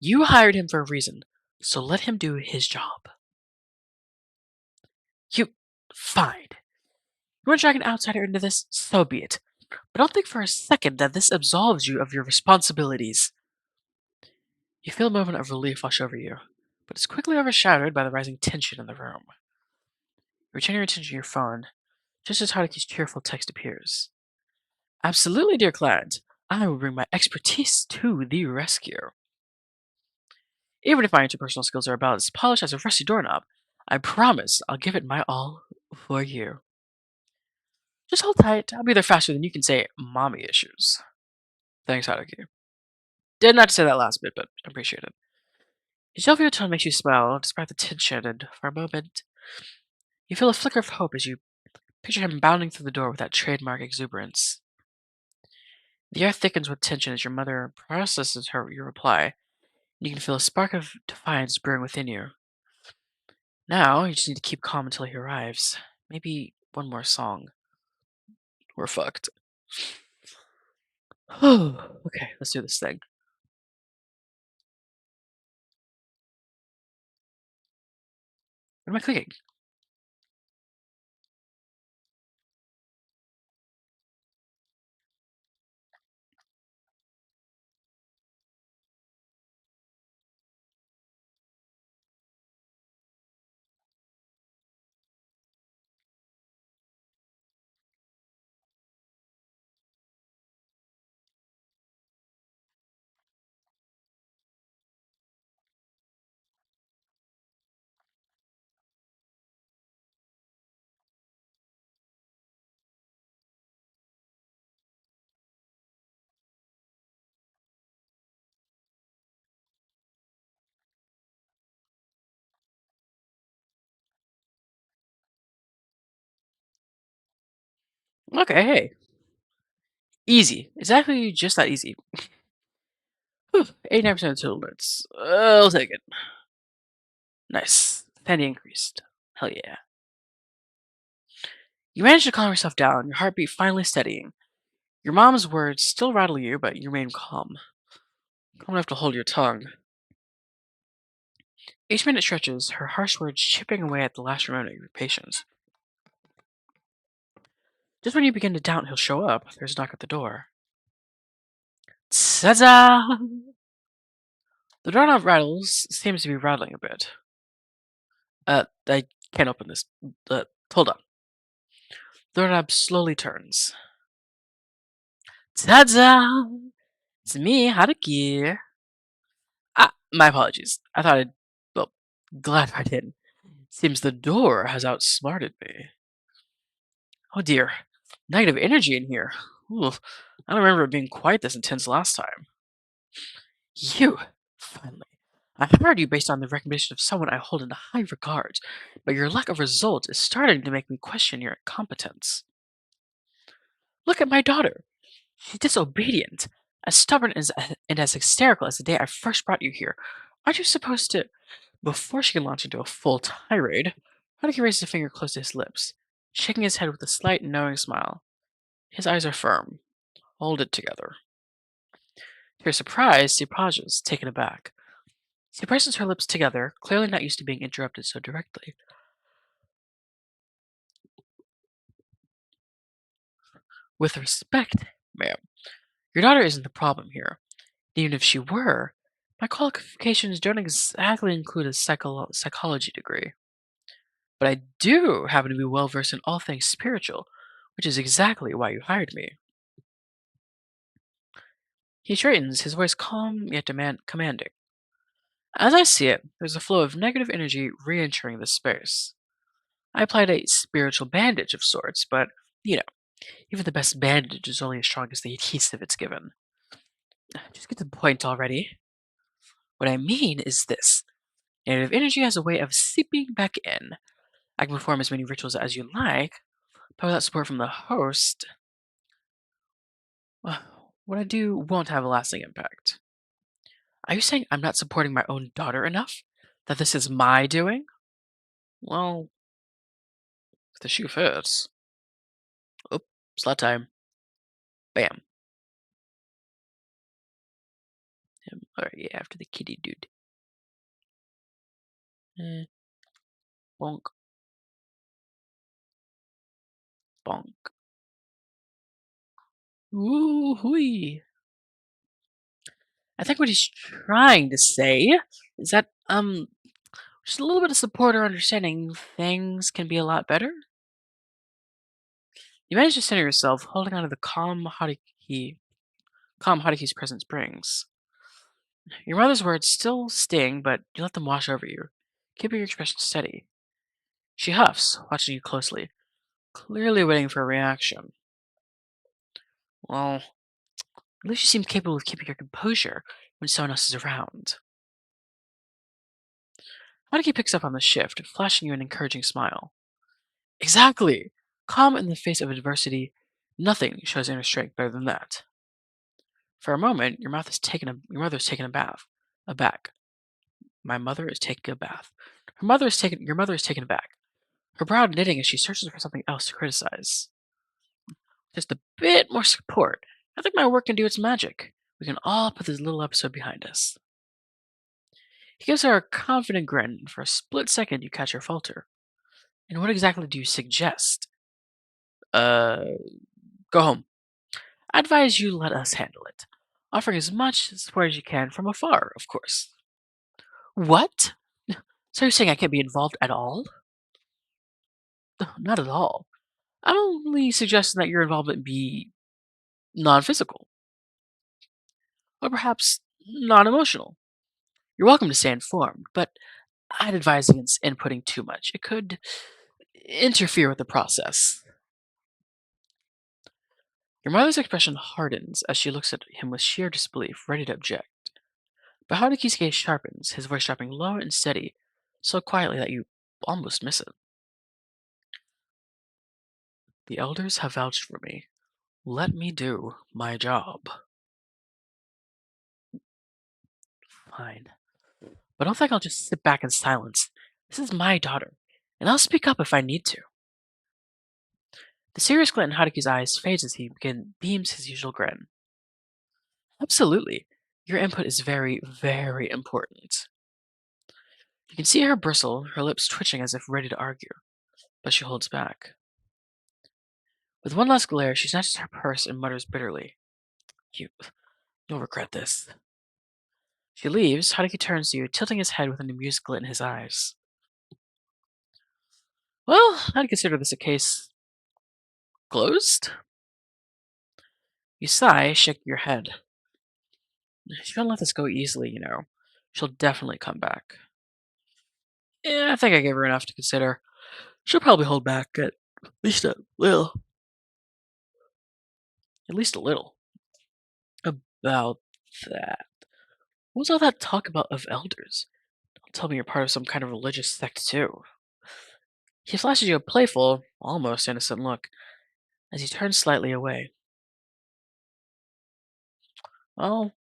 You hired him for a reason, so let him do his job. You. Fine. You want to drag an outsider into this? So be it. But don't think for a second that this absolves you of your responsibilities. You feel a moment of relief wash over you, but it's quickly overshadowed by the rising tension in the room. You return your attention to your phone, just as Haruki's cheerful text appears. Absolutely, dear client. I will bring my expertise to the rescue. Even if my interpersonal skills are about as polished as a rusty doorknob, I promise I'll give it my all for you. Just hold tight. I'll be there faster than you can say mommy issues. Thanks, Haruki. Did not say that last bit, but I appreciate it. His jovial tone makes you smile despite the tension, and for a moment, you feel a flicker of hope as you picture him bounding through the door with that trademark exuberance. The air thickens with tension as your mother processes your reply, and you can feel a spark of defiance brewing within you. Now, you just need to keep calm until he arrives. Maybe one more song. We're fucked. Okay, let's do this thing. What am I clicking? Okay, hey. Easy. Exactly just that easy. Whew, 89% of total notes. I'll take it. Nice. Penny increased. Hell yeah. You managed to calm yourself down, your heartbeat finally steadying. Your mom's words still rattle you, but you remain calm. Calm enough to hold your tongue. Each minute stretches, her harsh words chipping away at the last remnant of your patience. Just when you begin to doubt he'll show up, there's a knock at the door. Ta-da! The doorknob rattles, seems to be rattling a bit. I can't open this. Hold on. The doorknob slowly turns. Ta-da! It's me, Haruki. Ah, my apologies. I thought I'd. Well, glad I didn't. Seems the door has outsmarted me. Oh dear. Negative energy in here. Ooh, I don't remember it being quite this intense last time. You! Finally. I hired you based on the recommendation of someone I hold in high regard, but your lack of results is starting to make me question your competence. Look at my daughter. She's disobedient, as stubborn and as hysterical as the day I first brought you here. Aren't you supposed to? Before she can launch into a full tirade, Haruki raises a finger close to his lips, shaking his head with a slight knowing smile. His eyes are firm. Hold it together. To her surprise, she pauses, taken aback. She presses her lips together, clearly not used to being interrupted so directly. With respect, ma'am, your daughter isn't the problem here. Even if she were, my qualifications don't exactly include a psychology degree. But I do happen to be well versed in all things spiritual, which is exactly why you hired me. He straightens, his voice calm yet commanding. As I see it, there's a flow of negative energy re-entering this space. I applied a spiritual bandage of sorts, but, you know, even the best bandage is only as strong as the adhesive it's given. Just get to the point already. What I mean is this. Negative energy has a way of seeping back in. I can perform as many rituals as you like, but without support from the host, what I do won't have a lasting impact. Are you saying I'm not supporting my own daughter enough? That this is my doing? Well, if the shoe fits. Oh, slot time. Bam. Alright, yeah, after the kitty dude. Eh, bonk. Bonk. Woo hoo. I think what he's trying to say is that, just a little bit of support or understanding, things can be a lot better. You manage to center yourself, holding on to the calm Haruki's presence brings. Your mother's words still sting, but you let them wash over you, keeping your expression steady. She huffs, watching you closely, clearly waiting for a reaction. Well, at least you seem capable of keeping your composure when someone else is around. Haruki picks up on the shift, flashing you an encouraging smile. Exactly! Calm in the face of adversity, nothing shows inner strength better than that. For a moment, your mother's taken a bath. Aback. My mother is taking a bath. Your mother is taken aback, her brow knitting as she searches for something else to criticize. Just a bit more support. I think my work can do its magic. We can all put this little episode behind us. He gives her a confident grin, and for a split second you catch her falter. And what exactly do you suggest? Uh, go home. I advise you let us handle it, offering as much support as you can from afar, of course. What? So you're saying I can't be involved at all? Not at all. I'm only suggesting that your involvement be non-physical, or perhaps non-emotional. You're welcome to stay informed, but I'd advise against inputting too much. It could interfere with the process. Your mother's expression hardens as she looks at him with sheer disbelief, ready to object. But Haruki's gaze sharpens, his voice dropping low and steady, so quietly that you almost miss it. The elders have vouched for me. Let me do my job. Fine. But don't think I'll just sit back in silence. This is my daughter, and I'll speak up if I need to. The serious glint in Haruki's eyes fades as he beams his usual grin. Absolutely. Your input is very, very important. You can see her bristle, her lips twitching as if ready to argue, but she holds back. With one last glare, she snatches her purse and mutters bitterly, You, you'll regret this. She leaves, Haruki turns to you, tilting his head with an amused glint in his eyes. Well, I'd consider this a case closed? You sigh, shaking your head. She won't let this go easily, you know. She'll definitely come back. Yeah, I think I gave her enough to consider. She'll probably hold back at least a little. At least a little. About that. What's all that talk about of elders? Don't tell me you're part of some kind of religious sect too. He flashes you a playful, almost innocent look as he turns slightly away. Well,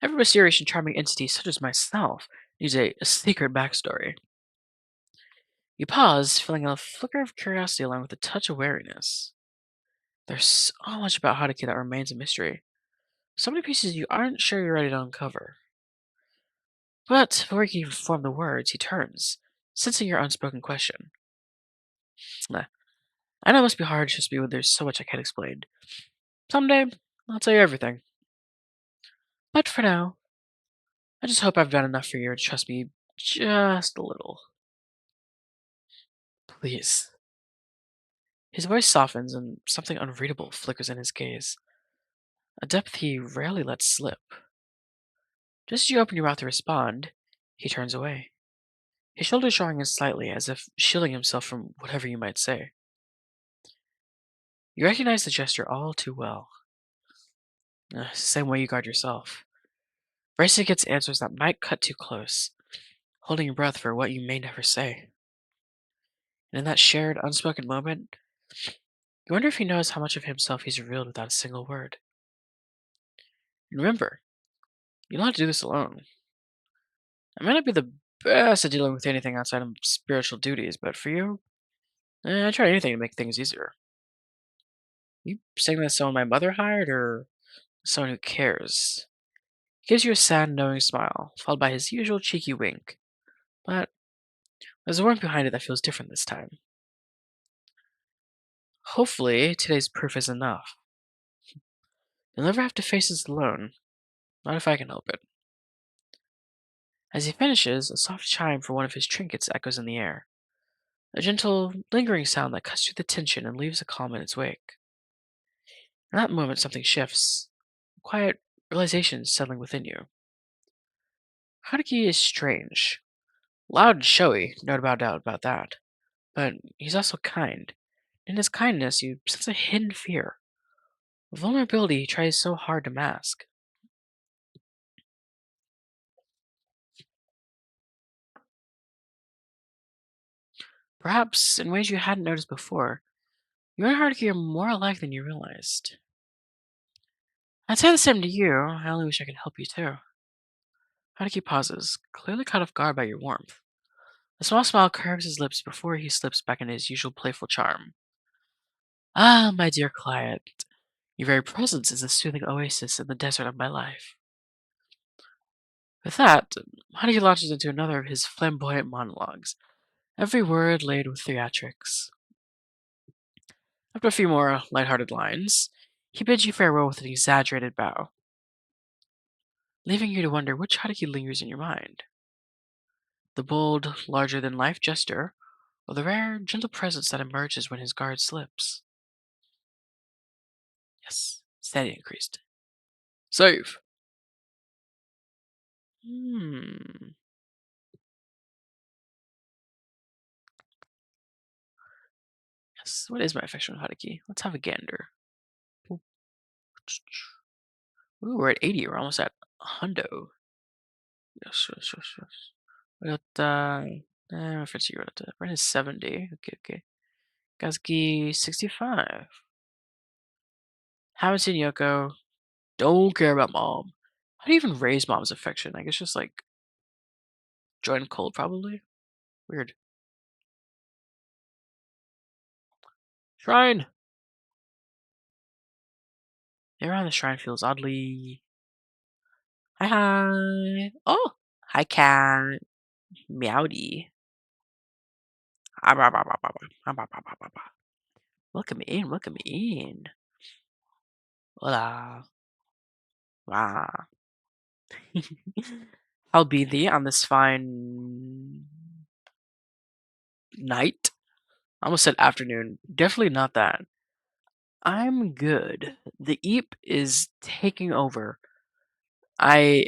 every mysterious and charming entity such as myself needs a secret backstory. You pause, feeling a flicker of curiosity along with a touch of wariness. There's so much about Haruki that remains a mystery. So many pieces you aren't sure you're ready to uncover. But before he can even form the words, he turns, sensing your unspoken question. Nah, I know it must be hard just because there's so much I can't explain. Someday, I'll tell you everything. But for now, I just hope I've done enough for you to trust me just a little. Please. His voice softens and something unreadable flickers in his gaze, a depth he rarely lets slip. Just as you open your mouth to respond, he turns away, his shoulders drawing in slightly as if shielding himself from whatever you might say. You recognize the gesture all too well. Same way you guard yourself, bracing against answers that might cut too close, holding your breath for what you may never say. And in that shared, unspoken moment, you wonder if he knows how much of himself he's revealed without a single word. And remember, you don't have to do this alone. I may not be the best at dealing with anything outside of spiritual duties, but for you, I try anything to make things easier. You saying that someone my mother hired, or someone who cares? He gives you a sad, knowing smile, followed by his usual cheeky wink. But there's a warmth behind it that feels different this time. Hopefully, today's proof is enough. You'll never have to face this alone, not if I can help it. As he finishes, a soft chime for one of his trinkets echoes in the air. A gentle, lingering sound that cuts through the tension and leaves a calm in its wake. In that moment, something shifts. A quiet realization settling within you. Haruki is strange. Loud and showy, no doubt about that. But he's also kind. In his kindness, you sense a hidden fear. A vulnerability he tries so hard to mask. Perhaps in ways you hadn't noticed before, you and Haruki are more alike than you realized. I'd say the same to you, I only wish I could help you too. Haruki pauses, clearly caught off guard by your warmth. A small smile curves his lips before he slips back into his usual playful charm. Ah, my dear client, your very presence is a soothing oasis in the desert of my life. With that, Haruki launches into another of his flamboyant monologues, every word laid with theatrics. After a few more light-hearted lines, he bids you farewell with an exaggerated bow, leaving you to wonder which Haruki lingers in your mind. The bold, larger-than-life gesture, or the rare, gentle presence that emerges when his guard slips. Yes, steady increased. Save. Hmm. Yes, what is my affection with Haruki? Let's have a gander. Ooh, we're at 80. We're almost at hundo. Yes, yes, yes, yes. We got, fancy you got Ren is 70. Okay, okay. Kazuki 65. Haven't seen Yoko. Don't care about mom. How do you even raise mom's affection? I guess just like join cold, probably. Weird. Shrine. The air around the shrine feels oddly. Hi hi. Oh, hi cat. Meowdy. Ah, bah, bah, bah, bah, bah. Ah, bah, bah, bah, bah, bah. Welcome in. Welcome in. Hola. Wow. How be thee on this fine night? I almost said afternoon. Definitely not that. I'm good. The Eep is taking over. I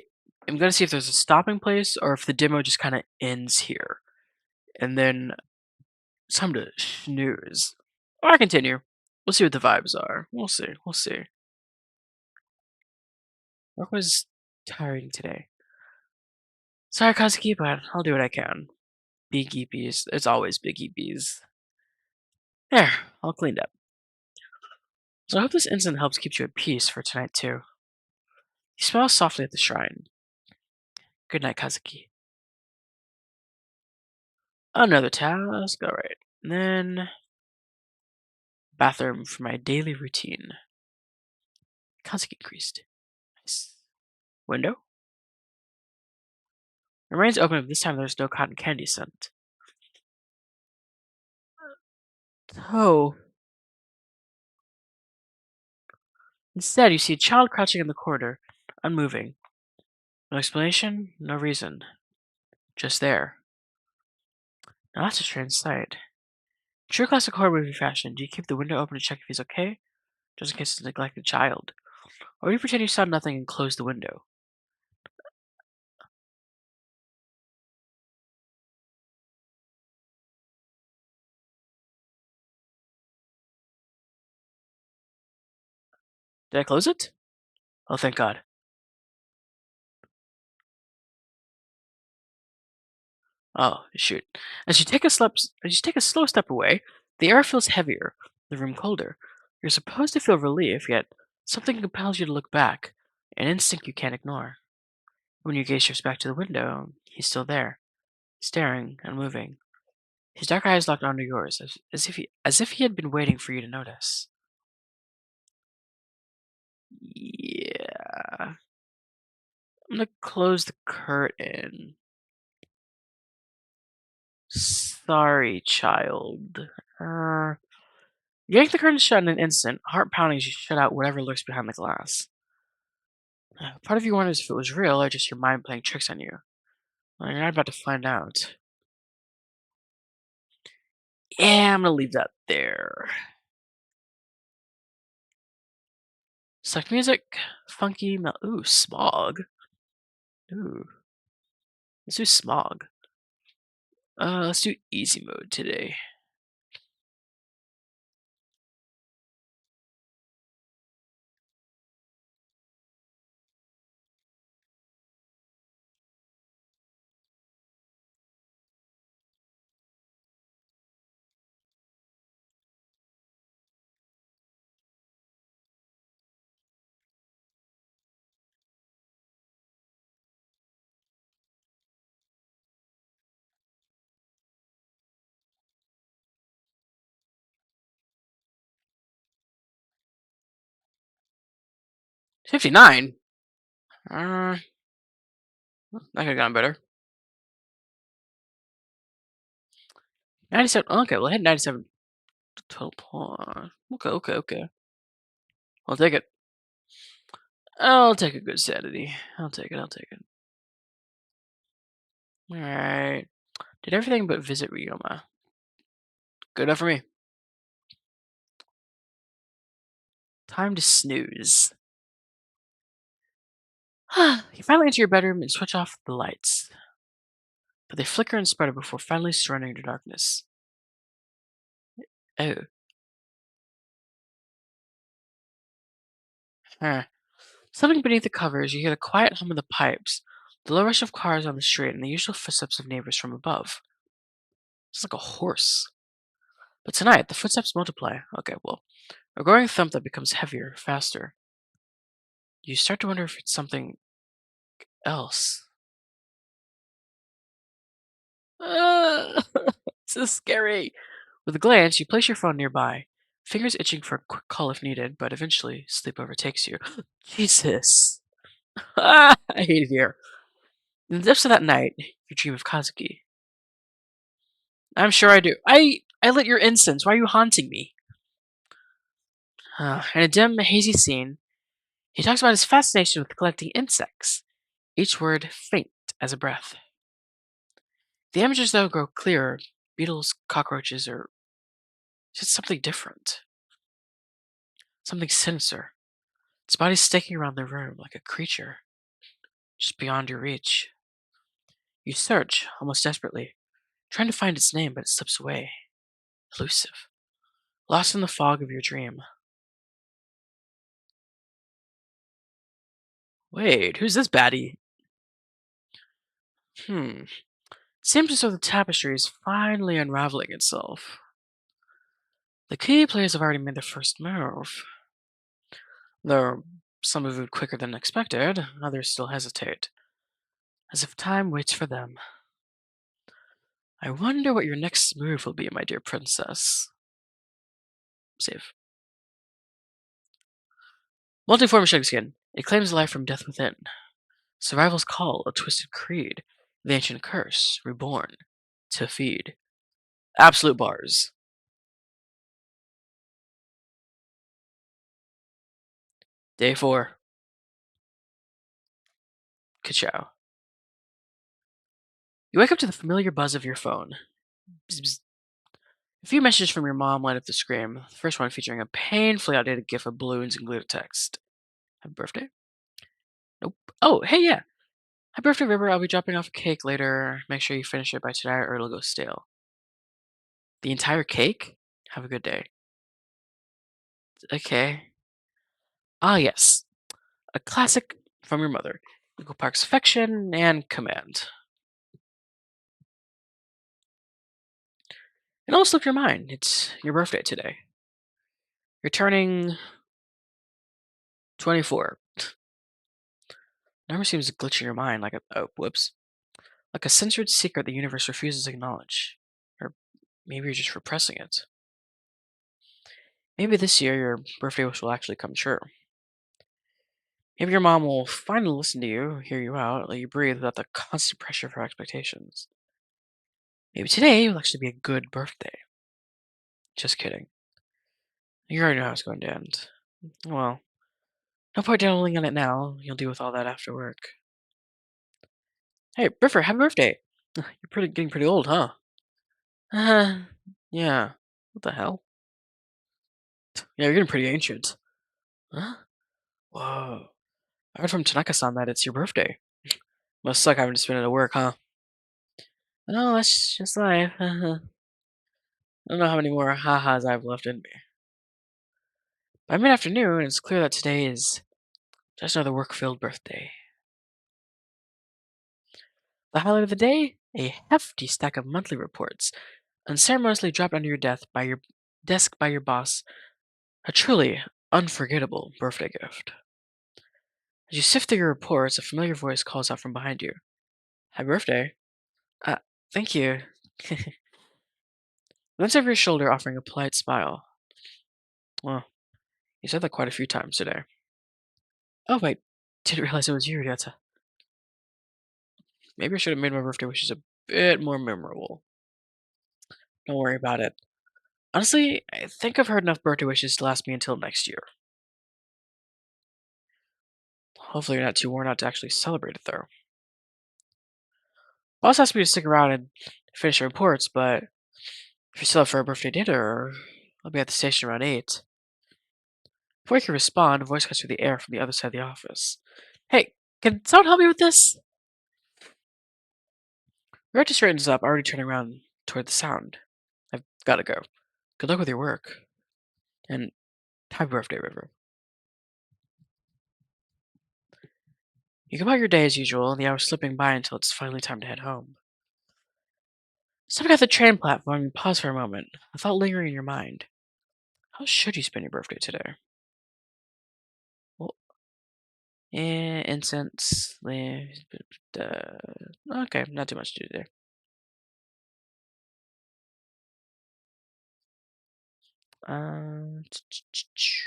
am gonna see if there's a stopping place or if the demo just kind of ends here, and then it's time to snooze. Or I continue. We'll see what the vibes are. We'll see. We'll see. Work was tiring today. Sorry, Kazuki, but I'll do what I can. Big EPs. It's always big EPs. There, all cleaned up. So I hope this incident helps keep you at peace for tonight too. He smiles softly at the shrine. Good night, Kazuki. Another task. All right. And then bathroom for my daily routine. Kazuki increased. Nice. Window remains open, but this time there's no cotton candy scent. Oh. Instead, you see a child crouching in the corridor, unmoving. No explanation, no reason. Just there. Now that's a strange sight. True classic horror movie fashion, do you keep the window open to check if he's okay? Just in case it's a neglected child. Or do you pretend you saw nothing and close the window? Did I close it? Oh, thank God. Oh, shoot. As you take a slow step away, the air feels heavier, the room colder. You're supposed to feel relief, yet something compels you to look back, an instinct you can't ignore. When your gaze shifts back to the window, he's still there, staring, unmoving. His dark eyes locked onto yours, as if he had been waiting for you to notice. Yeah. I'm gonna close the curtain. Sorry, child. Yank the curtain shut in an instant, heart pounding as you shut out whatever lurks behind the glass. Part of you wonders if it was real or just your mind playing tricks on you. Well, you're not about to find out. Yeah, I'm gonna leave that there. Select music, funky, ooh, smog. Ooh, let's do smog. Let's do easy mode today. 59. Uh, that could have gone better. 97. Okay, well, I hit 97 total point. Okay, okay, okay. I'll take it. I'll take a good sanity. I'll take it. I'll take it. All right. Did everything but visit Ryoma. Good enough for me. Time to snooze. You finally enter your bedroom and switch off the lights, but they flicker and sputter before finally surrendering to darkness. Oh. Huh. Something beneath the covers, you hear the quiet hum of the pipes, the low rush of cars on the street, and the usual footsteps of neighbors from above. It's like a horse. But tonight, the footsteps multiply. Okay, well, a growing thump that becomes heavier, faster. You start to wonder if it's something else. Ah, this is scary. With a glance, you place your phone nearby, fingers itching for a quick call if needed, but eventually sleep overtakes you. Jesus. I hate it here. In the depths of that night, you dream of Kazuki. I'm sure I do. I lit your incense. Why are you haunting me? In a dim, hazy scene, he talks about his fascination with collecting insects, each word faint as a breath. The images, though, grow clearer beetles, cockroaches, or just something different. Something sinister. Its body sticking around the room like a creature, just beyond your reach. You search, almost desperately, trying to find its name, but it slips away, elusive, lost in the fog of your dream. Wait, who's this baddie? Hmm. Seems as though the tapestry is finally unraveling itself. The key players have already made their first move, though some have moved quicker than expected, others still hesitate, as if time waits for them. I wonder what your next move will be, my dear princess. Save. Multiform skin. It claims life from death within. Survival's call, a twisted creed. The ancient curse, reborn. To feed. Absolute bars. Day 4. Ka-chow. You wake up to the familiar buzz of your phone. Bzz, bzz. A few messages from your mom light up the screen. The first one featuring a painfully outdated gif of balloons and glued text. Happy birthday? Nope. Oh, hey, yeah. Happy birthday, River. I'll be dropping off a cake later. Make sure you finish it by tonight or it'll go stale. The entire cake? Have a good day. Okay. Ah, yes. A classic from your mother. Equal parts affection and command. It almost slipped your mind. It's your birthday today. You're turning 24. Number seems to glitch in your mind like a whoops. Like a censored secret the universe refuses to acknowledge. Or maybe you're just repressing it. Maybe this year your birthday wish will actually come true. Maybe your mom will finally listen to you, hear you out, let you breathe without the constant pressure of her expectations. Maybe today will actually be a good birthday. Just kidding. You already know how it's going to end. Well, no point dwelling on it now. You'll deal with all that after work. Hey, Briffer, happy birthday! You're getting pretty old, huh? Uh, yeah. What the hell? Yeah, you're getting pretty ancient. Huh? Whoa. I heard from Tanaka-san that it's your birthday. Must suck having to spend it at work, huh? Oh, that's just life. I don't know how many more ha-has I've left in me. By mid-afternoon, it's clear that today is just another work-filled birthday. The highlight of the day? A hefty stack of monthly reports, unceremoniously dropped under your desk by your boss. A truly unforgettable birthday gift. As you sift through your reports, a familiar voice calls out from behind you. Happy birthday. Uh, thank you. Glance over your shoulder, offering a polite smile. Well, you said that quite a few times today. Oh, wait. Didn't realize it was you, Ryota. Maybe I should have made my birthday wishes a bit more memorable. Don't worry about it. Honestly, I think I've heard enough birthday wishes to last me until next year. Hopefully, you're not too worn out to actually celebrate it, though. Boss asked me to stick around and finish the reports, but if you're still up for a birthday dinner, I'll be at the station around 8. Before you can respond, a voice cuts through the air from the other side of the office. Hey, can someone help me with this? Rota straightens up, already turning around toward the sound. I've gotta go. Good luck with your work. And happy birthday, River. You go about your day as usual, and the hours slipping by until it's finally time to head home. Stepping off the train platform, you pause for a moment, a thought lingering in your mind. How should you spend your birthday today? Well, incense, okay, not too much to do today. T- t- t- ch-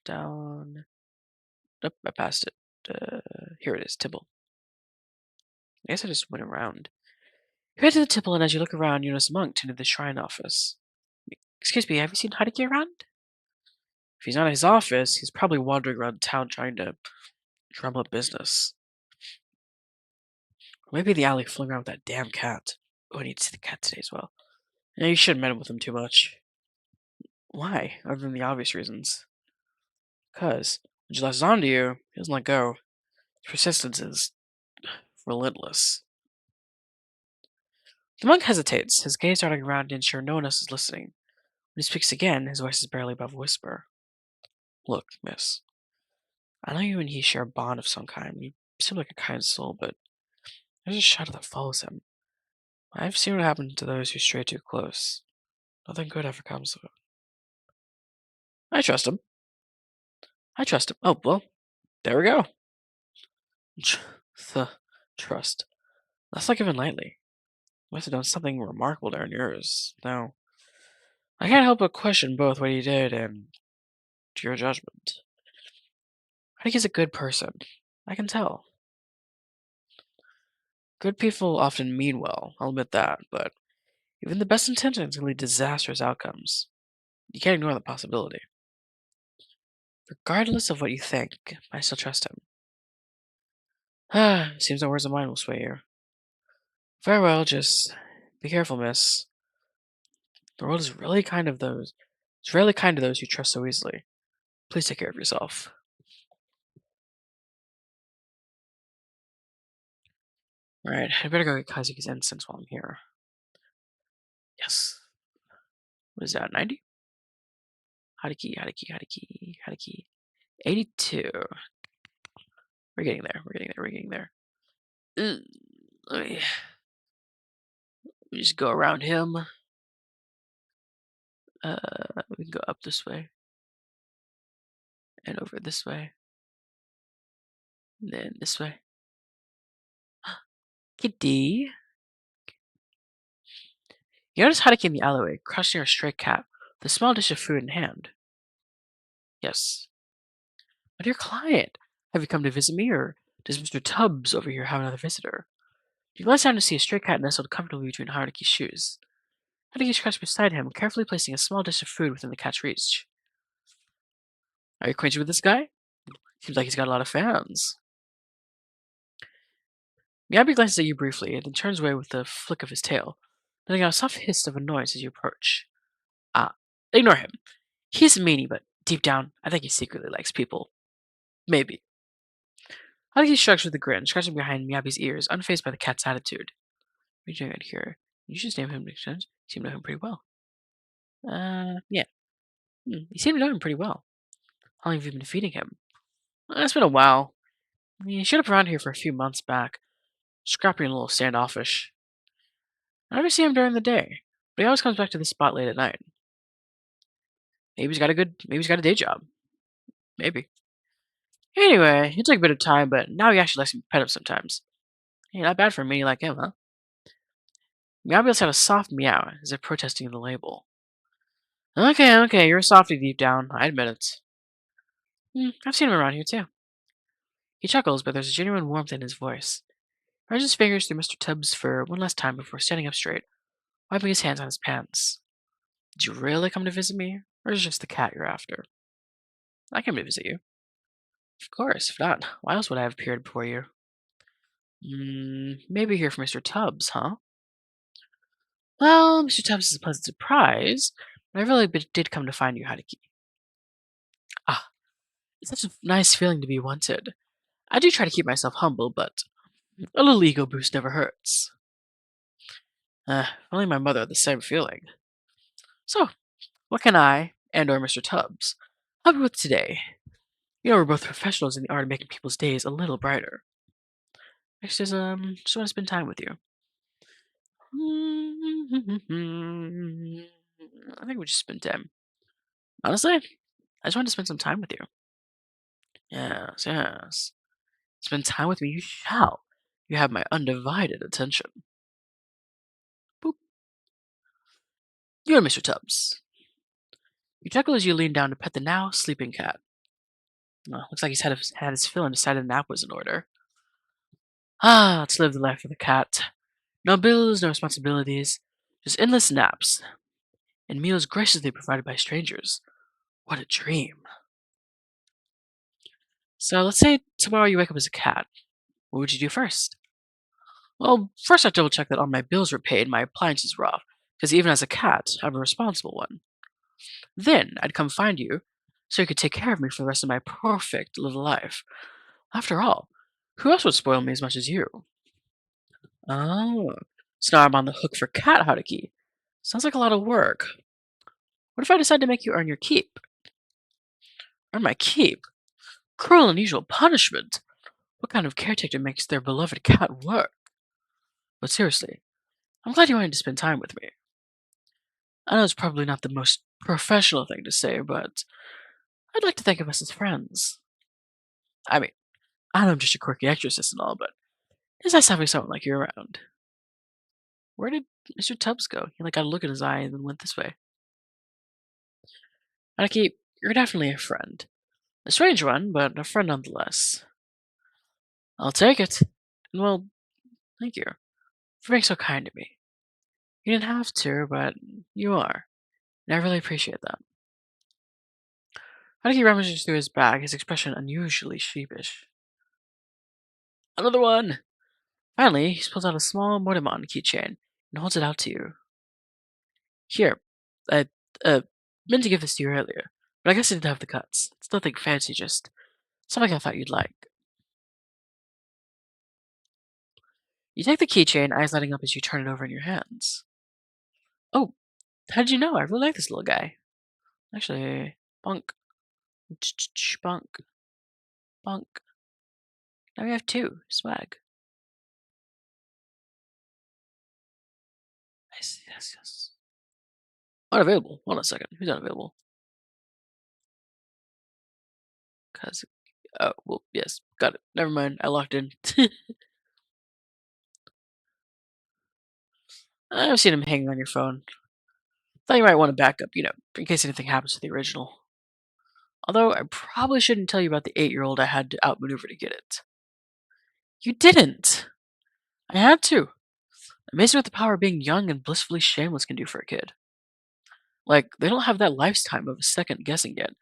down. Nope, I passed it. Here it is, Temple. I guess I just went around. You head to the temple, and as you look around, you notice a monk tending the shrine office. Excuse me, have you seen Hideki around? If he's not at his office, he's probably wandering around town trying to drum up business. Or maybe the alley fooling around with that damn cat. Oh, I need to see the cat today as well. Yeah, you shouldn't meddle with him too much. Why? Other than the obvious reasons. Because when she latches onto you, he doesn't let go. His persistence is relentless. The monk hesitates, his gaze darting around to ensure no one else is listening. When he speaks again, his voice is barely above a whisper. Look, miss. I know you and he share a bond of some kind. You seem like a kind soul, but there's a shadow that follows him. I've seen what happens to those who stray too close. Nothing good ever comes of it. I trust him. I trust him. Oh, well, there we go. Tr- the trust. That's not given lightly. You must have done something remarkable to earn yours. Now, I can't help but question both what he did and your judgment. I think he's a good person. I can tell. Good people often mean well, I'll admit that, but even the best intentions can lead to disastrous outcomes. You can't ignore the possibility. Regardless of what you think, I still trust him. Ah, seems no words of mine will sway you. Farewell, just be careful, miss. The world is really kind of those. It's rarely kind to those you trust so easily. Please take care of yourself. Alright, I better go get Kazuki's incense while I'm here. Yes. What is that, 90? Hadaki, Hadaki, Hadaki, Hadaki. 82. We're getting there, we're getting there, we're getting there. Ugh, let me just go around him. We can go up this way. And over this way. And then this way. Kitty. You notice Hadaki in the alleyway, crouched near a stray cat, with a small dish of food in hand. Yes. My dear client, have you come to visit me, or does Mr. Tubbs over here have another visitor? You glance down to see a stray cat nestled comfortably between Hadaki's shoes. Huggy crouched beside him, carefully placing a small dish of food within the cat's reach. Are you acquainted with this guy? Seems like he's got a lot of fans. Gabby glances at you briefly and then turns away with a flick of his tail, letting out a soft hiss of annoyance as you approach. Ah, ignore him. He's a meanie, but deep down, I think he secretly likes people. Maybe. Huggy shrugs with a grin, scratching behind Miyabi's ears, unfazed by the cat's attitude. What are you doing out here? You should name him next time. You seem to know him pretty well. Yeah. You seem to know him pretty well. How long have you been feeding him? It's been a while. He showed up around here for a few months back, scrappy and a little standoffish. I never see him during the day, but he always comes back to this spot late at night. Maybe he's got a day job. Maybe. Anyway, it took a bit of time, but now he actually lets me pet him sometimes. Hey, not bad for a meanie like him, huh? Meowbius had a soft meow, as if protesting the label. Okay, you're a softie deep down. I admit it. I've seen him around here too. He chuckles, but there's a genuine warmth in his voice. He runs his fingers through Mr. Tubbs' fur one last time before standing up straight, wiping his hands on his pants. Did you really come to visit me, or is it just the cat you're after? I came to visit you. Of course, if not, why else would I have appeared before you? Maybe here for Mr. Tubbs, huh? Well, Mr. Tubbs is a pleasant surprise, but I really did come to find you, Haruki. Ah, it's such a nice feeling to be wanted. I do try to keep myself humble, but a little ego boost never hurts. Only my mother had the same feeling. So, what can I, and or Mr. Tubbs, help you with today? You know we're both professionals in the art of making people's days a little brighter. Next is, just want to spend time with you. I think we just spend time. Honestly, I just want to spend some time with you. Yes. Spend time with me, you shall. You have my undivided attention. Boop. You and Mr. Tubbs. You chuckle as you lean down to pet the now sleeping cat. Looks like he's had his fill and decided a nap was in order. Let's live the life of the cat. No bills, no responsibilities, just endless naps, and meals graciously provided by strangers. What a dream. So let's say tomorrow you wake up as a cat. What would you do first? Well, first I'd double check that all my bills were paid and my appliances were off, because even as a cat, I'm a responsible one. Then I'd come find you, so you could take care of me for the rest of my perfect little life. After all, who else would spoil me as much as you? Oh, so now I'm on the hook for cat Haruki. Sounds like a lot of work. What if I decide to make you earn your keep? Earn my keep? Cruel and unusual punishment? What kind of caretaker makes their beloved cat work? But seriously, I'm glad you wanted to spend time with me. I know it's probably not the most professional thing to say, but I'd like to think of us as friends. I mean, I know I'm just a quirky exorcist and all, but it's nice having someone like you around. Where did Mr. Tubbs go? He got a look in his eye and then went this way. Anaki, you're definitely a friend. A strange one, but a friend nonetheless. I'll take it. And well, thank you for being so kind to me. You didn't have to, but you are. And I really appreciate that. Anaki rummages through his bag, his expression unusually sheepish. Another one! Finally, he pulls out a small Mortimon keychain and holds it out to you. Here, I meant to give this to you earlier, but I guess I didn't have the guts. It's nothing fancy, just something I thought you'd like. You take the keychain, eyes lighting up as you turn it over in your hands. Oh, how did you know? I really like this little guy. Actually, bunk, bunk, bunk. Now we have two. Swag. Yes. Unavailable. Hold on a second. Who's unavailable? Cause. Oh, well, yes. Got it. Never mind. I locked in. I've seen him hanging on your phone. Thought you might want to back up, in case anything happens to the original. Although I probably shouldn't tell you about the 8-year-old I had to outmaneuver to get it. You didn't! I had to. Amazing what the power of being young and blissfully shameless can do for a kid. Like, they don't have that lifetime of second guessing yet.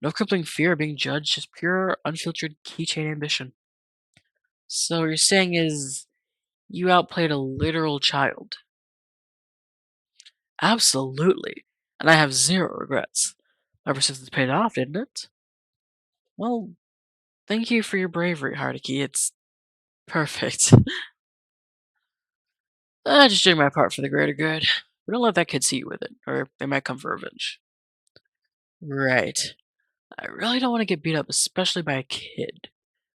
No crippling fear of being judged, just pure, unfiltered keychain ambition. So what you're saying is you outplayed a literal child. Absolutely. And I have zero regrets. My persistence paid off, didn't it? Well, thank you for your bravery, Hardiki. It's perfect. Just doing my part for the greater good. But don't let that kid see you with it, or they might come for revenge. Right. I really don't want to get beat up, especially by a kid.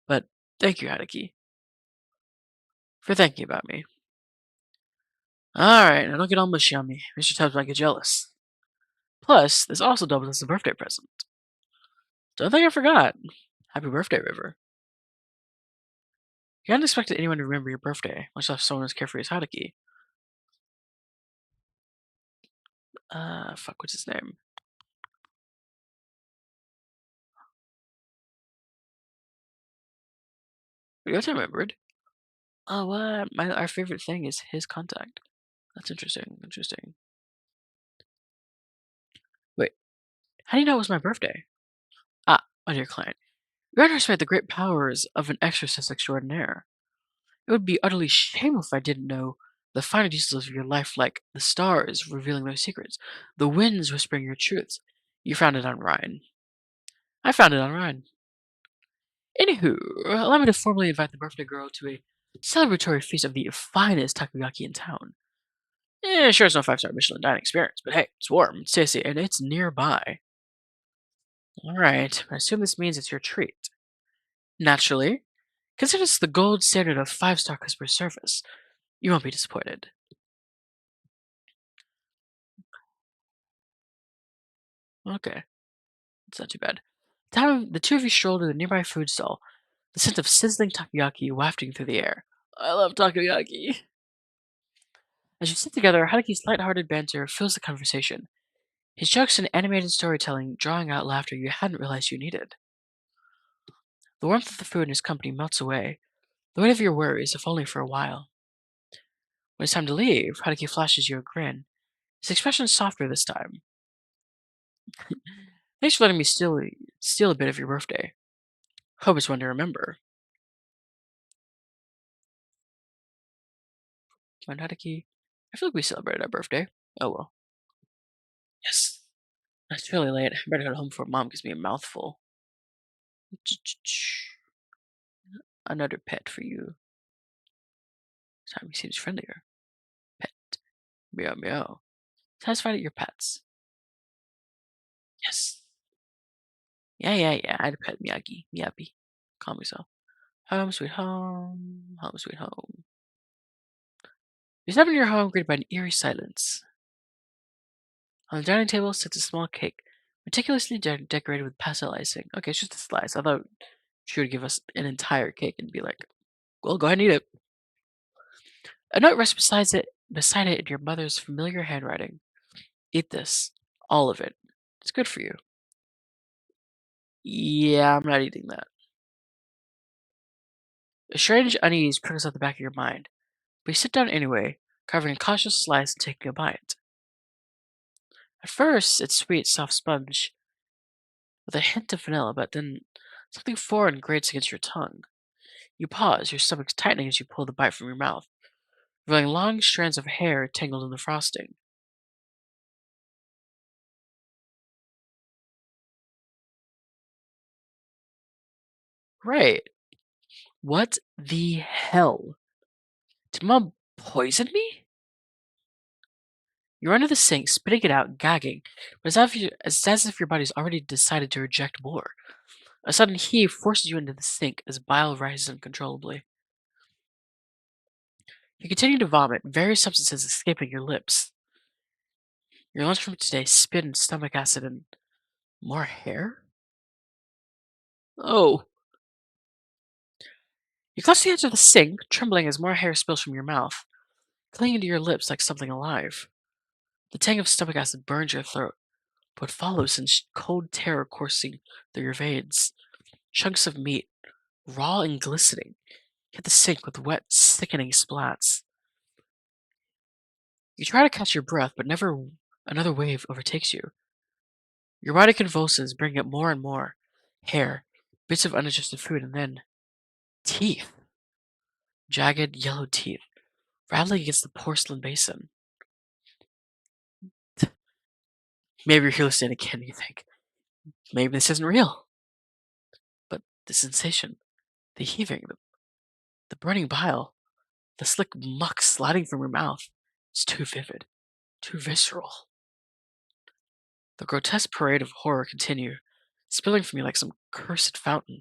But thank you, Hardiki, for thinking about me. Alright, now don't get all mushy on me. Mr. Tubbs might get jealous. Plus, this also doubles as a birthday present. Don't think I forgot. Happy birthday, River. You hadn't expected anyone to remember your birthday, much less someone as carefree as Hardiki. Fuck, what's his name? We got remembered. Oh, what? Our favorite thing is his contact. That's interesting. Interesting. Wait, how do you know it was my birthday? Ah, my dear client. You underestimate the great powers of an exorcist extraordinaire. It would be utterly shameful if I didn't know the finer details of your life, like the stars revealing their secrets, the winds whispering your truths. You found it on Rhine. I found it on Rhine. Anywho, allow me to formally invite the birthday girl to a celebratory feast of the finest takoyaki in town. Sure, it's no five-star Michelin dining experience, but hey, it's warm, it's tasty, and it's nearby. Alright, I assume this means it's your treat. Naturally, consider this the gold standard of five-star customer service. You won't be disappointed. Okay, it's not too bad. The two of you stroll to the nearby food stall, the scent of sizzling takoyaki wafting through the air. I love takoyaki. As you sit together, Haruki's light-hearted banter fills the conversation. His jokes and animated storytelling drawing out laughter you hadn't realized you needed. The warmth of the food and his company melts away, the weight of your worries, if only for a while. When it's time to leave, Haruki flashes you a grin, his expression softer this time. Thanks for letting me steal a bit of your birthday. Hope it's one to remember. Come on, Haruki. I feel like we celebrated our birthday. Oh well. Yes. It's really late. I better go home before Mom gives me a mouthful. Another pet for you. Time seems friendlier. Pet. Meow meow. Satisfied at your pets. Yes. Yeah. I had a pet Miyagi. Miyabi. Call me so. Home sweet home. Home sweet home. You step into your home greeted by an eerie silence. On the dining table sits a small cake, meticulously decorated with pastel icing. Okay, it's just a slice. I thought she would give us an entire cake and be like, well, go ahead and eat it. A note rests beside it in your mother's familiar handwriting. Eat this. All of it. It's good for you. Yeah, I'm not eating that. A strange unease prickles at the back of your mind, but you sit down anyway, carving a cautious slice and taking a bite. At first, it's sweet, soft sponge with a hint of vanilla, but then something foreign grates against your tongue. You pause, your stomach tightening as you pull the bite from your mouth, revealing long strands of hair tangled in the frosting. Right. What the hell? Did Mom poison me? You run to the sink, spitting it out, gagging, but it's as if your body's already decided to reject more. A sudden heave forces you into the sink as bile rises uncontrollably. You continue to vomit, various substances escaping your lips. Your lunch from today spit in stomach acid and more hair? Oh. You clutch the edge of the sink, trembling as more hair spills from your mouth, clinging to your lips like something alive. The tang of stomach acid burns your throat, but follows in cold terror coursing through your veins. Chunks of meat, raw and glistening, hit the sink with wet, sickening splats. You try to catch your breath, but never another wave overtakes you. Your body convulses, bringing up more and more hair, bits of undigested food, and then teeth. Jagged, yellow teeth, rattling against the porcelain basin. Maybe you're hallucinating again, you think. Maybe this isn't real. But the sensation, the heaving, the burning bile, the slick muck sliding from your mouth, it's too vivid, too visceral. The grotesque parade of horror continue, spilling from you like some cursed fountain.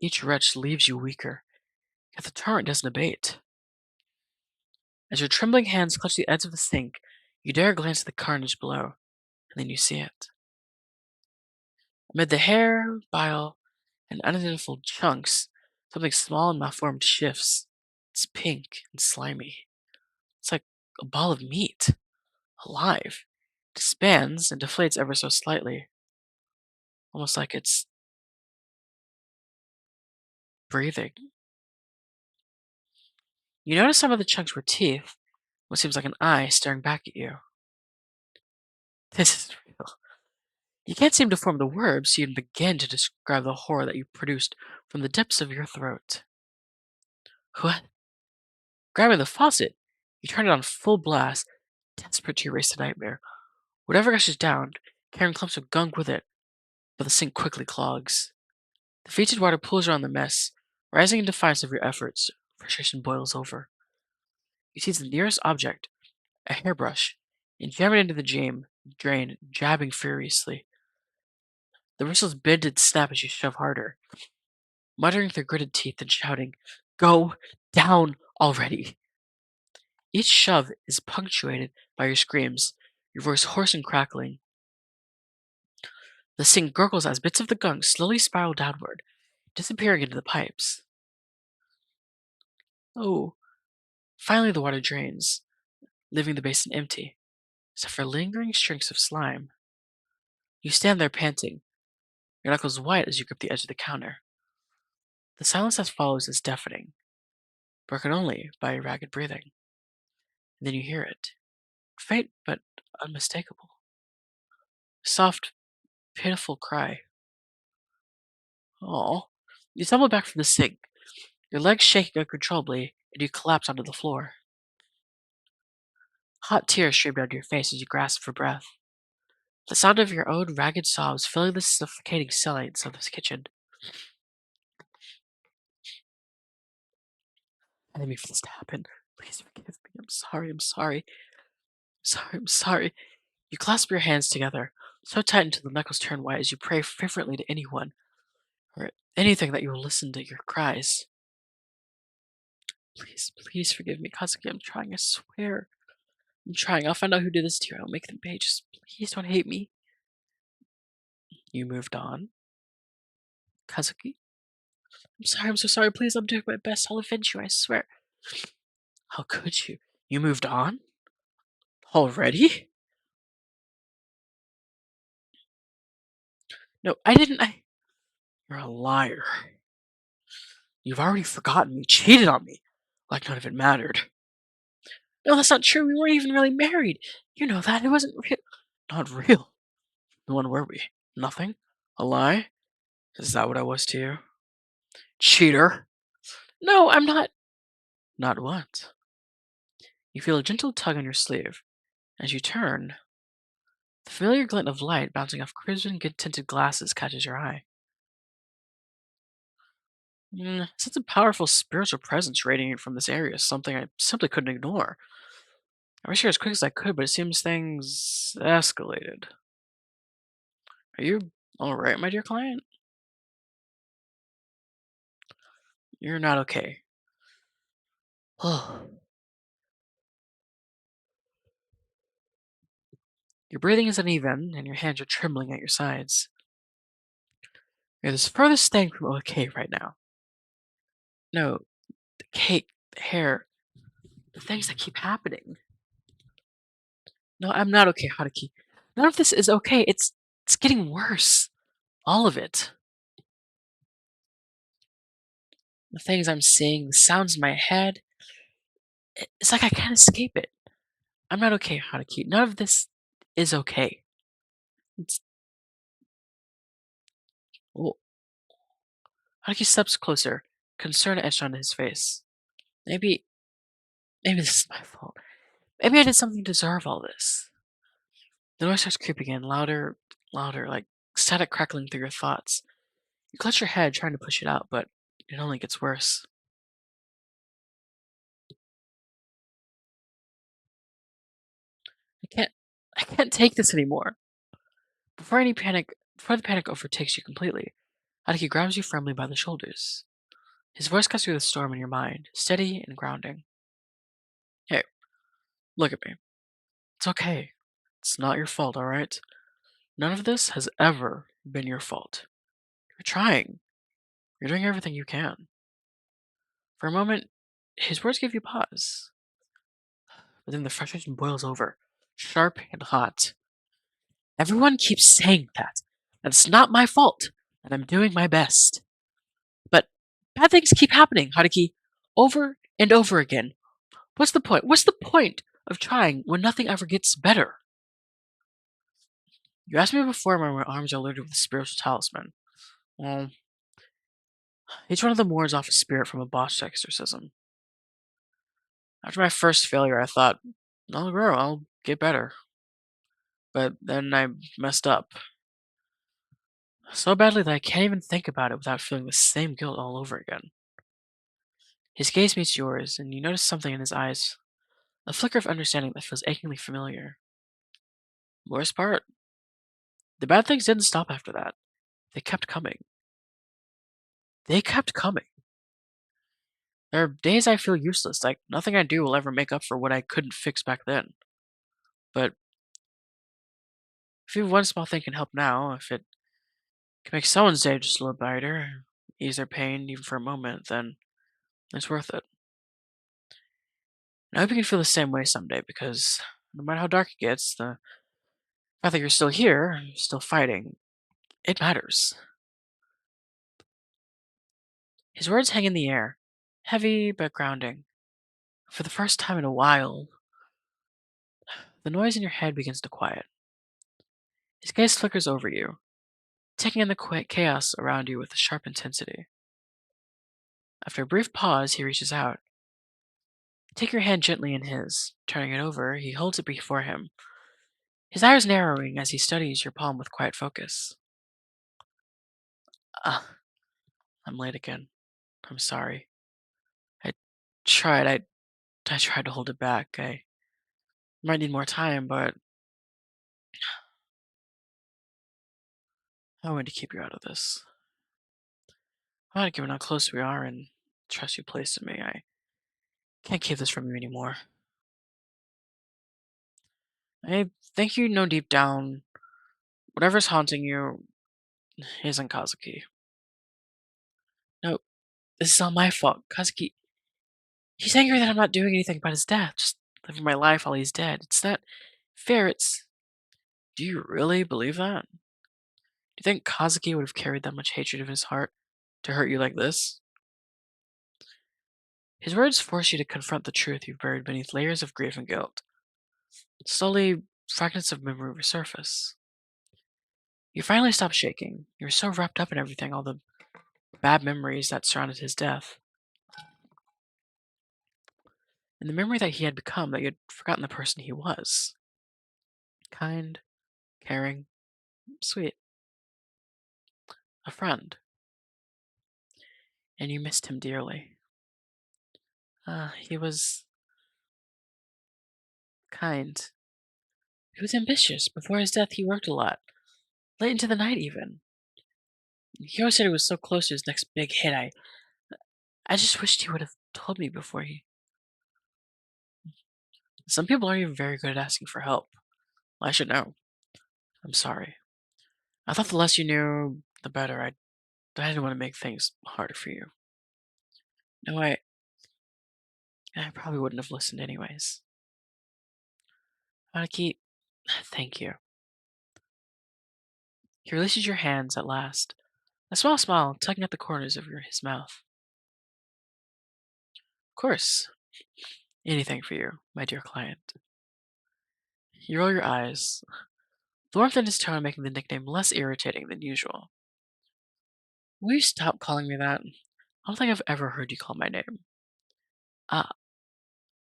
Each retch leaves you weaker, yet the torrent doesn't abate. As your trembling hands clutch the edge of the sink, you dare glance at the carnage below, and then you see it. Amid the hair, bile, and unidentified chunks, something small and malformed shifts. It's pink and slimy. It's like a ball of meat, alive. It expands and deflates ever so slightly, almost like it's breathing. You notice some of the chunks were teeth, what seems like an eye staring back at you. This is real. You can't seem to form the words to even begin to describe the horror that you produced from the depths of your throat. What? Grabbing the faucet, you turn it on full blast, desperate to erase the nightmare. Whatever gushes down, carrying clumps of gunk with it, but the sink quickly clogs. The fetid water pulls around the mess, rising in defiance of your efforts. Frustration boils over. You seize the nearest object, a hairbrush, and jam it into the drain, jabbing furiously. The bristles bend and snap as you shove harder, muttering through gritted teeth and shouting, "Go down already!" Each shove is punctuated by your screams, your voice hoarse and crackling. The sink gurgles as bits of the gunk slowly spiral downward, disappearing into the pipes. Oh, finally the water drains, leaving the basin empty, except for lingering streaks of slime. You stand there panting, your knuckles white as you grip the edge of the counter. The silence that follows is deafening, broken only by your ragged breathing. And then you hear it, faint but unmistakable. A soft, pitiful cry. Oh. You stumble back from the sink, your legs shaking uncontrollably, and you collapse onto the floor. Hot tears stream down your face as you grasp for breath. The sound of your own ragged sobs filling the suffocating silence of this kitchen. I didn't mean for this to happen. Please forgive me. I'm sorry. I'm sorry. I'm sorry. You clasp your hands together, so tight until the knuckles turn white as you pray fervently to anyone or anything that you will listen to your cries. Please, please forgive me, Kazuki. I'm trying. I swear. I'm trying. I'll find out who did this to you. I'll make them pay. Just please don't hate me. You moved on, Kazuki. I'm sorry. I'm so sorry. Please, I'm doing my best. I'll avenge you. I swear. How could you? You moved on? Already? No, I didn't. You're a liar. You've already forgotten me, cheated on me, like none of it mattered. No, that's not true. We weren't even really married. You know that. It wasn't real. Not real. Then when were we? Nothing? A lie? Is that what I was to you? Cheater! No, I'm not. Not what? You feel a gentle tug on your sleeve. As you turn, the familiar glint of light bouncing off crimson good tinted glasses catches your eye. Such a powerful spiritual presence radiating from this area is something I simply couldn't ignore. I was here as quick as I could, but it seems things escalated. Are you alright, my dear client? You're not okay. Your breathing is uneven, and your hands are trembling at your sides. You're the furthest thing from okay right now. No, the cake, the hair, the things that keep happening. No, I'm not okay, Haruki. None of this is okay. It's getting worse. All of it. The things I'm seeing, the sounds in my head. It's like I can't escape it. I'm not okay, Haruki. None of this is okay. It's well, Haruki steps closer, concern etched onto his face. Maybe, maybe this is my fault. Maybe I did something to deserve all this. The noise starts creeping in, louder, louder, like static crackling through your thoughts. You clutch your head, trying to push it out, but it only gets worse. I can't, I can't take this anymore. Before the panic overtakes you completely, Haruki grabs you firmly by the shoulders. His voice cuts through the storm in your mind, steady and grounding. Hey, look at me. It's okay. It's not your fault, alright? None of this has ever been your fault. You're trying. You're doing everything you can. For a moment, his words give you pause, but then the frustration boils over, sharp and hot. Everyone keeps saying that. That it's not my fault, and I'm doing my best. But bad things keep happening, Haruki, over and over again. What's the point? What's the point of trying when nothing ever gets better? You asked me before when my arms are loaded with a spiritual talisman. Well, each one of them wards off a spirit from a boss exorcism. After my first failure, I thought, I'll grow, I'll get better. But then I messed up. So badly that I can't even think about it without feeling the same guilt all over again. His gaze meets yours, and you notice something in his eyes, a flicker of understanding that feels achingly familiar. Worst part, the bad things didn't stop after that. They kept coming. They kept coming. There are days I feel useless, like nothing I do will ever make up for what I couldn't fix back then. But if even one small thing can help now, if it can make someone's day just a little brighter, ease their pain even for a moment, then it's worth it. And I hope you can feel the same way someday because no matter how dark it gets, the fact that you're still here, still fighting, it matters. His words hang in the air, heavy but grounding. For the first time in a while, the noise in your head begins to quiet. His gaze flickers over you, taking in the chaos around you with a sharp intensity. After a brief pause, he reaches out. Take your hand gently in his. Turning it over, he holds it before him, his eyes narrowing as he studies your palm with quiet focus. Ah, I'm late again. I'm sorry. I tried. I tried to hold it back. I might need more time, but I wanted to keep you out of this. I want to given how close we are and trust you placed in me. I can't keep this from you anymore. I think you know deep down, whatever's haunting you isn't Kazuki. No, this is all my fault. Kazuki, he's angry that I'm not doing anything about his death, just living my life while he's dead. It's not fair. It's. Do you really believe that? Do you think Kazuki would have carried that much hatred in his heart to hurt you like this? His words force you to confront the truth you've buried beneath layers of grief and guilt. Slowly, fragments of memory resurface. You finally stop shaking. You're so wrapped up in everything, all the bad memories that surrounded his death, and the memory that he had become that you had forgotten the person he was. Kind, caring, sweet, a friend. And you missed him dearly. He was kind. He was ambitious. Before his death, he worked a lot, late into the night even. He always said he was so close to his next big hit. I just wished he would have told me before he. Some people aren't even very good at asking for help. I should know. I'm sorry. I thought the less you knew, the better. I didn't want to make things harder for you. No, I probably wouldn't have listened anyways. Anaki, thank you. He releases your hands at last, a small smile tugging at the corners of his mouth. Of course, anything for you, my dear client. You roll your eyes, the warmth in his tone making the nickname less irritating than usual. Will you stop calling me that? I don't think I've ever heard you call my name. Ah,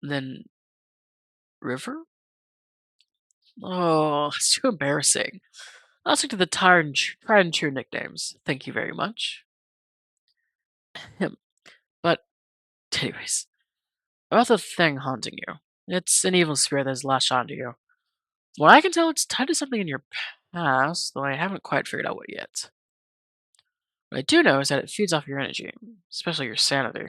then River? Oh, it's too embarrassing. I'll stick to the tried and true nicknames. Thank you very much. Him. But, anyways, about the thing haunting you. It's an evil spirit that has latched onto you. What I can tell, it's tied to something in your past, though I haven't quite figured out what yet. What I do know is that it feeds off your energy, especially your sanity.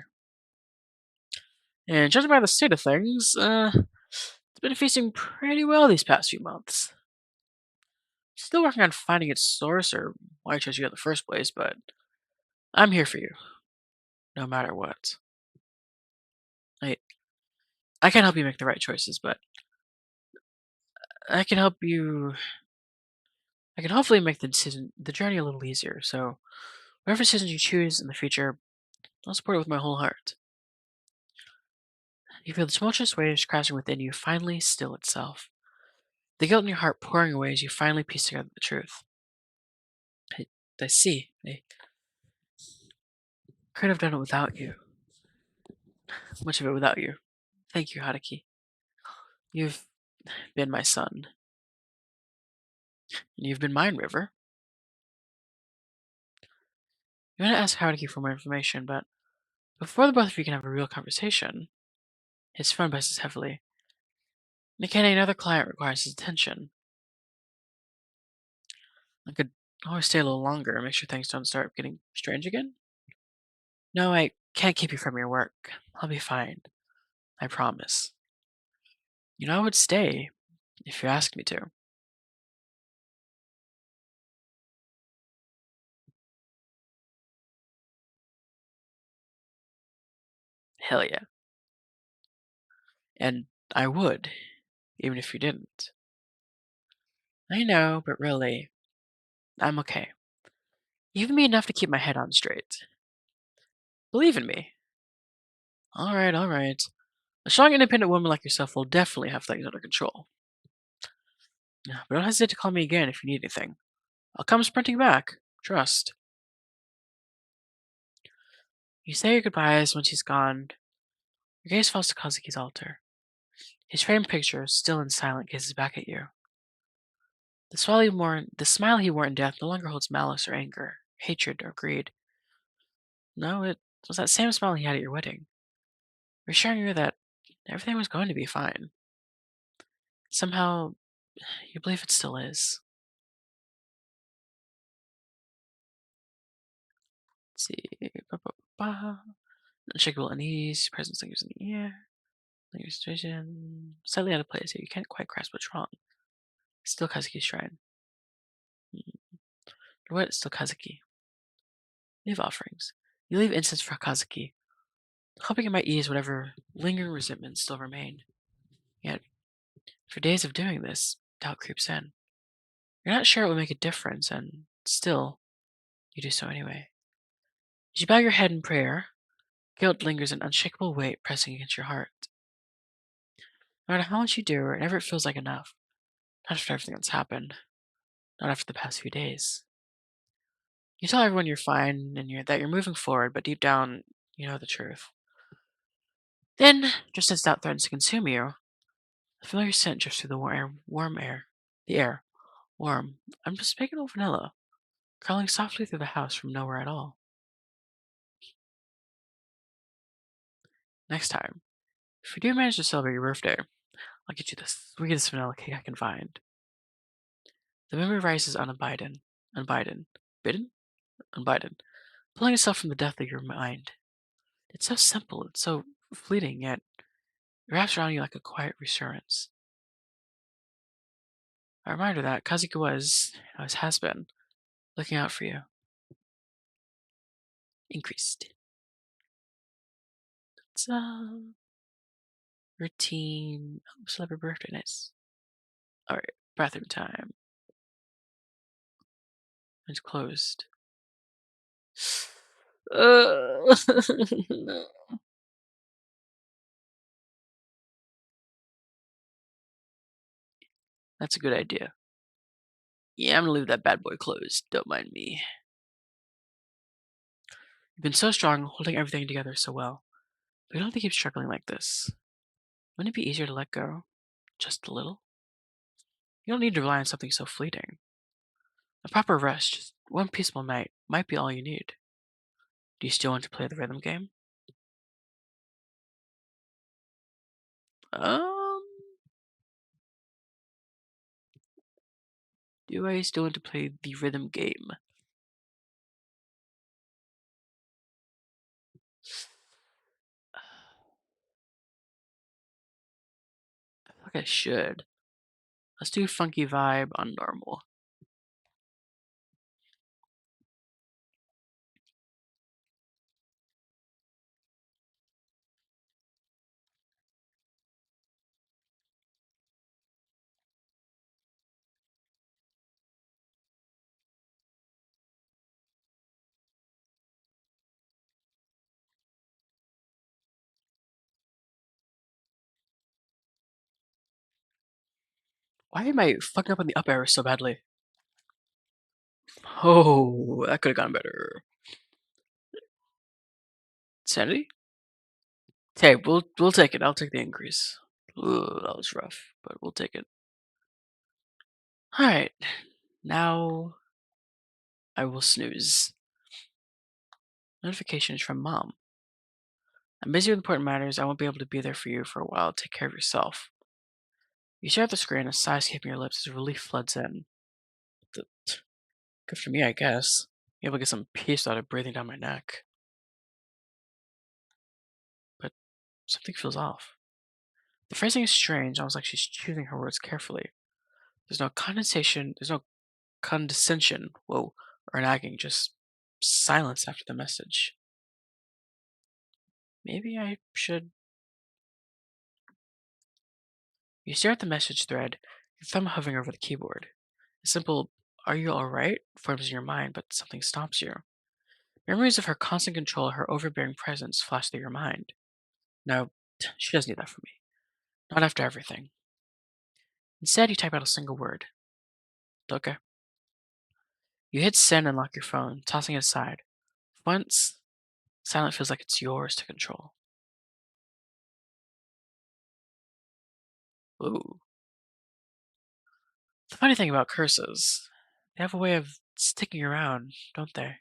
And judging by the state of things, it's been feasting pretty well these past few months. Still working on finding its source or why I chose you in the first place, but I'm here for you, no matter what. I I can't help you make the right choices, but I can help you. I can hopefully make the journey a little easier. So, whatever decision you choose in the future, I'll support it with my whole heart. You feel the tumultuous waves crashing within you finally still itself. The guilt in your heart pouring away as you finally piece together the truth. I, I see. I could have done it without you. Much of it without you. Thank you, Haruki. You've been my son, and you've been mine, River. I'm gonna ask Haruki for more information, but before the both of you can have a real conversation, his phone buzzes heavily. Nikene, another client requires his attention. I could always stay a little longer and make sure things don't start getting strange again. No, I can't keep you from your work. I'll be fine. I promise. I would stay if you asked me to. Hell yeah. And I would, even if you didn't. I know, but really, I'm okay. You've given me enough to keep my head on straight. Believe in me. Alright, alright. A strong, independent woman like yourself will definitely have things under control. Yeah, but don't hesitate to call me again if you need anything. I'll come sprinting back. Trust. You say your goodbyes when she's gone. Your gaze falls to Kazuki's altar. His framed picture, still in silent, gazes back at you. The smile he wore in death no longer holds malice or anger, hatred or greed. No, it was that same smile he had at your wedding, reassuring you that everything was going to be fine. Somehow, you believe it still is. Let's see. Ba, ba, ba. Unshakable unease, presence lingers in the air. Lingers vision. Slightly out of place here. You can't quite grasp what's wrong. Still Kazuki's shrine. Hmm. What? Still Kazuki. Leave offerings. You leave incense for Kazuki, hoping it might ease whatever lingering resentment still remained. Yet, for days of doing this, doubt creeps in. You're not sure it would make a difference, and still, you do so anyway. As you bow your head in prayer, guilt lingers an unshakable weight pressing against your heart. No matter how much you do, it never feels like enough. Not after everything that's happened. Not after the past few days. You tell everyone you're fine and that you're moving forward, but deep down, you know the truth. Then, just as doubt threatens to consume you, a familiar scent drifts through the warm air. The air. Warm. I'm just making old vanilla, crawling softly through the house from nowhere at all. Next time, if you do manage to celebrate your birthday, I'll get you the sweetest vanilla cake I can find. The memory rises unbidden, bidden, unbidden, pulling itself from the depth of your mind. It's so simple, it's so fleeting, yet it wraps around you like a quiet reassurance. A reminder that Kazuki was, always has been, looking out for you. Increased. It's routine. Celebrate birthday, nice. Alright, bathroom time. It's closed. Uh, That's a good idea. Yeah, I'm gonna leave that bad boy closed. Don't mind me. You've been so strong, holding everything together so well. But you don't have to keep struggling like this. Wouldn't it be easier to let go? Just a little? You don't need to rely on something so fleeting. A proper rest, just one peaceful night, might be all you need. Do you still want to play the rhythm game? Um, do I still want to play the rhythm game? I feel like I should. Let's do funky vibe on normal. Why am I fucking up on the up arrow so badly? Oh, that could have gone better. Sanity? Okay, we'll take it. I'll take the increase. Ooh, that was rough, but we'll take it. All right, now I will snooze. Notifications from mom. I'm busy with important matters. I won't be able to be there for you for a while. Take care of yourself. You stare at the screen, a sigh escaping your lips as relief floods in. Th- Good for me, I guess. Be able to get some peace out of breathing down my neck. But something feels off. The phrasing is strange, almost like she's choosing her words carefully. There's no condensation, there's no condescension, whoa, or nagging, just silence after the message. Maybe I should. You stare at the message thread, your thumb hovering over the keyboard. A simple, "Are you alright?" forms in your mind, but something stops you. Memories of her constant control, her overbearing presence flash through your mind. No, she doesn't need that from me. Not after everything. Instead, you type out a single word. Okay. You hit send and lock your phone, tossing it aside. Once, silent feels like it's yours to control. Ooh. The funny thing about curses, they have a way of sticking around, don't they?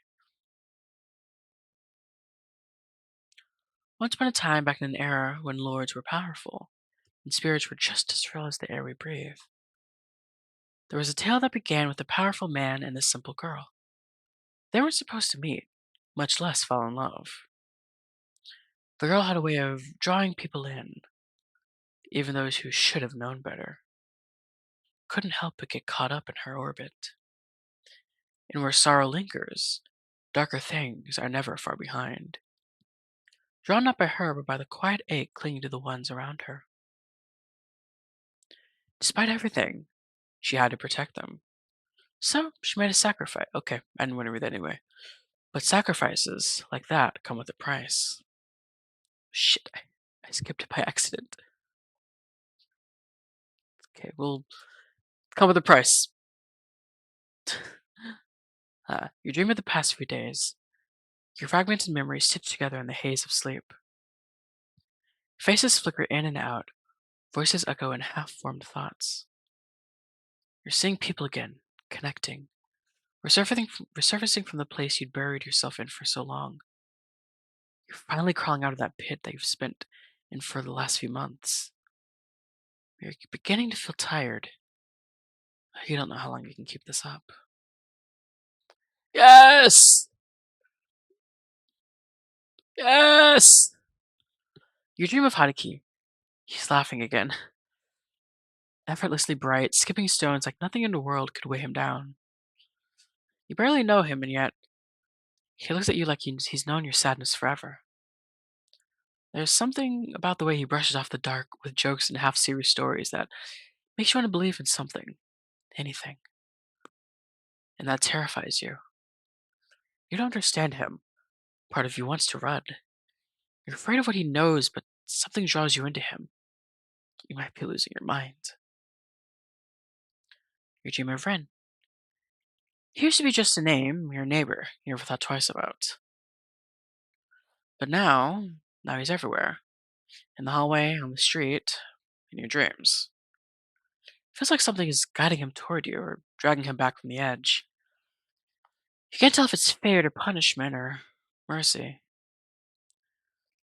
Once upon a time, back in an era when lords were powerful, and spirits were just as real as the air we breathe, there was a tale that began with a powerful man and a simple girl. They weren't supposed to meet, much less fall in love. The girl had a way of drawing people in, even those who should have known better. Couldn't help but get caught up in her orbit. And where sorrow lingers, darker things are never far behind. Drawn not by her, but by the quiet ache clinging to the ones around her. Despite everything, she had to protect them. So she made a sacrifice. Okay, I didn't want to read that anyway. But sacrifices like that come with a price. Shit, I skipped it by accident. Okay, well, come with a price. You dream of the past few days, your fragmented memories stitched together in the haze of sleep. Faces flicker in and out, voices echo in half-formed thoughts. You're seeing people again, connecting, resurfacing from the place you'd buried yourself in for so long. You're finally crawling out of that pit that you've spent in for the last few months. You're beginning to feel tired. You don't know how long you can keep this up. Yes! Yes! You dream of Haruki. He's laughing again, effortlessly bright, skipping stones like nothing in the world could weigh him down. You barely know him, and yet he looks at you like he's known your sadness forever. There's something about the way he brushes off the dark with jokes and half serious stories that makes you want to believe in something, anything, and that terrifies you. You don't understand him. Part of you wants to run. You're afraid of what he knows, but something draws you into him. You might be losing your mind. your dreamer friend. He used to be just a name, your neighbor you never thought twice about. But now he's everywhere. In the hallway, on the street, in your dreams. Feels like something is guiding him toward you or dragging him back from the edge. You can't tell if it's fate or punishment or mercy.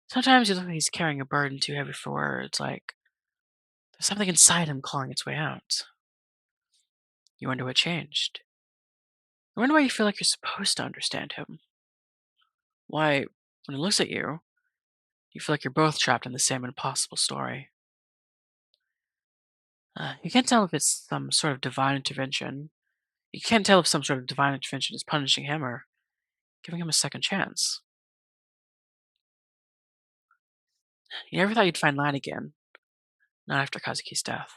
Sometimes you look like he's carrying a burden too heavy for words, like there's something inside him calling its way out. You wonder what changed. You wonder why you feel like you're supposed to understand him. Why, when he looks at you feel like you're both trapped in the same impossible story. You can't tell if it's some sort of divine intervention. You can't tell if some sort of divine intervention is punishing him or giving him a second chance. You never thought you'd find land again, not after Kazuki's death.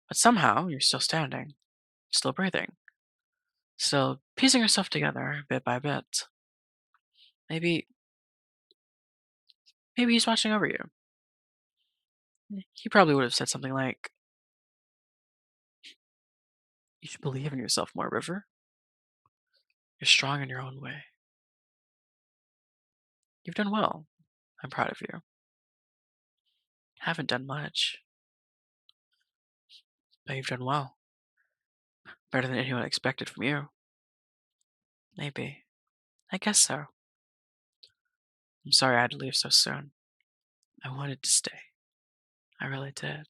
But somehow, you're still standing, still breathing, still piecing yourself together bit by bit. Maybe, maybe he's watching over you. He probably would have said something like, "You should believe in yourself more, River. You're strong in your own way. You've done well. I'm proud of you. Haven't done much, but you've done well. Better than anyone expected from you. Maybe. I guess so. I'm sorry I had to leave so soon. I wanted to stay. I really did.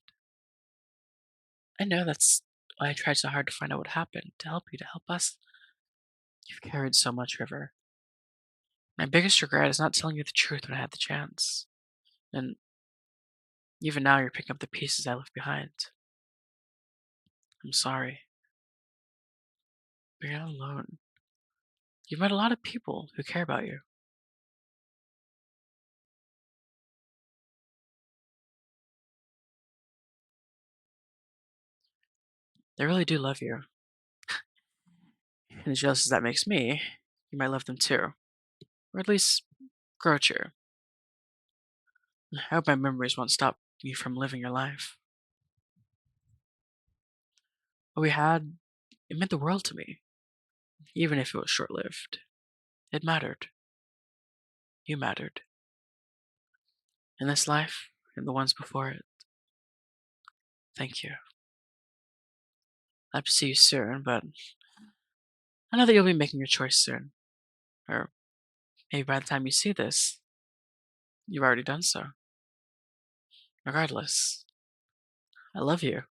I know that's why I tried so hard to find out what happened, to help you, to help us. You've carried so much, River. My biggest regret is not telling you the truth when I had the chance. And even now, you're picking up the pieces I left behind. I'm sorry, but you're not alone. You've met a lot of people who care about you. They really do love you. And as jealous as that makes me, you might love them too. Or at least grow at you. I hope my memories won't stop you from living your life. What we had, it meant the world to me, even if it was short lived. It mattered. You mattered. In this life, and the ones before it. Thank you. I hope to see you soon, but I know that you'll be making your choice soon. Or maybe by the time you see this, you've already done so. Regardless, I love you.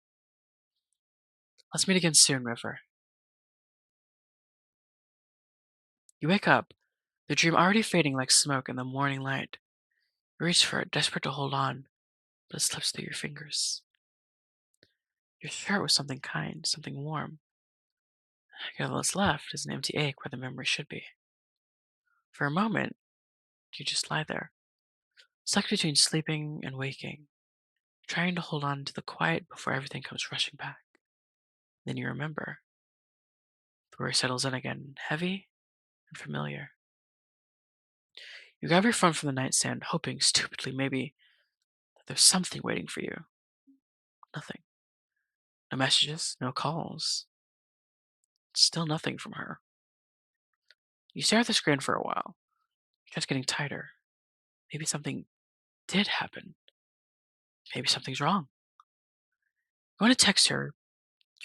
Let's meet again soon, River. You wake up, the dream already fading like smoke in the morning light. You reach for it, desperate to hold on, but it slips through your fingers. You're sure it was something kind, something warm. Yet all that's left is an empty ache where the memory should be. For a moment, you just lie there, stuck between sleeping and waking, trying to hold on to the quiet before everything comes rushing back. Then you remember. The worry settles in again, heavy and familiar. You grab your phone from the nightstand, hoping stupidly maybe that there's something waiting for you. Nothing. No messages, no calls. Still nothing from her. You stare at the screen for a while. Your chest getting tighter. Maybe something did happen. Maybe something's wrong. You want to text her,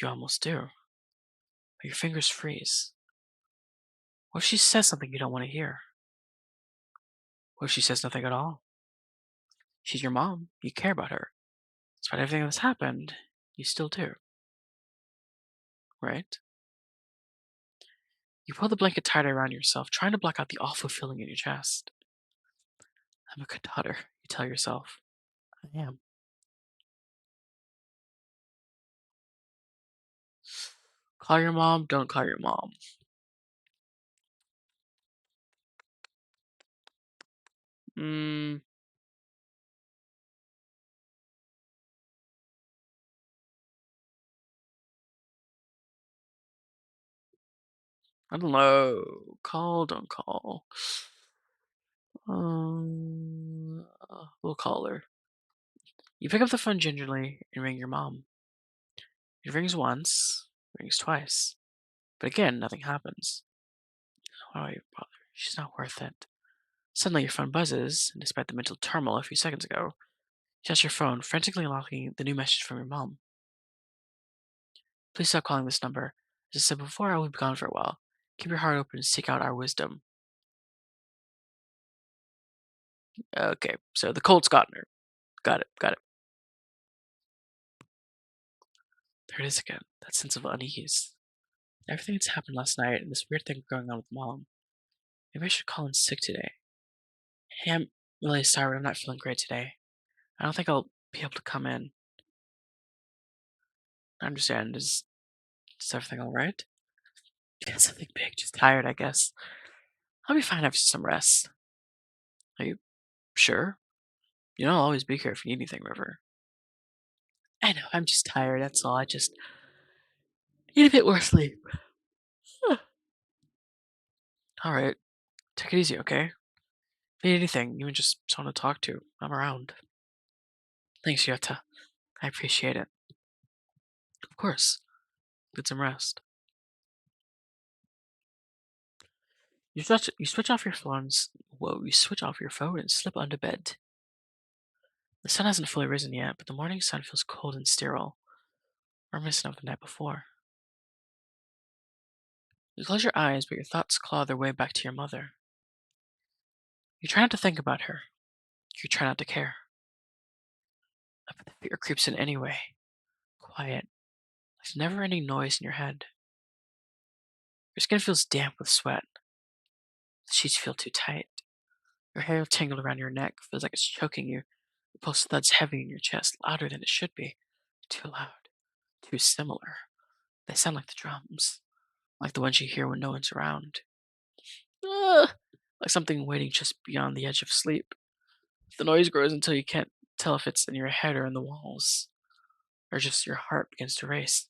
you almost do, but your fingers freeze. What if she says something you don't want to hear? What if she says nothing at all? She's your mom. You care about her. Despite everything that's happened, you still do, right? You pull the blanket tighter around yourself, trying to block out the awful feeling in your chest. I'm a good daughter, you tell yourself. I am. Call your mom, don't call your mom. Mm, I don't know. Call, don't call. We'll call her. You pick up the phone gingerly and ring your mom. It rings once, rings twice, but again, nothing happens. Why do you bother? She's not worth it. Suddenly your phone buzzes, and despite the mental turmoil a few seconds ago, you touch your phone, frantically unlocking the new message from your mom. Please stop calling this number. As I said before, I will be gone for a while. Keep your heart open and seek out our wisdom. Okay, so the Colt's gotten her. Got it, got it. There it is again, that sense of unease. Everything that's happened last night and this weird thing going on with mom. Maybe I should call in sick today. Hey, I'm really sorry, but I'm not feeling great today. I don't think I'll be able to come in. I understand. Is everything alright? Yeah, something big, just tired, I guess. I'll be fine after some rest. Are you sure? You know I'll always be here if you need anything, River. I know, I'm just tired, that's all. I just need a bit more sleep. Alright, take it easy, okay? If you need anything, even just someone to talk to, I'm around. Thanks, Yota. I appreciate it. Of course. Get some rest. You switch off your phones. Whoa, you switch off your phone and slip under bed. The sun hasn't fully risen yet, but the morning sun feels cold and sterile, reminiscent of the night before. You close your eyes, but your thoughts claw their way back to your mother. You try not to think about her. You try not to care. But the fear creeps in anyway. Quiet. There's never ending noise in your head. Your skin feels damp with sweat. The sheets feel too tight. Your hair tangled around your neck feels like it's choking you. The pulse thuds heavy in your chest, louder than it should be. Too loud. Too similar. They sound like the drums. Like the ones you hear when no one's around. Ugh! Like something waiting just beyond the edge of sleep. The noise grows until you can't tell if it's in your head or in the walls, or just your heart begins to race.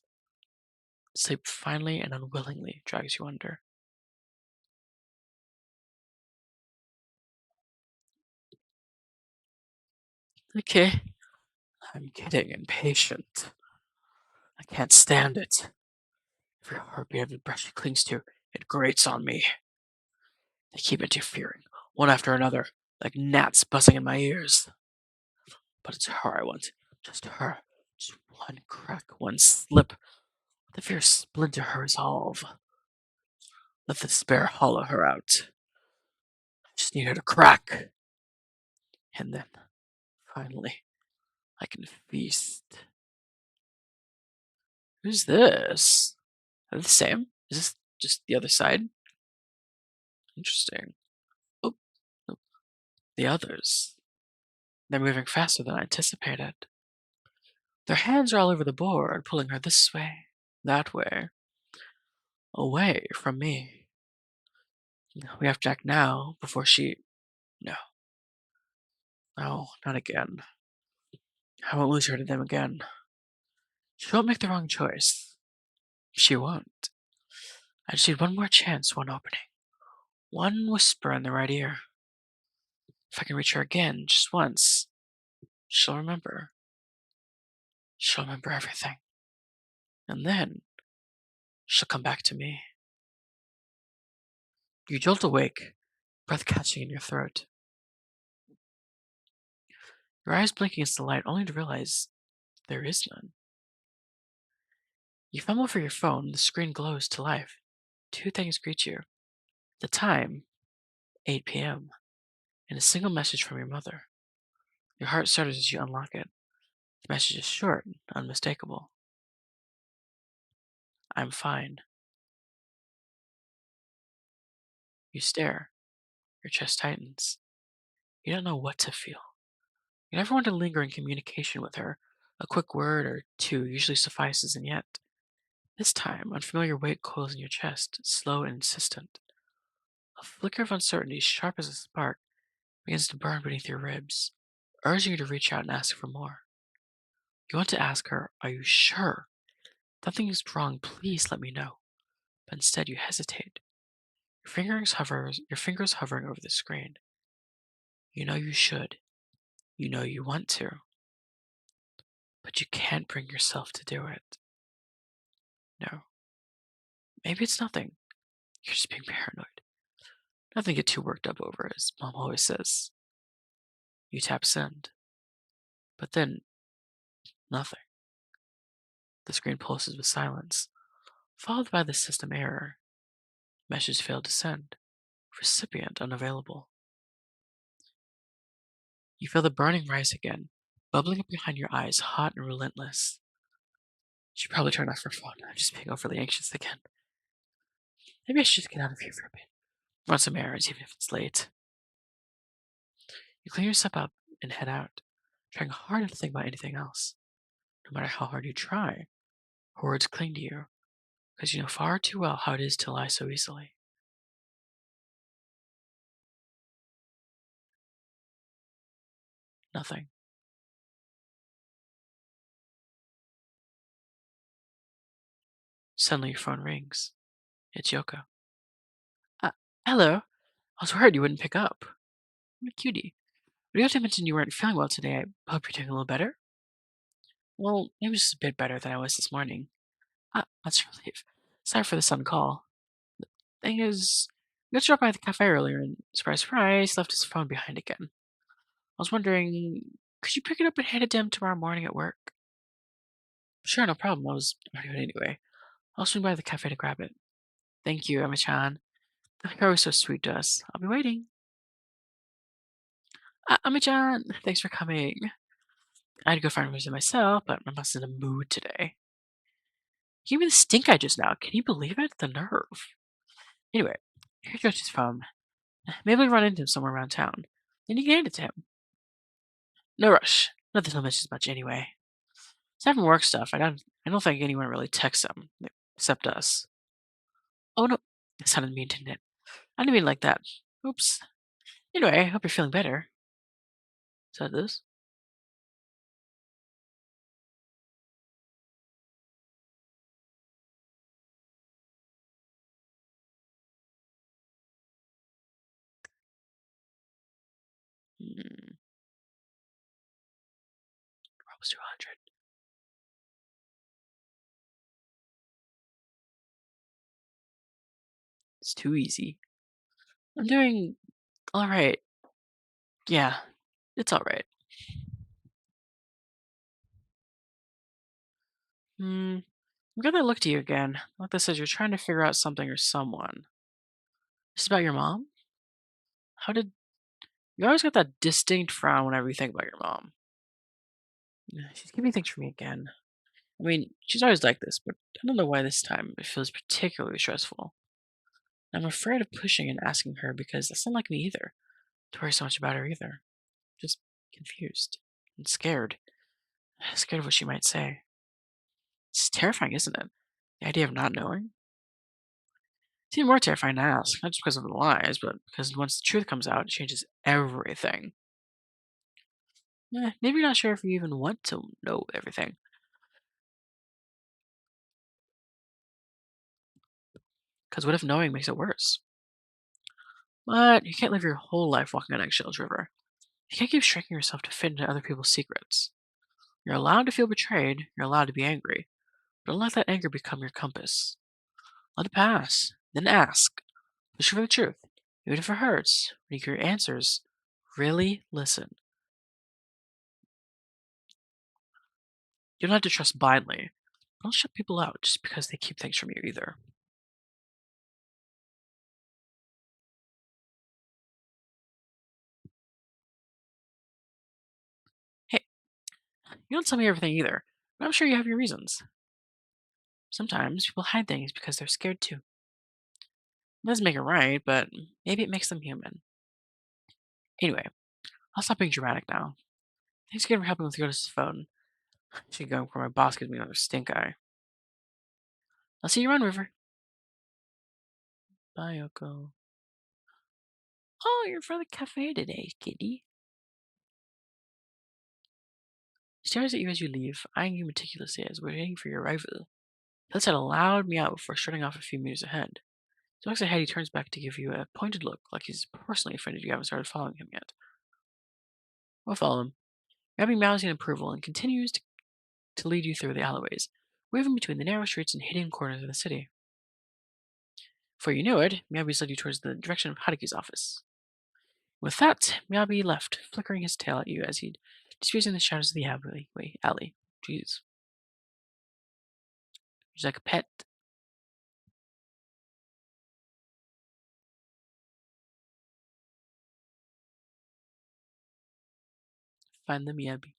Sleep finally and unwillingly drags you under. Okay, I'm getting impatient. I can't stand it. Every heartbeat, every breath she clings to, it grates on me. They keep interfering, one after another, like gnats buzzing in my ears. But it's her I want. Just her. Just one crack, one slip. Let the fear splinter her resolve. Let the despair hollow her out. I just need her to crack. And then, finally, I can feast. Who's this? Are they the same? Is this just the other side? Interesting. Oh, oh, the others. They're moving faster than I anticipated. Their hands are all over the board, pulling her this way, that way, away from me. We have to act now before she. No, no, not again. I won't lose her to them again. She won't make the wrong choice. She won't. I just need one more chance, one opening. One whisper in the right ear. If I can reach her again, just once, she'll remember. She'll remember everything. And then, she'll come back to me. You jolt awake, breath catching in your throat. Your eyes blink against the light only to realize there is none. You fumble for your phone, the screen glows to life. Two things greet you. The time, 8 p.m., and a single message from your mother. Your heart stutters as you unlock it. The message is short and unmistakable. I'm fine. You stare. Your chest tightens. You don't know what to feel. You never want to linger in communication with her. A quick word or two usually suffices, and yet, this time, unfamiliar weight coils in your chest, slow and insistent. A flicker of uncertainty, sharp as a spark, begins to burn beneath your ribs, urging you to reach out and ask for more. You want to ask her, are you sure? If nothing is wrong, please let me know. But instead you hesitate. Your fingers hovering over the screen. You know you should. You know you want to. But you can't bring yourself to do it. No, maybe it's nothing. You're just being paranoid. Nothing to get too worked up over, as Mom always says. You tap send, but then nothing. The screen pulses with silence, followed by the system error. Message failed to send. Recipient unavailable. You feel the burning rise again, bubbling up behind your eyes, hot and relentless. She probably turned off her phone. I'm just being overly anxious again. Maybe I should just get out of here for a bit. Run some errands, even if it's late. You clean yourself up and head out, trying hard not to think about anything else. No matter how hard you try, words cling to you, because you know far too well how it is to lie so easily. Nothing. Suddenly your phone rings. It's Yoko. Uh, hello. I was worried you wouldn't pick up. I'm a cutie. But you have to mention you weren't feeling well today. I hope you're doing a little better. Well, maybe just a bit better than I was this morning. Ah, that's a relief. Sorry for the sudden call. Thing is, we got struck by the cafe earlier and surprise, surprise, left his phone behind again. I was wondering, could you pick it up and hand it to him tomorrow morning at work? Sure, no problem. I was already on anyway. I'll swing by the cafe to grab it. Thank you, Emma-chan. You're always so sweet to us. I'll be waiting. Emma-chan, thanks for coming. I had to go find reason myself, but I'm not in a mood today. He gave me the stink eye just now. Can you believe it? The nerve. Anyway, here's Josh's phone. Maybe we run into him somewhere around town. Then you can hand it to him. No rush. Nothing he'll miss as much anyway. Aside from work stuff, I don't think anyone really texts him, except us. Oh no, it sounded mean, didn't it? I didn't mean it like that. Oops. Anyway, I hope you're feeling better. Said this. Hmm, almost 200. It's too easy. I'm doing all right. Yeah, it's all right. Hmm. I'm gonna look to you again. Like this says you're trying to figure out something or someone. Is about your mom? How did you always got that distinct frown whenever you think about your mom? Yeah, she's keeping things from me again. I mean, she's always like this, but I don't know why this time it feels particularly stressful. I'm afraid of pushing and asking her because that's not like me either. To worry so much about her either. Just confused and scared. Scared of what she might say. It's terrifying, isn't it? The idea of not knowing. It's even more terrifying to ask, not just because of the lies, but because once the truth comes out, it changes everything. Maybe you're not sure if you even want to know everything. Because what if knowing makes it worse? But you can't live your whole life walking on eggshells, River. You can't keep shrinking yourself to fit into other people's secrets. You're allowed to feel betrayed, you're allowed to be angry, but don't let that anger become your compass. Let it pass, then ask. Push for the truth. Even if it hurts, when you hear answers, really listen. You don't have to trust blindly. Don't shut people out just because they keep things from you either. Hey, you don't tell me everything either, but I'm sure you have your reasons. Sometimes people hide things because they're scared too. It doesn't make it right, but maybe it makes them human. Anyway, I'll stop being dramatic now. Thanks again for helping with Yoda's phone. She going for my boss gives me another stink eye. I'll see you around, River. Bye, Yoko. Oh, you're for the cafe today, kitty. He stares at you as you leave, eyeing you meticulously as waiting for your arrival. He lets out a loud meow before starting off a few meters ahead. As he walks ahead, he turns back to give you a pointed look, like he's personally offended you haven't started following him yet. We'll follow him, grabbing mousy in approval, and continues to lead you through the alleyways, weaving between the narrow streets and hidden corners of the city. Before you knew it, Miyabi led you towards the direction of Haruki's office. With that, Miyabi left, flickering his tail at you as he disappears in the shadows of the alley. Jeez. He's like a pet. Find the Miyabi.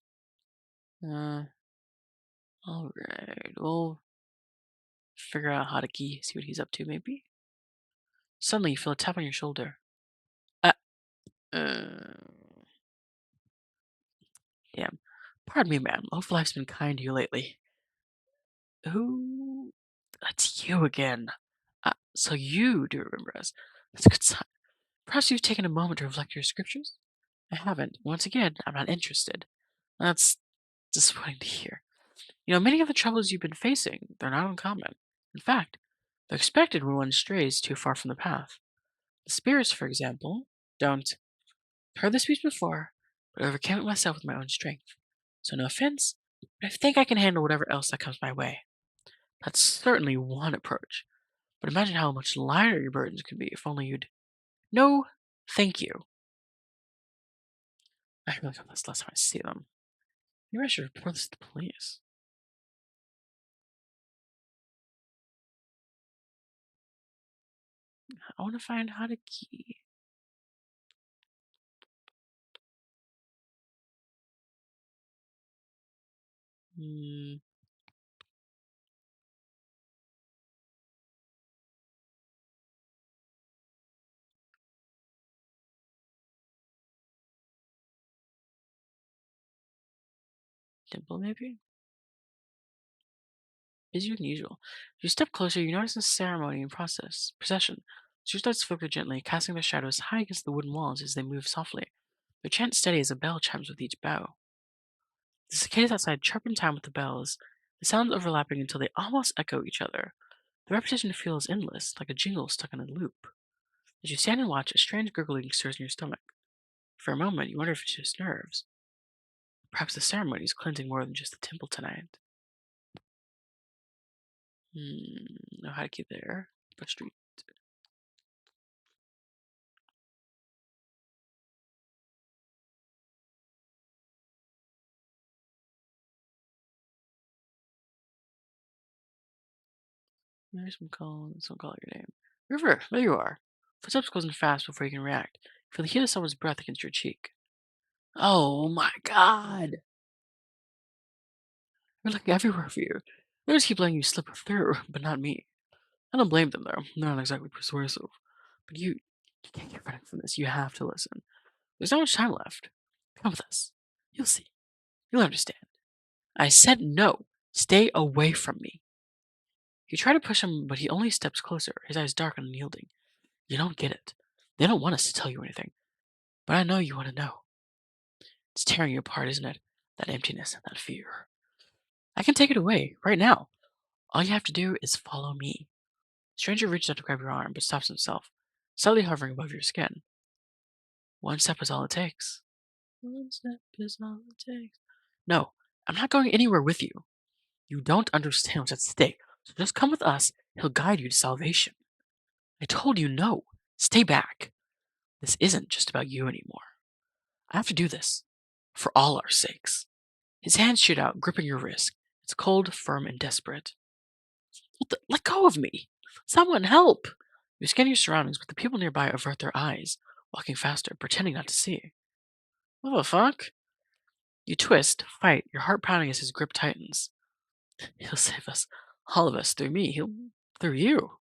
Uh, alright. We'll figure out Haruki, see what he's up to, maybe. Suddenly, you feel a tap on your shoulder. Uh, uh, yeah. Pardon me, ma'am. Hope life's been kind to you lately. Who? That's you again. So you do remember us. That's a good sign. Perhaps you've taken a moment to reflect your scriptures? I haven't. Once again, I'm not interested. That's disappointing to hear. Many of the troubles you've been facing, they're not uncommon. In fact, they're expected when one strays too far from the path. The spirits, for example, don't. Heard this speech before, but overcame it myself with my own strength. So no offense, but I think I can handle whatever else that comes my way. That's certainly one approach. But imagine how much lighter your burdens could be if only you'd. No, thank you. I really hope that's the last time I see them. Maybe I should report this to the police. I want to find how to key. Hmm, temple maybe? Busier than usual. As you step closer, you notice a ceremony in procession. Street lights flicker gently, casting their shadows high against the wooden walls as they move softly. Their chant steady as a bell chimes with each bow. The cicadas outside chirp in time with the bells, the sounds overlapping until they almost echo each other. The repetition feels endless, like a jingle stuck in a loop. As you stand and watch, a strange gurgling stirs in your stomach. For a moment, you wonder if it's just nerves. Perhaps the ceremony is cleansing more than just the temple tonight. No how to get there. But street. There's some call your name. River, there you are. Footsteps closing fast before you can react. Feel the heat of someone's breath against your cheek. Oh my god! They're looking everywhere for you. They just keep letting you slip through, but not me. I don't blame them though. They're not exactly persuasive. But you can't get running from this. You have to listen. There's not much time left. Come with us. You'll see. You'll understand. I said no. Stay away from me. You try to push him, but he only steps closer, his eyes dark and unyielding. You don't get it. They don't want us to tell you anything. But I know you want to know. It's tearing you apart, isn't it? That emptiness, that fear. I can take it away, right now. All you have to do is follow me. The stranger reaches out to grab your arm, but stops himself, slightly hovering above your skin. One step is all it takes. One step is all it takes. No, I'm not going anywhere with you. You don't understand what's at stake. So just come with us. He'll guide you to salvation. I told you no. Stay back. This isn't just about you anymore. I have to do this. For all our sakes. His hands shoot out, gripping your wrist. It's cold, firm, and desperate. Let go of me! Someone help! You scan your surroundings, but the people nearby avert their eyes, walking faster, pretending not to see. What the fuck? You twist, fight, your heart pounding as his grip tightens. He'll save us. All of us. Through me. Through you.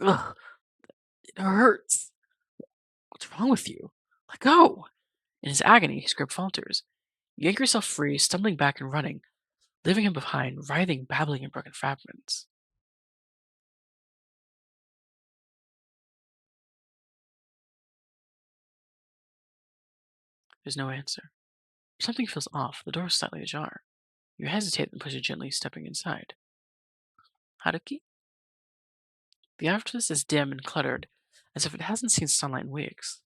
Ugh, it hurts. What's wrong with you? Let go! In his agony, his grip falters. You yank yourself free, stumbling back and running, leaving him behind, writhing, babbling in broken fragments. There's no answer. Something feels off. The door is slightly ajar. You hesitate and push it gently, stepping inside. Haruki? The office is dim and cluttered, as if it hasn't seen sunlight in weeks.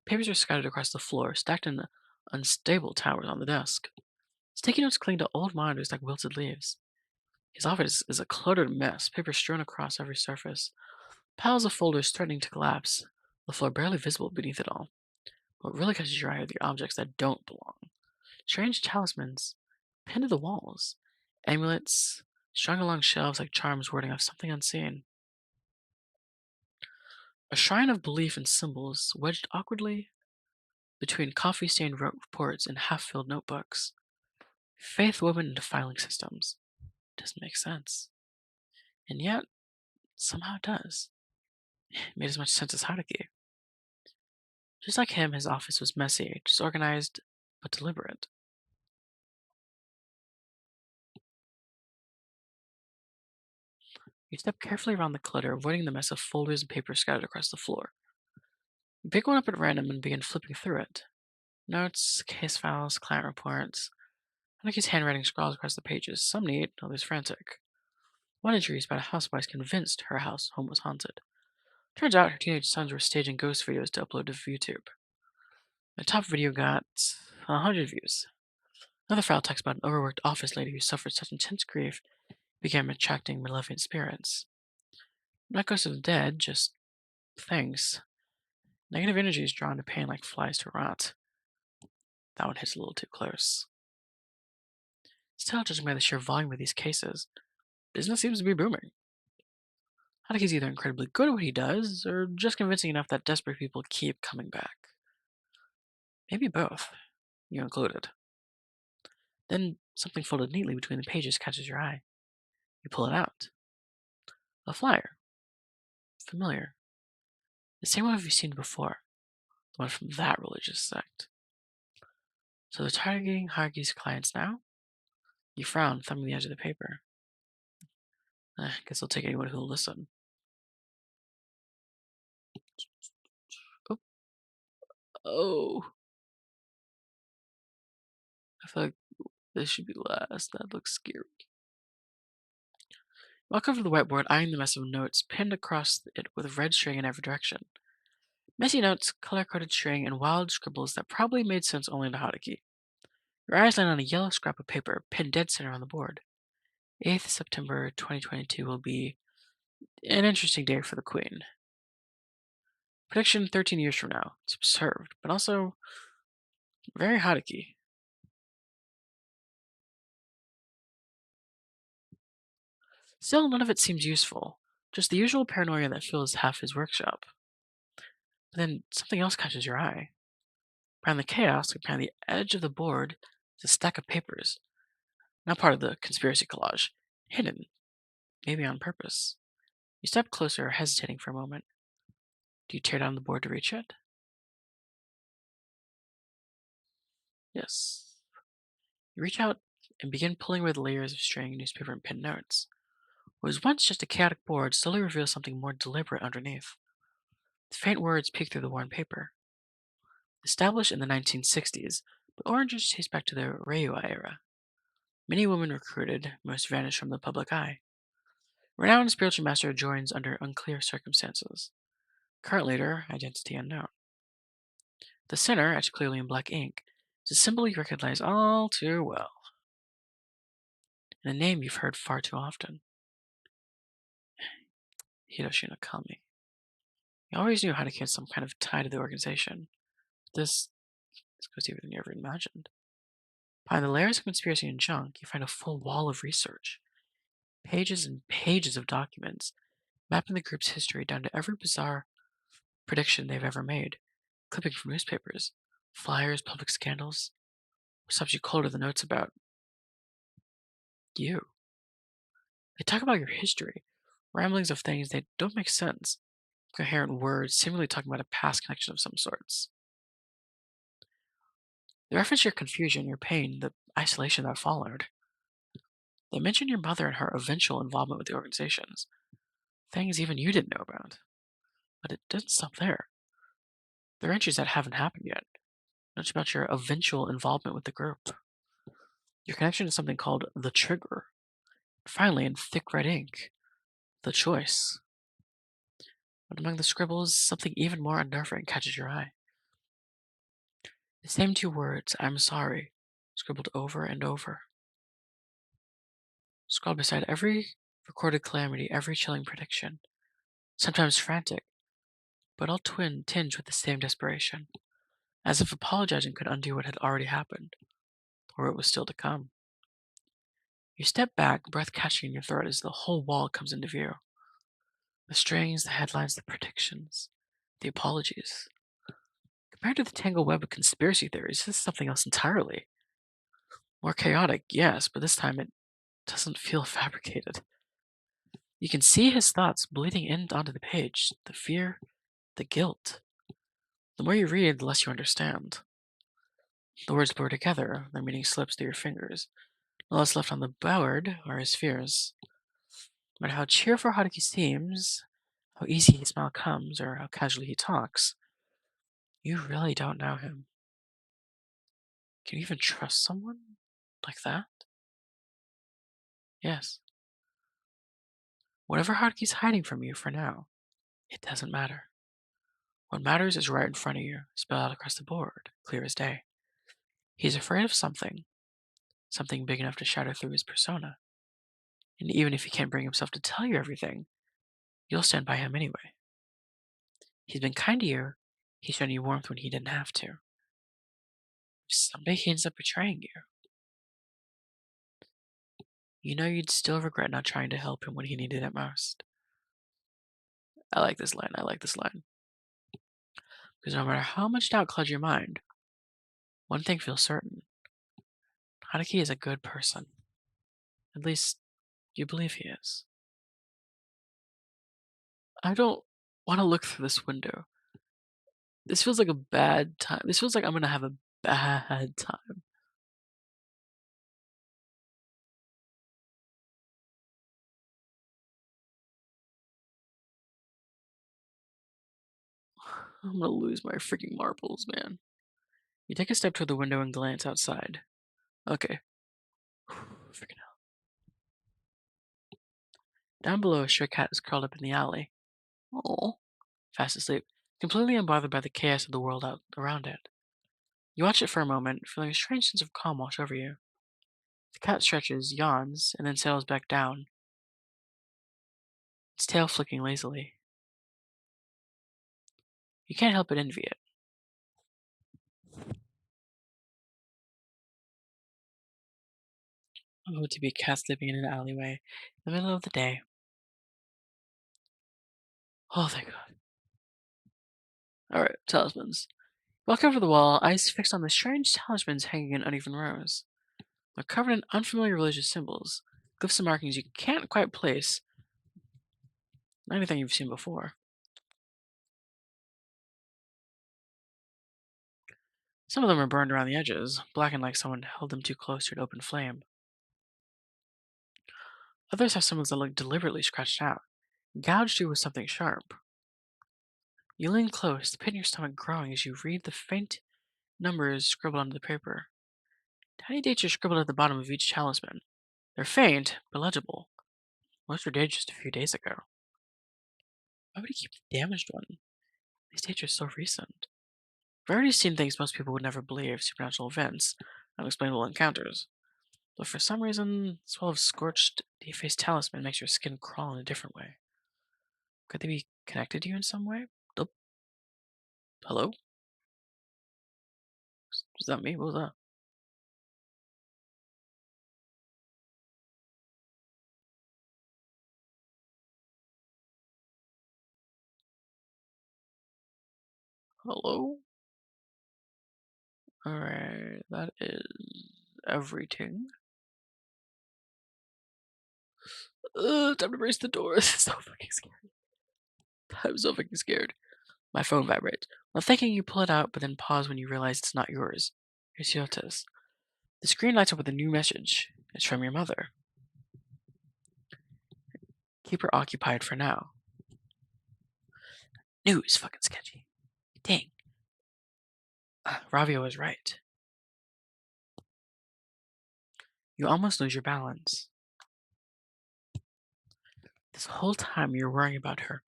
Papers are scattered across the floor, stacked in unstable towers on the desk. Sticky notes cling to old monitors like wilted leaves. His office is a cluttered mess, paper strewn across every surface, piles of folders threatening to collapse, the floor barely visible beneath it all. What really catches your eye are the objects that don't belong. Strange talismans pinned to the walls, amulets strung along shelves like charms warding off something unseen. A shrine of belief and symbols wedged awkwardly between coffee stained reports and half filled notebooks. Faith woven into filing systems. Doesn't make sense. And yet, somehow it does. It made as much sense as Haruki. Just like him, his office was messy, disorganized, but deliberate. You step carefully around the clutter, avoiding the mess of folders and papers scattered across the floor. You pick one up at random and begin flipping through it. Notes, case files, client reports. Haruki's handwriting scrawls across the pages, some neat, others frantic. One entry is about a housewife convinced her home was haunted. Turns out her teenage sons were staging ghost videos to upload to YouTube. The top video got 100 views. Another file talks about an overworked office lady who suffered such intense grief it began attracting malevolent spirits. Not ghosts of the dead, just things. Negative energy is drawn to pain like flies to rot. That one hits a little too close. Still, judging by the sheer volume of these cases, business seems to be booming. Haruki's either incredibly good at what he does, or just convincing enough that desperate people keep coming back. Maybe both, you included. Then something folded neatly between the pages catches your eye. You pull it out. A flyer. Familiar. The same one you've seen before. The one from that religious sect. So they're targeting Haruki's clients now? You frown, thumbing the edge of the paper. Guess I'll take anyone who'll listen. Oh, oh. I feel like this should be last. That looks scary. Walk over to the whiteboard, eyeing the mess of notes pinned across it with red string in every direction. Messy notes, color-coded string, and wild scribbles that probably made sense only to Haruki. Your eyes land on a yellow scrap of paper pinned dead center on the board. 8th September 2022 will be an interesting day for the Queen. Prediction 13 years from now. It's absurd, but also very Haruki. Still, none of it seems useful. Just the usual paranoia that fills half his workshop. But then something else catches your eye. Behind the chaos, behind the edge of the board, is a stack of papers. Not part of the conspiracy collage. Hidden, maybe on purpose. You step closer, hesitating for a moment. Do you tear down the board to reach it? Yes. You reach out and begin pulling away the layers of string, newspaper, and pinned notes. What was once just a chaotic board slowly reveals something more deliberate underneath. The faint words peek through the worn paper. Established in the 1960s, but oranges taste back to the Reiwa era. Many women recruited, most vanished from the public eye. Renowned spiritual master joins under unclear circumstances. Current leader, identity unknown. The center, etched clearly in black ink, is a symbol you recognize all too well, and a name you've heard far too often. Hiroshi Nakami. You always knew how to get some kind of tie to the organization. This goes deeper than you ever imagined. Behind the layers of conspiracy and junk, you find a full wall of research. Pages and pages of documents, mapping the group's history down to every bizarre prediction they've ever made. Clippings from newspapers, flyers, public scandals. What stops you cold are the notes about you. They talk about your history, ramblings of things that don't make sense, coherent words, seemingly talking about a past connection of some sorts. They reference your confusion, your pain, the isolation that followed. They mention your mother and her eventual involvement with the organizations, things even you didn't know about. But it doesn't stop there. There are entries that haven't happened yet. Much about your eventual involvement with the group. Your connection to something called the trigger. Finally, in thick red ink, the choice. But among the scribbles, something even more unnerving catches your eye. The same two words, I'm sorry, scribbled over and over, scrawled beside every recorded calamity, every chilling prediction, sometimes frantic, but all tinged with the same desperation, as if apologizing could undo what had already happened, or what was still to come. You step back, breath catching in your throat as the whole wall comes into view. The strings, the headlines, the predictions, the apologies. Compared to the tangled web of conspiracy theories, this is something else entirely. More chaotic, yes, but this time it doesn't feel fabricated. You can see his thoughts bleeding in onto the page, the fear, the guilt. The more you read, the less you understand. The words blur together, their meaning slips through your fingers. All that's left on the board are his fears. No matter how cheerful Haruki seems, how easy his smile comes, or how casually he talks, you really don't know him. Can you even trust someone like that? Yes. Whatever Haruki's hiding from you for now, it doesn't matter. What matters is right in front of you, spelled out across the board, clear as day. He's afraid of something, something big enough to shatter through his persona. And even if he can't bring himself to tell you everything, you'll stand by him anyway. He's been kind to you, he's shown you warmth when he didn't have to. If someday he ends up betraying you, you know you'd still regret not trying to help him when he needed it most. I like this line, I like this line. Because no matter how much doubt clouds your mind, one thing feels certain. Haruki is a good person. At least, you believe he is. I don't want to look through this window. This feels like a bad time. This feels like I'm gonna have a bad time. I'm gonna lose my freaking marbles, man. You take a step toward the window and glance outside. Okay. Freaking hell. Down below, a stray cat is curled up in the alley. Oh, fast asleep, completely unbothered by the chaos of the world out around it. You watch it for a moment, feeling a strange sense of calm wash over you. The cat stretches, yawns, and then settles back down, its tail flicking lazily. You can't help but envy it. Oh, to be a cat sleeping in an alleyway in the middle of the day. Oh, thank God. Alright, talismans. Walk over the wall, eyes fixed on the strange talismans hanging in uneven rows. They're covered in unfamiliar religious symbols, glyphs and markings you can't quite place, not anything you've seen before. Some of them are burned around the edges, blackened like someone held them too close to an open flame. Others have symbols that look deliberately scratched out, gouged you with something sharp. You lean close, the pit in your stomach growing as you read the faint numbers scribbled onto the paper. Tiny dates are scribbled at the bottom of each talisman. They're faint, but legible. Most were dated just a few days ago. Why would he keep the damaged one? These dates are so recent. I've already seen things most people would never believe, supernatural events, unexplainable encounters. But for some reason, this wall of scorched, defaced talisman makes your skin crawl in a different way. Could they be connected to you in some way? Oh, hello? Was that me? What was that? Hello? Alright, that is everything. Time to brace the door. This is so fucking scary. I'm so fucking scared. My phone vibrates. While thinking, you pull it out, but then pause when you realize it's not yours. It's Yota's. The screen lights up with a new message. It's from your mother. Keep her occupied for now. News fucking sketchy. Dang. Ravio was right. You almost lose your balance. This whole time you're worrying about her,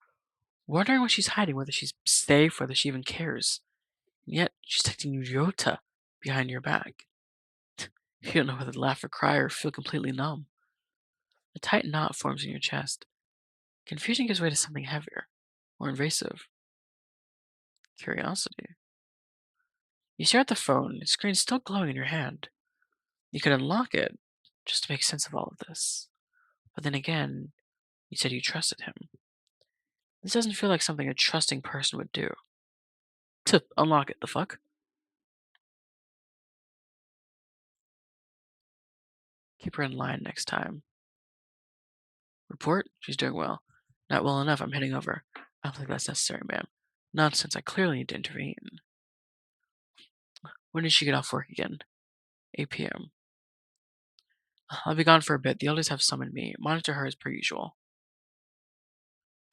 wondering what she's hiding, whether she's safe, whether she even cares. And yet she's texting Yota behind your back. You don't know whether to laugh or cry or feel completely numb. A tight knot forms in your chest. Confusion gives way to something heavier, more invasive. Curiosity. You stare at the phone, the screen still glowing in your hand. You could unlock it just to make sense of all of this. But then again, you said you trusted him. This doesn't feel like something a trusting person would do. To unlock it, the fuck? Keep her in line next time. Report? She's doing well. Not well enough, I'm heading over. I don't think that's necessary, ma'am. Nonsense, I clearly need to intervene. When did she get off work again? 8 p.m. I'll be gone for a bit. The elders have summoned me. Monitor her as per usual.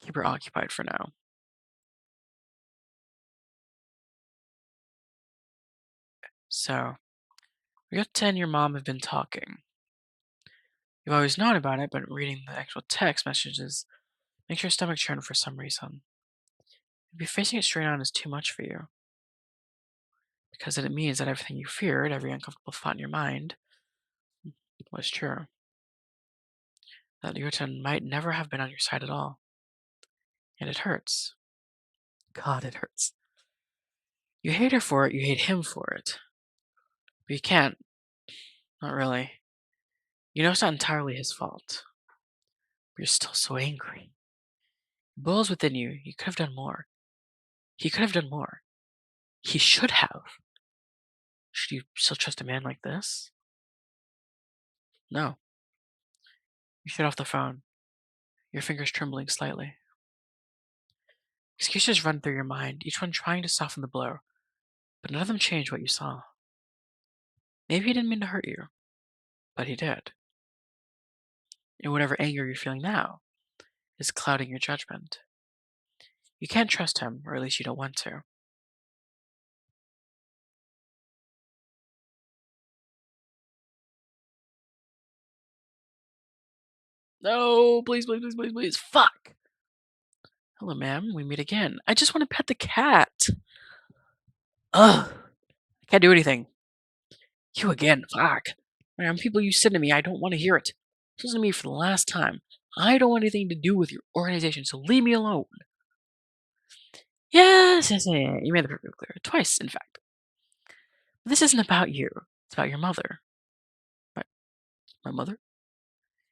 Keep her occupied for now. So, Ryota and your mom have been talking. You've always known about it, but reading the actual text messages makes your stomach churn for some reason. Maybe facing it straight on is too much for you, because then it means that everything you feared, every uncomfortable thought in your mind, was true. That Ryota might never have been on your side at all. And it hurts. God, it hurts. You hate her for it, you hate him for it. But you can't. Not really. You know it's not entirely his fault. But you're still so angry. It boils within you. You could have done more. He could have done more. He should have. Should you still trust a man like this? No. You shut off the phone, your fingers trembling slightly. Excuses run through your mind, each one trying to soften the blow, but none of them change what you saw. Maybe he didn't mean to hurt you, but he did. And whatever anger you're feeling now is clouding your judgment. You can't trust him, or at least you don't want to. No, please, please, please, please, please. Fuck! Hello, ma'am. We meet again. I just want to pet the cat. Ugh. I can't do anything. You again. Fuck. Man, people you said to me, I don't want to hear it. Listen to me for the last time. I don't want anything to do with your organization, so leave me alone. Yes, yes, yeah, yeah. You made it perfectly clear. Twice, in fact. This isn't about you. It's about your mother. My, my mother?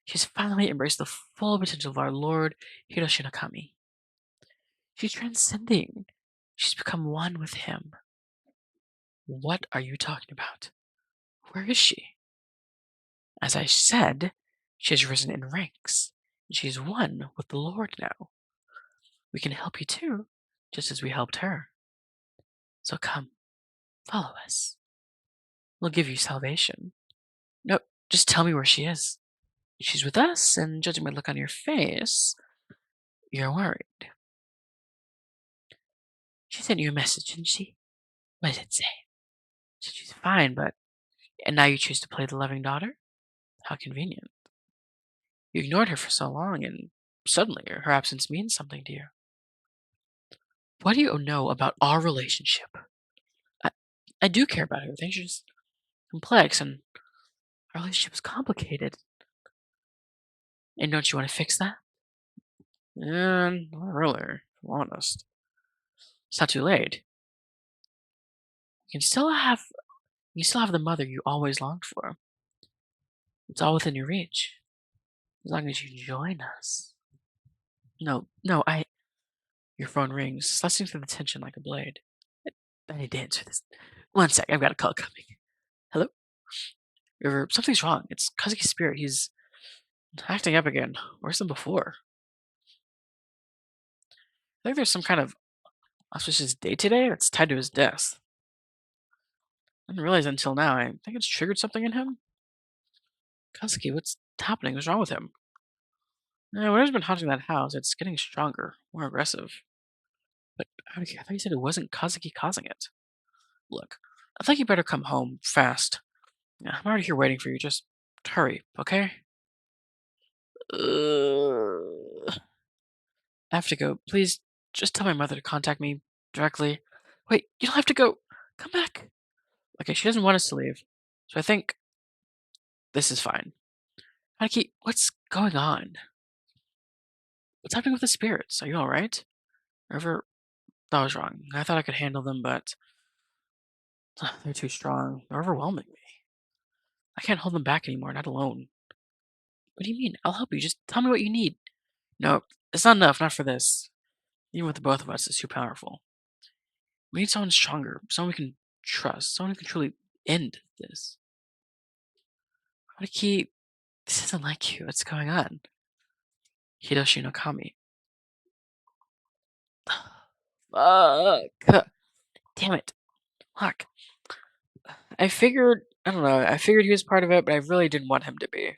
She's finally embraced the full potential of our Lord Hiroshi Nakami. She's transcending. She's become one with him. What are you talking about? Where is she? As I said, she has risen in ranks, and she's one with the Lord now. We can help you too, just as we helped her. So come, follow us. We'll give you salvation. No, just tell me where she is. She's with us, and judging by the look on your face, you're worried. She sent you a message, didn't she? What did it say? Said she's fine, but and now you choose to play the loving daughter? How convenient. You ignored her for so long, and suddenly her absence means something to you. What do you know about our relationship? I, I do care about her. Things are just complex, and our relationship is complicated. And don't you want to fix that? Not really, if I'm honest. It's not too late. You can still have you still have the mother you always longed for. It's all within your reach. As long as you join us. No, no, your phone rings, slicing through the tension like a blade. I need to answer this. One sec, I've got a call coming. Hello? River, something's wrong. It's Kazuki's spirit. He's acting up again. Worse than before. I think there's some kind of auspicious day today that's tied to his death. I didn't realize until now. I think it's triggered something in him. Kazuki, what's happening? What's wrong with him? Whatever's been haunting that house, it's getting stronger, more aggressive. But I thought you said it wasn't Kazuki causing it. Look, I think you better come home fast. Yeah, I'm already here waiting for you. Just hurry, okay? I have to go. Please, just tell my mother to contact me directly. Wait, you don't have to go. Come back. Okay, she doesn't want us to leave. So I think This is fine. Haruki, what's going on? What's happening with the spirits? Are you alright? Ever that was wrong. I thought I could handle them, but they're too strong. They're overwhelming me. I can't hold them back anymore, not alone. What do you mean? I'll help you. Just tell me what you need. No, it's not enough, not for this. Even with the both of us, it's too powerful. We need someone stronger, someone we can trust, someone who can truly end this. Haruki, this isn't like you. What's going on? Hiroshi no Kami. Fuck. Damn it. Fuck. I don't know, I figured he was part of it, but I really didn't want him to be.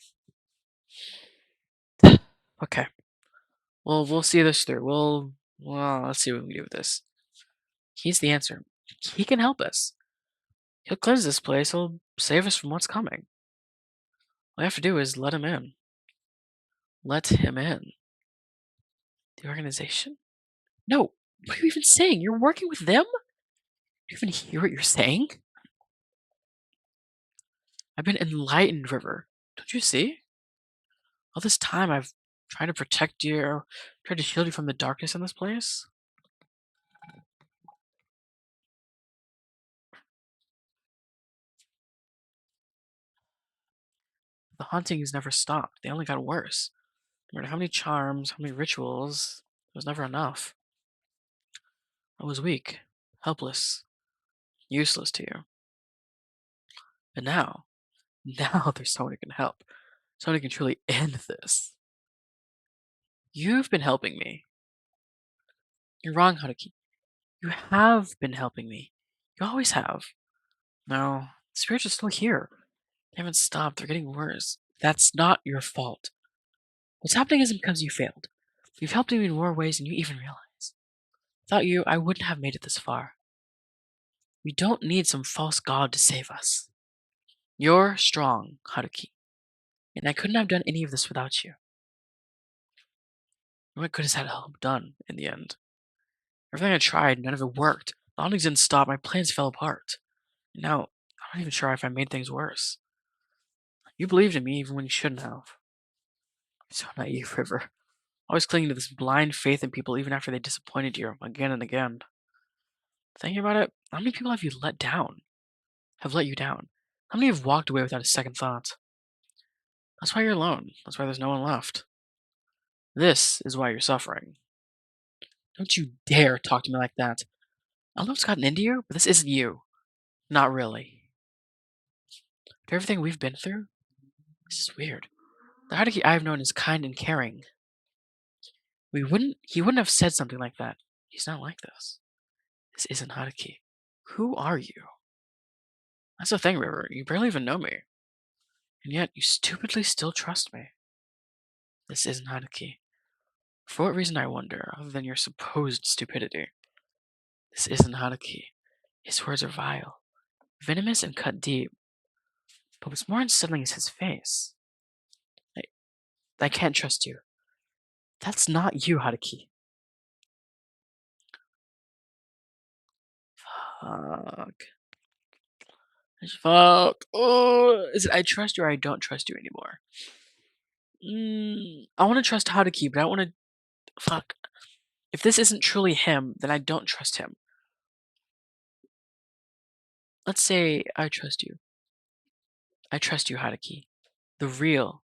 Okay. Well, we'll see this through. Let's see what we can do with this. He's the answer. He can help us. He'll cleanse this place. He'll save us from what's coming. All we have to do is let him in. Let him in. The organization? No. What are you even saying? You're working with them? Do you even hear what you're saying? I've been enlightened, River. Don't you see? All this time I've tried to protect you, tried to shield you from the darkness in this place. The hauntings never stopped. They only got worse. No matter how many charms, how many rituals, it was never enough. I was weak, helpless, useless to you. But now, now there's someone who can help. Someone who can truly end this. You've been helping me. You're wrong, Haruki. You have been helping me. You always have. No, the spirits are still here. They haven't stopped. They're getting worse. That's not your fault. What's happening isn't because you failed. You've helped me in more ways than you even realize. Without you, I wouldn't have made it this far. We don't need some false god to save us. You're strong, Haruki, and I couldn't have done any of this without you. What good has that help done in the end? Everything I tried, none of it worked. The hauntings didn't stop, my plans fell apart. Now, I'm not even sure if I made things worse. You believed in me even when you shouldn't have. So naive, River. Always clinging to this blind faith in people even after they disappointed you again and again. Thinking about it, how many people have you let down? Have let you down? How many have walked away without a second thought? That's why you're alone. That's why there's no one left. This is why you're suffering. Don't you dare talk to me like that. I don't know what's gotten into you, but this isn't you. Not really. After everything we've been through, this is weird. The Haruki I've known is kind and caring. He wouldn't have said something like that. He's not like this. This isn't Haruki. Who are you? That's the thing, River. You barely even know me. And yet, you stupidly still trust me. This isn't Haruki. For what reason, I wonder, other than your supposed stupidity? This isn't Haruki. His words are vile, venomous, and cut deep. But what's more unsettling is his face. I, I can't trust you. That's not you, Haruki. Fuck. Fuck. Oh, is it I trust you or I don't trust you anymore? I want to trust Haruki, but I want to. Fuck. If this isn't truly him, then I don't trust him. Let's say I trust you. I trust you, Haruki. The real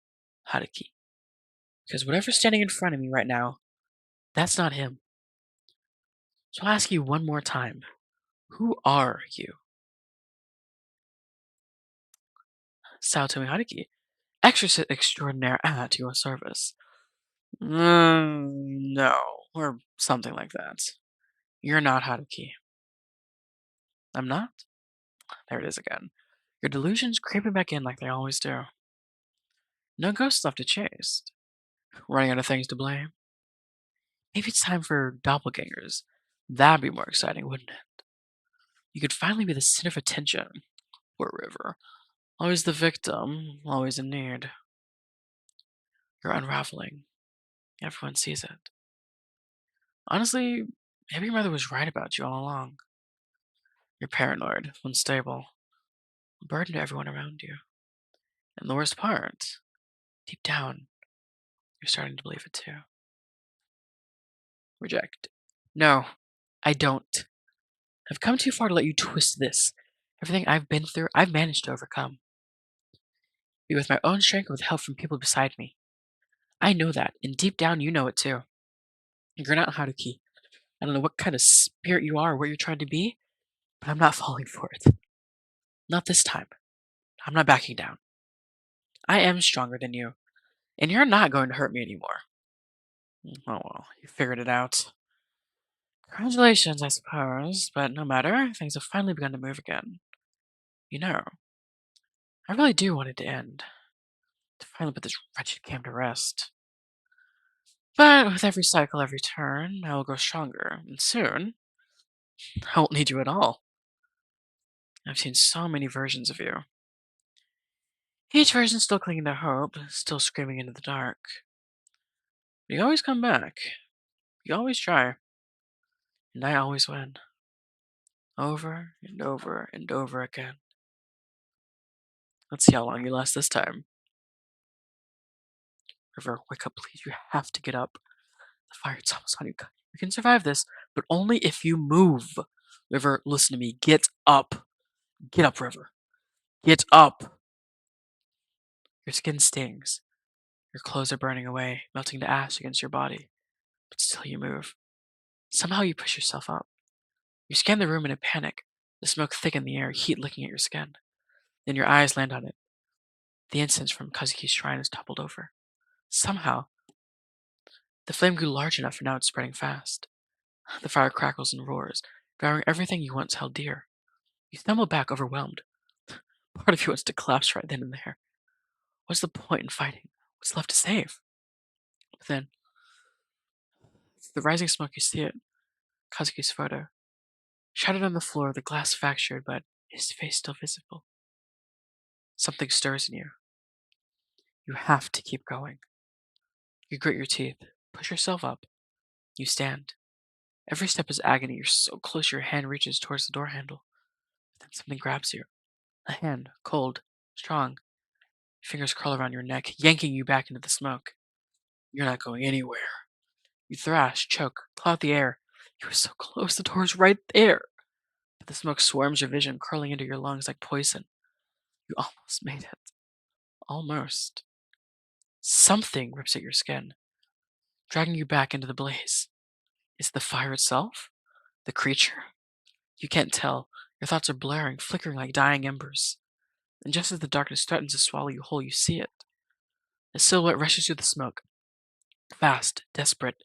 Haruki. Because whatever's standing in front of me right now, that's not him. So I'll ask you one more time. Who are you? Saotomi Haruki, exorcist extraordinaire at your service. No, or something like that. You're not Haruki. I'm not? There it is again. Your delusions creeping back in like they always do. No ghosts left to chase. Running out of things to blame. Maybe it's time for doppelgangers. That'd be more exciting, wouldn't it? You could finally be the center of attention. Poor River. Always the victim, always in need. You're unraveling. Everyone sees it. Honestly, maybe your mother was right about you all along. You're paranoid, unstable, a burden to everyone around you. And the worst part, deep down, you're starting to believe it too. Reject. No, I don't. I've come too far to let you twist this. Everything I've been through, I've managed to overcome. Be with my own strength with help from people beside me. I know that, and deep down you know it too. You're not Haruki. I don't know what kind of spirit you are or what you're trying to be, but I'm not falling for it. Not this time. I'm not backing down. I am stronger than you, and you're not going to hurt me anymore. Oh well, you figured it out. Congratulations, I suppose, but no matter, things have finally begun to move again. You know, I really do want it to end, to finally put this wretched camp to rest. But with every cycle, every turn, I will grow stronger, and soon, I won't need you at all. I've seen so many versions of you. Each version still clinging to hope, still screaming into the dark. But you always come back. You always try. And I always win. Over and over and over again. Let's see how long you last this time. River, wake up, please. You have to get up. The fire, it's almost on you. You can survive this, but only if you move. River, listen to me. Get up. Get up, River. Get up. Your skin stings. Your clothes are burning away, melting to ash against your body. But still you move. Somehow you push yourself up. You scan the room in a panic. The smoke thick in the air, heat licking at your skin. Then your eyes land on it. The incense from Kazuki's shrine is toppled over. Somehow, the flame grew large enough and now it's spreading fast. The fire crackles and roars, devouring everything you once held dear. You stumble back, overwhelmed. Part of you wants to collapse right then and there. What's the point in fighting? What's left to save? But then, through the rising smoke, you see it. Kazuki's photo. Shattered on the floor, the glass fractured, but his face still visible. Something stirs in you. You have to keep going. You grit your teeth, push yourself up. You stand. Every step is agony. You're so close your hand reaches towards the door handle. But then something grabs you. A hand, cold, strong. Fingers curl around your neck, yanking you back into the smoke. You're not going anywhere. You thrash, choke, claw at the air. You were so close, the door's right there. But the smoke swarms your vision, curling into your lungs like poison. You almost made it. Almost. Something rips at your skin, dragging you back into the blaze. Is it the fire itself? The creature? You can't tell. Your thoughts are blaring, flickering like dying embers. And just as the darkness threatens to swallow you whole, you see it. A silhouette rushes through the smoke. Fast, desperate.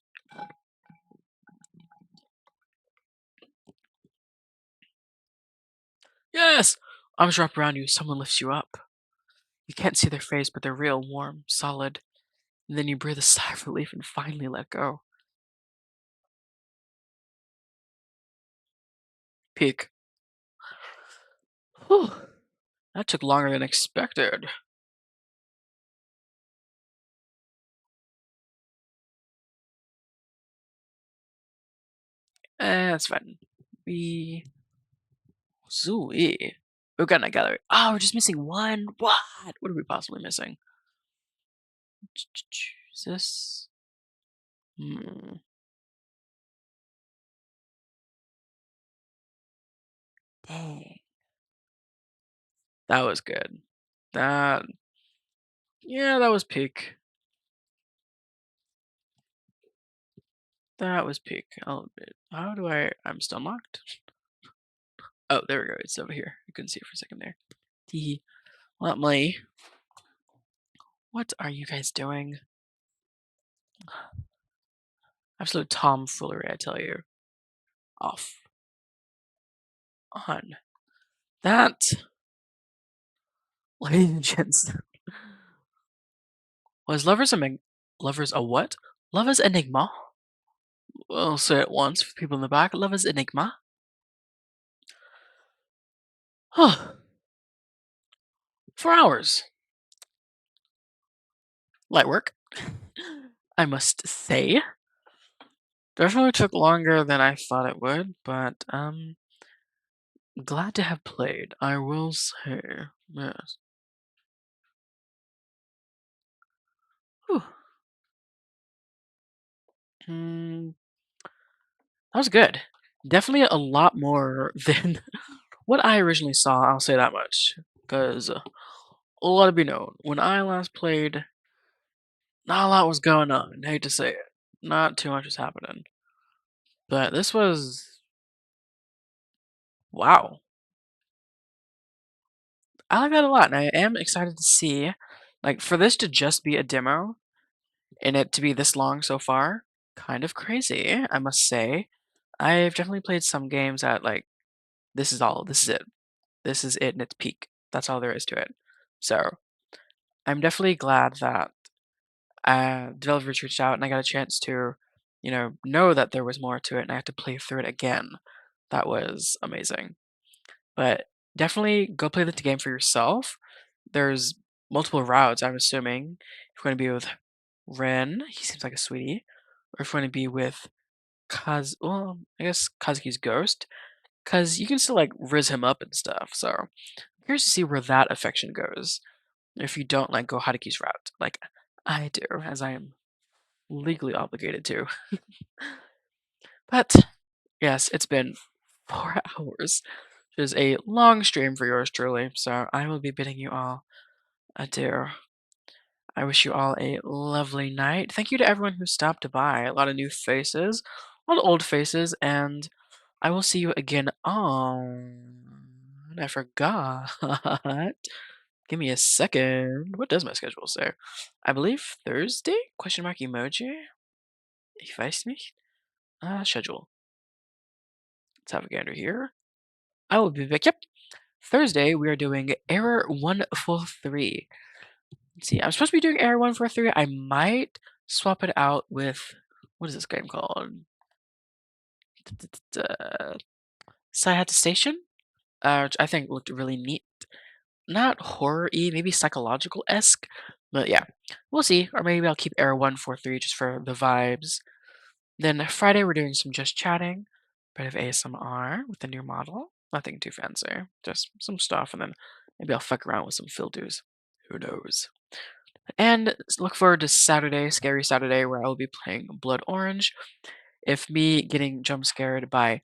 Yes! Arms wrap around you, someone lifts you up. You can't see their face, but they're real, warm, solid. And then you breathe a sigh of relief and finally let go. Peek. Whew. That took longer than expected. That's fine. We Zooey. Uganda Gallery. Oh, we're just missing one. What? What are we possibly missing? Is this? Hmm. Dang. That was good. That. Yeah, that was peak. That was peak. I'll admit. How do I? I'm still locked. Oh, there we go. It's over here. I couldn't see it for a second there. Tee. Let me. What are you guys doing? Absolute tomfoolery, I tell you. Off. On. That, ladies and gents, was Lovers a what? Lovers Enigma? We'll say it once for people in the back. Lovers Enigma. Huh. 4 hours. Light work. I must say. Definitely took longer than I thought it would, but glad to have played. I will say. Yes. Whew. Mm, that was good. Definitely a lot more than what I originally saw, I'll say that much. Because let it be known, when I last played, not a lot was going on. Hate to say it. Not too much was happening. But this was wow. I like that a lot, and I am excited to see, like, for this to just be a demo and it to be this long so far, kind of crazy, I must say. I've definitely played some games that, like, this is it. This is it in its peak. That's all there is to it. So, I'm definitely glad that developers reached out and I got a chance to, know that there was more to it and I had to play through it again. That was amazing. But definitely go play the game for yourself. There's multiple routes, I'm assuming. If you're going to be with Ren, he seems like a sweetie. Or if you're going to be with well, I guess Kazuki's ghost. Because you can still, like, riz him up and stuff. So, I'm curious to see where that affection goes. If you don't, like, go Haruki's route, like I do, as I am legally obligated to. But, yes, it's been 4 hours. It is a long stream for yours truly, so I will be bidding you all adieu. I wish you all a lovely night. Thank you to everyone who stopped by. A lot of new faces, a lot of old faces, and I will see you again on. I forgot. Give me a second. What does my schedule say? I believe Thursday? Question mark emoji? Ich weiß nicht. Schedule. Let's have a gander here. I will be back. Yep. Thursday, we are doing error 143. Let's see. I'm supposed to be doing error 143. I might swap it out with what is this game called? Side Station, which I think looked really neat. Not horror-y, maybe psychological-esque, but yeah, we'll see. Or maybe I'll keep error 143 just for the vibes. Then Friday, we're doing some just chatting, bit of ASMR with the new model. Nothing too fancy, just some stuff, and then maybe I'll fuck around with some filters. Who knows? And look forward to Saturday, Scary Saturday, where I will be playing Blood Orange. If me getting jump scared by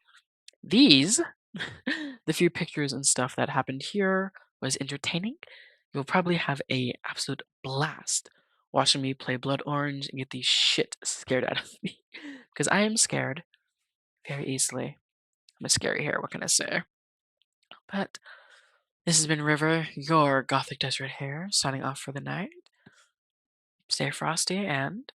these, the few pictures and stuff that happened here was entertaining, you'll probably have a absolute blast watching me play Blood Orange and get the shit scared out of me. Because I am scared very easily. I'm a scary hare, what can I say? But this has been River, your Gothic Desert Hare, signing off for the night. Stay frosty and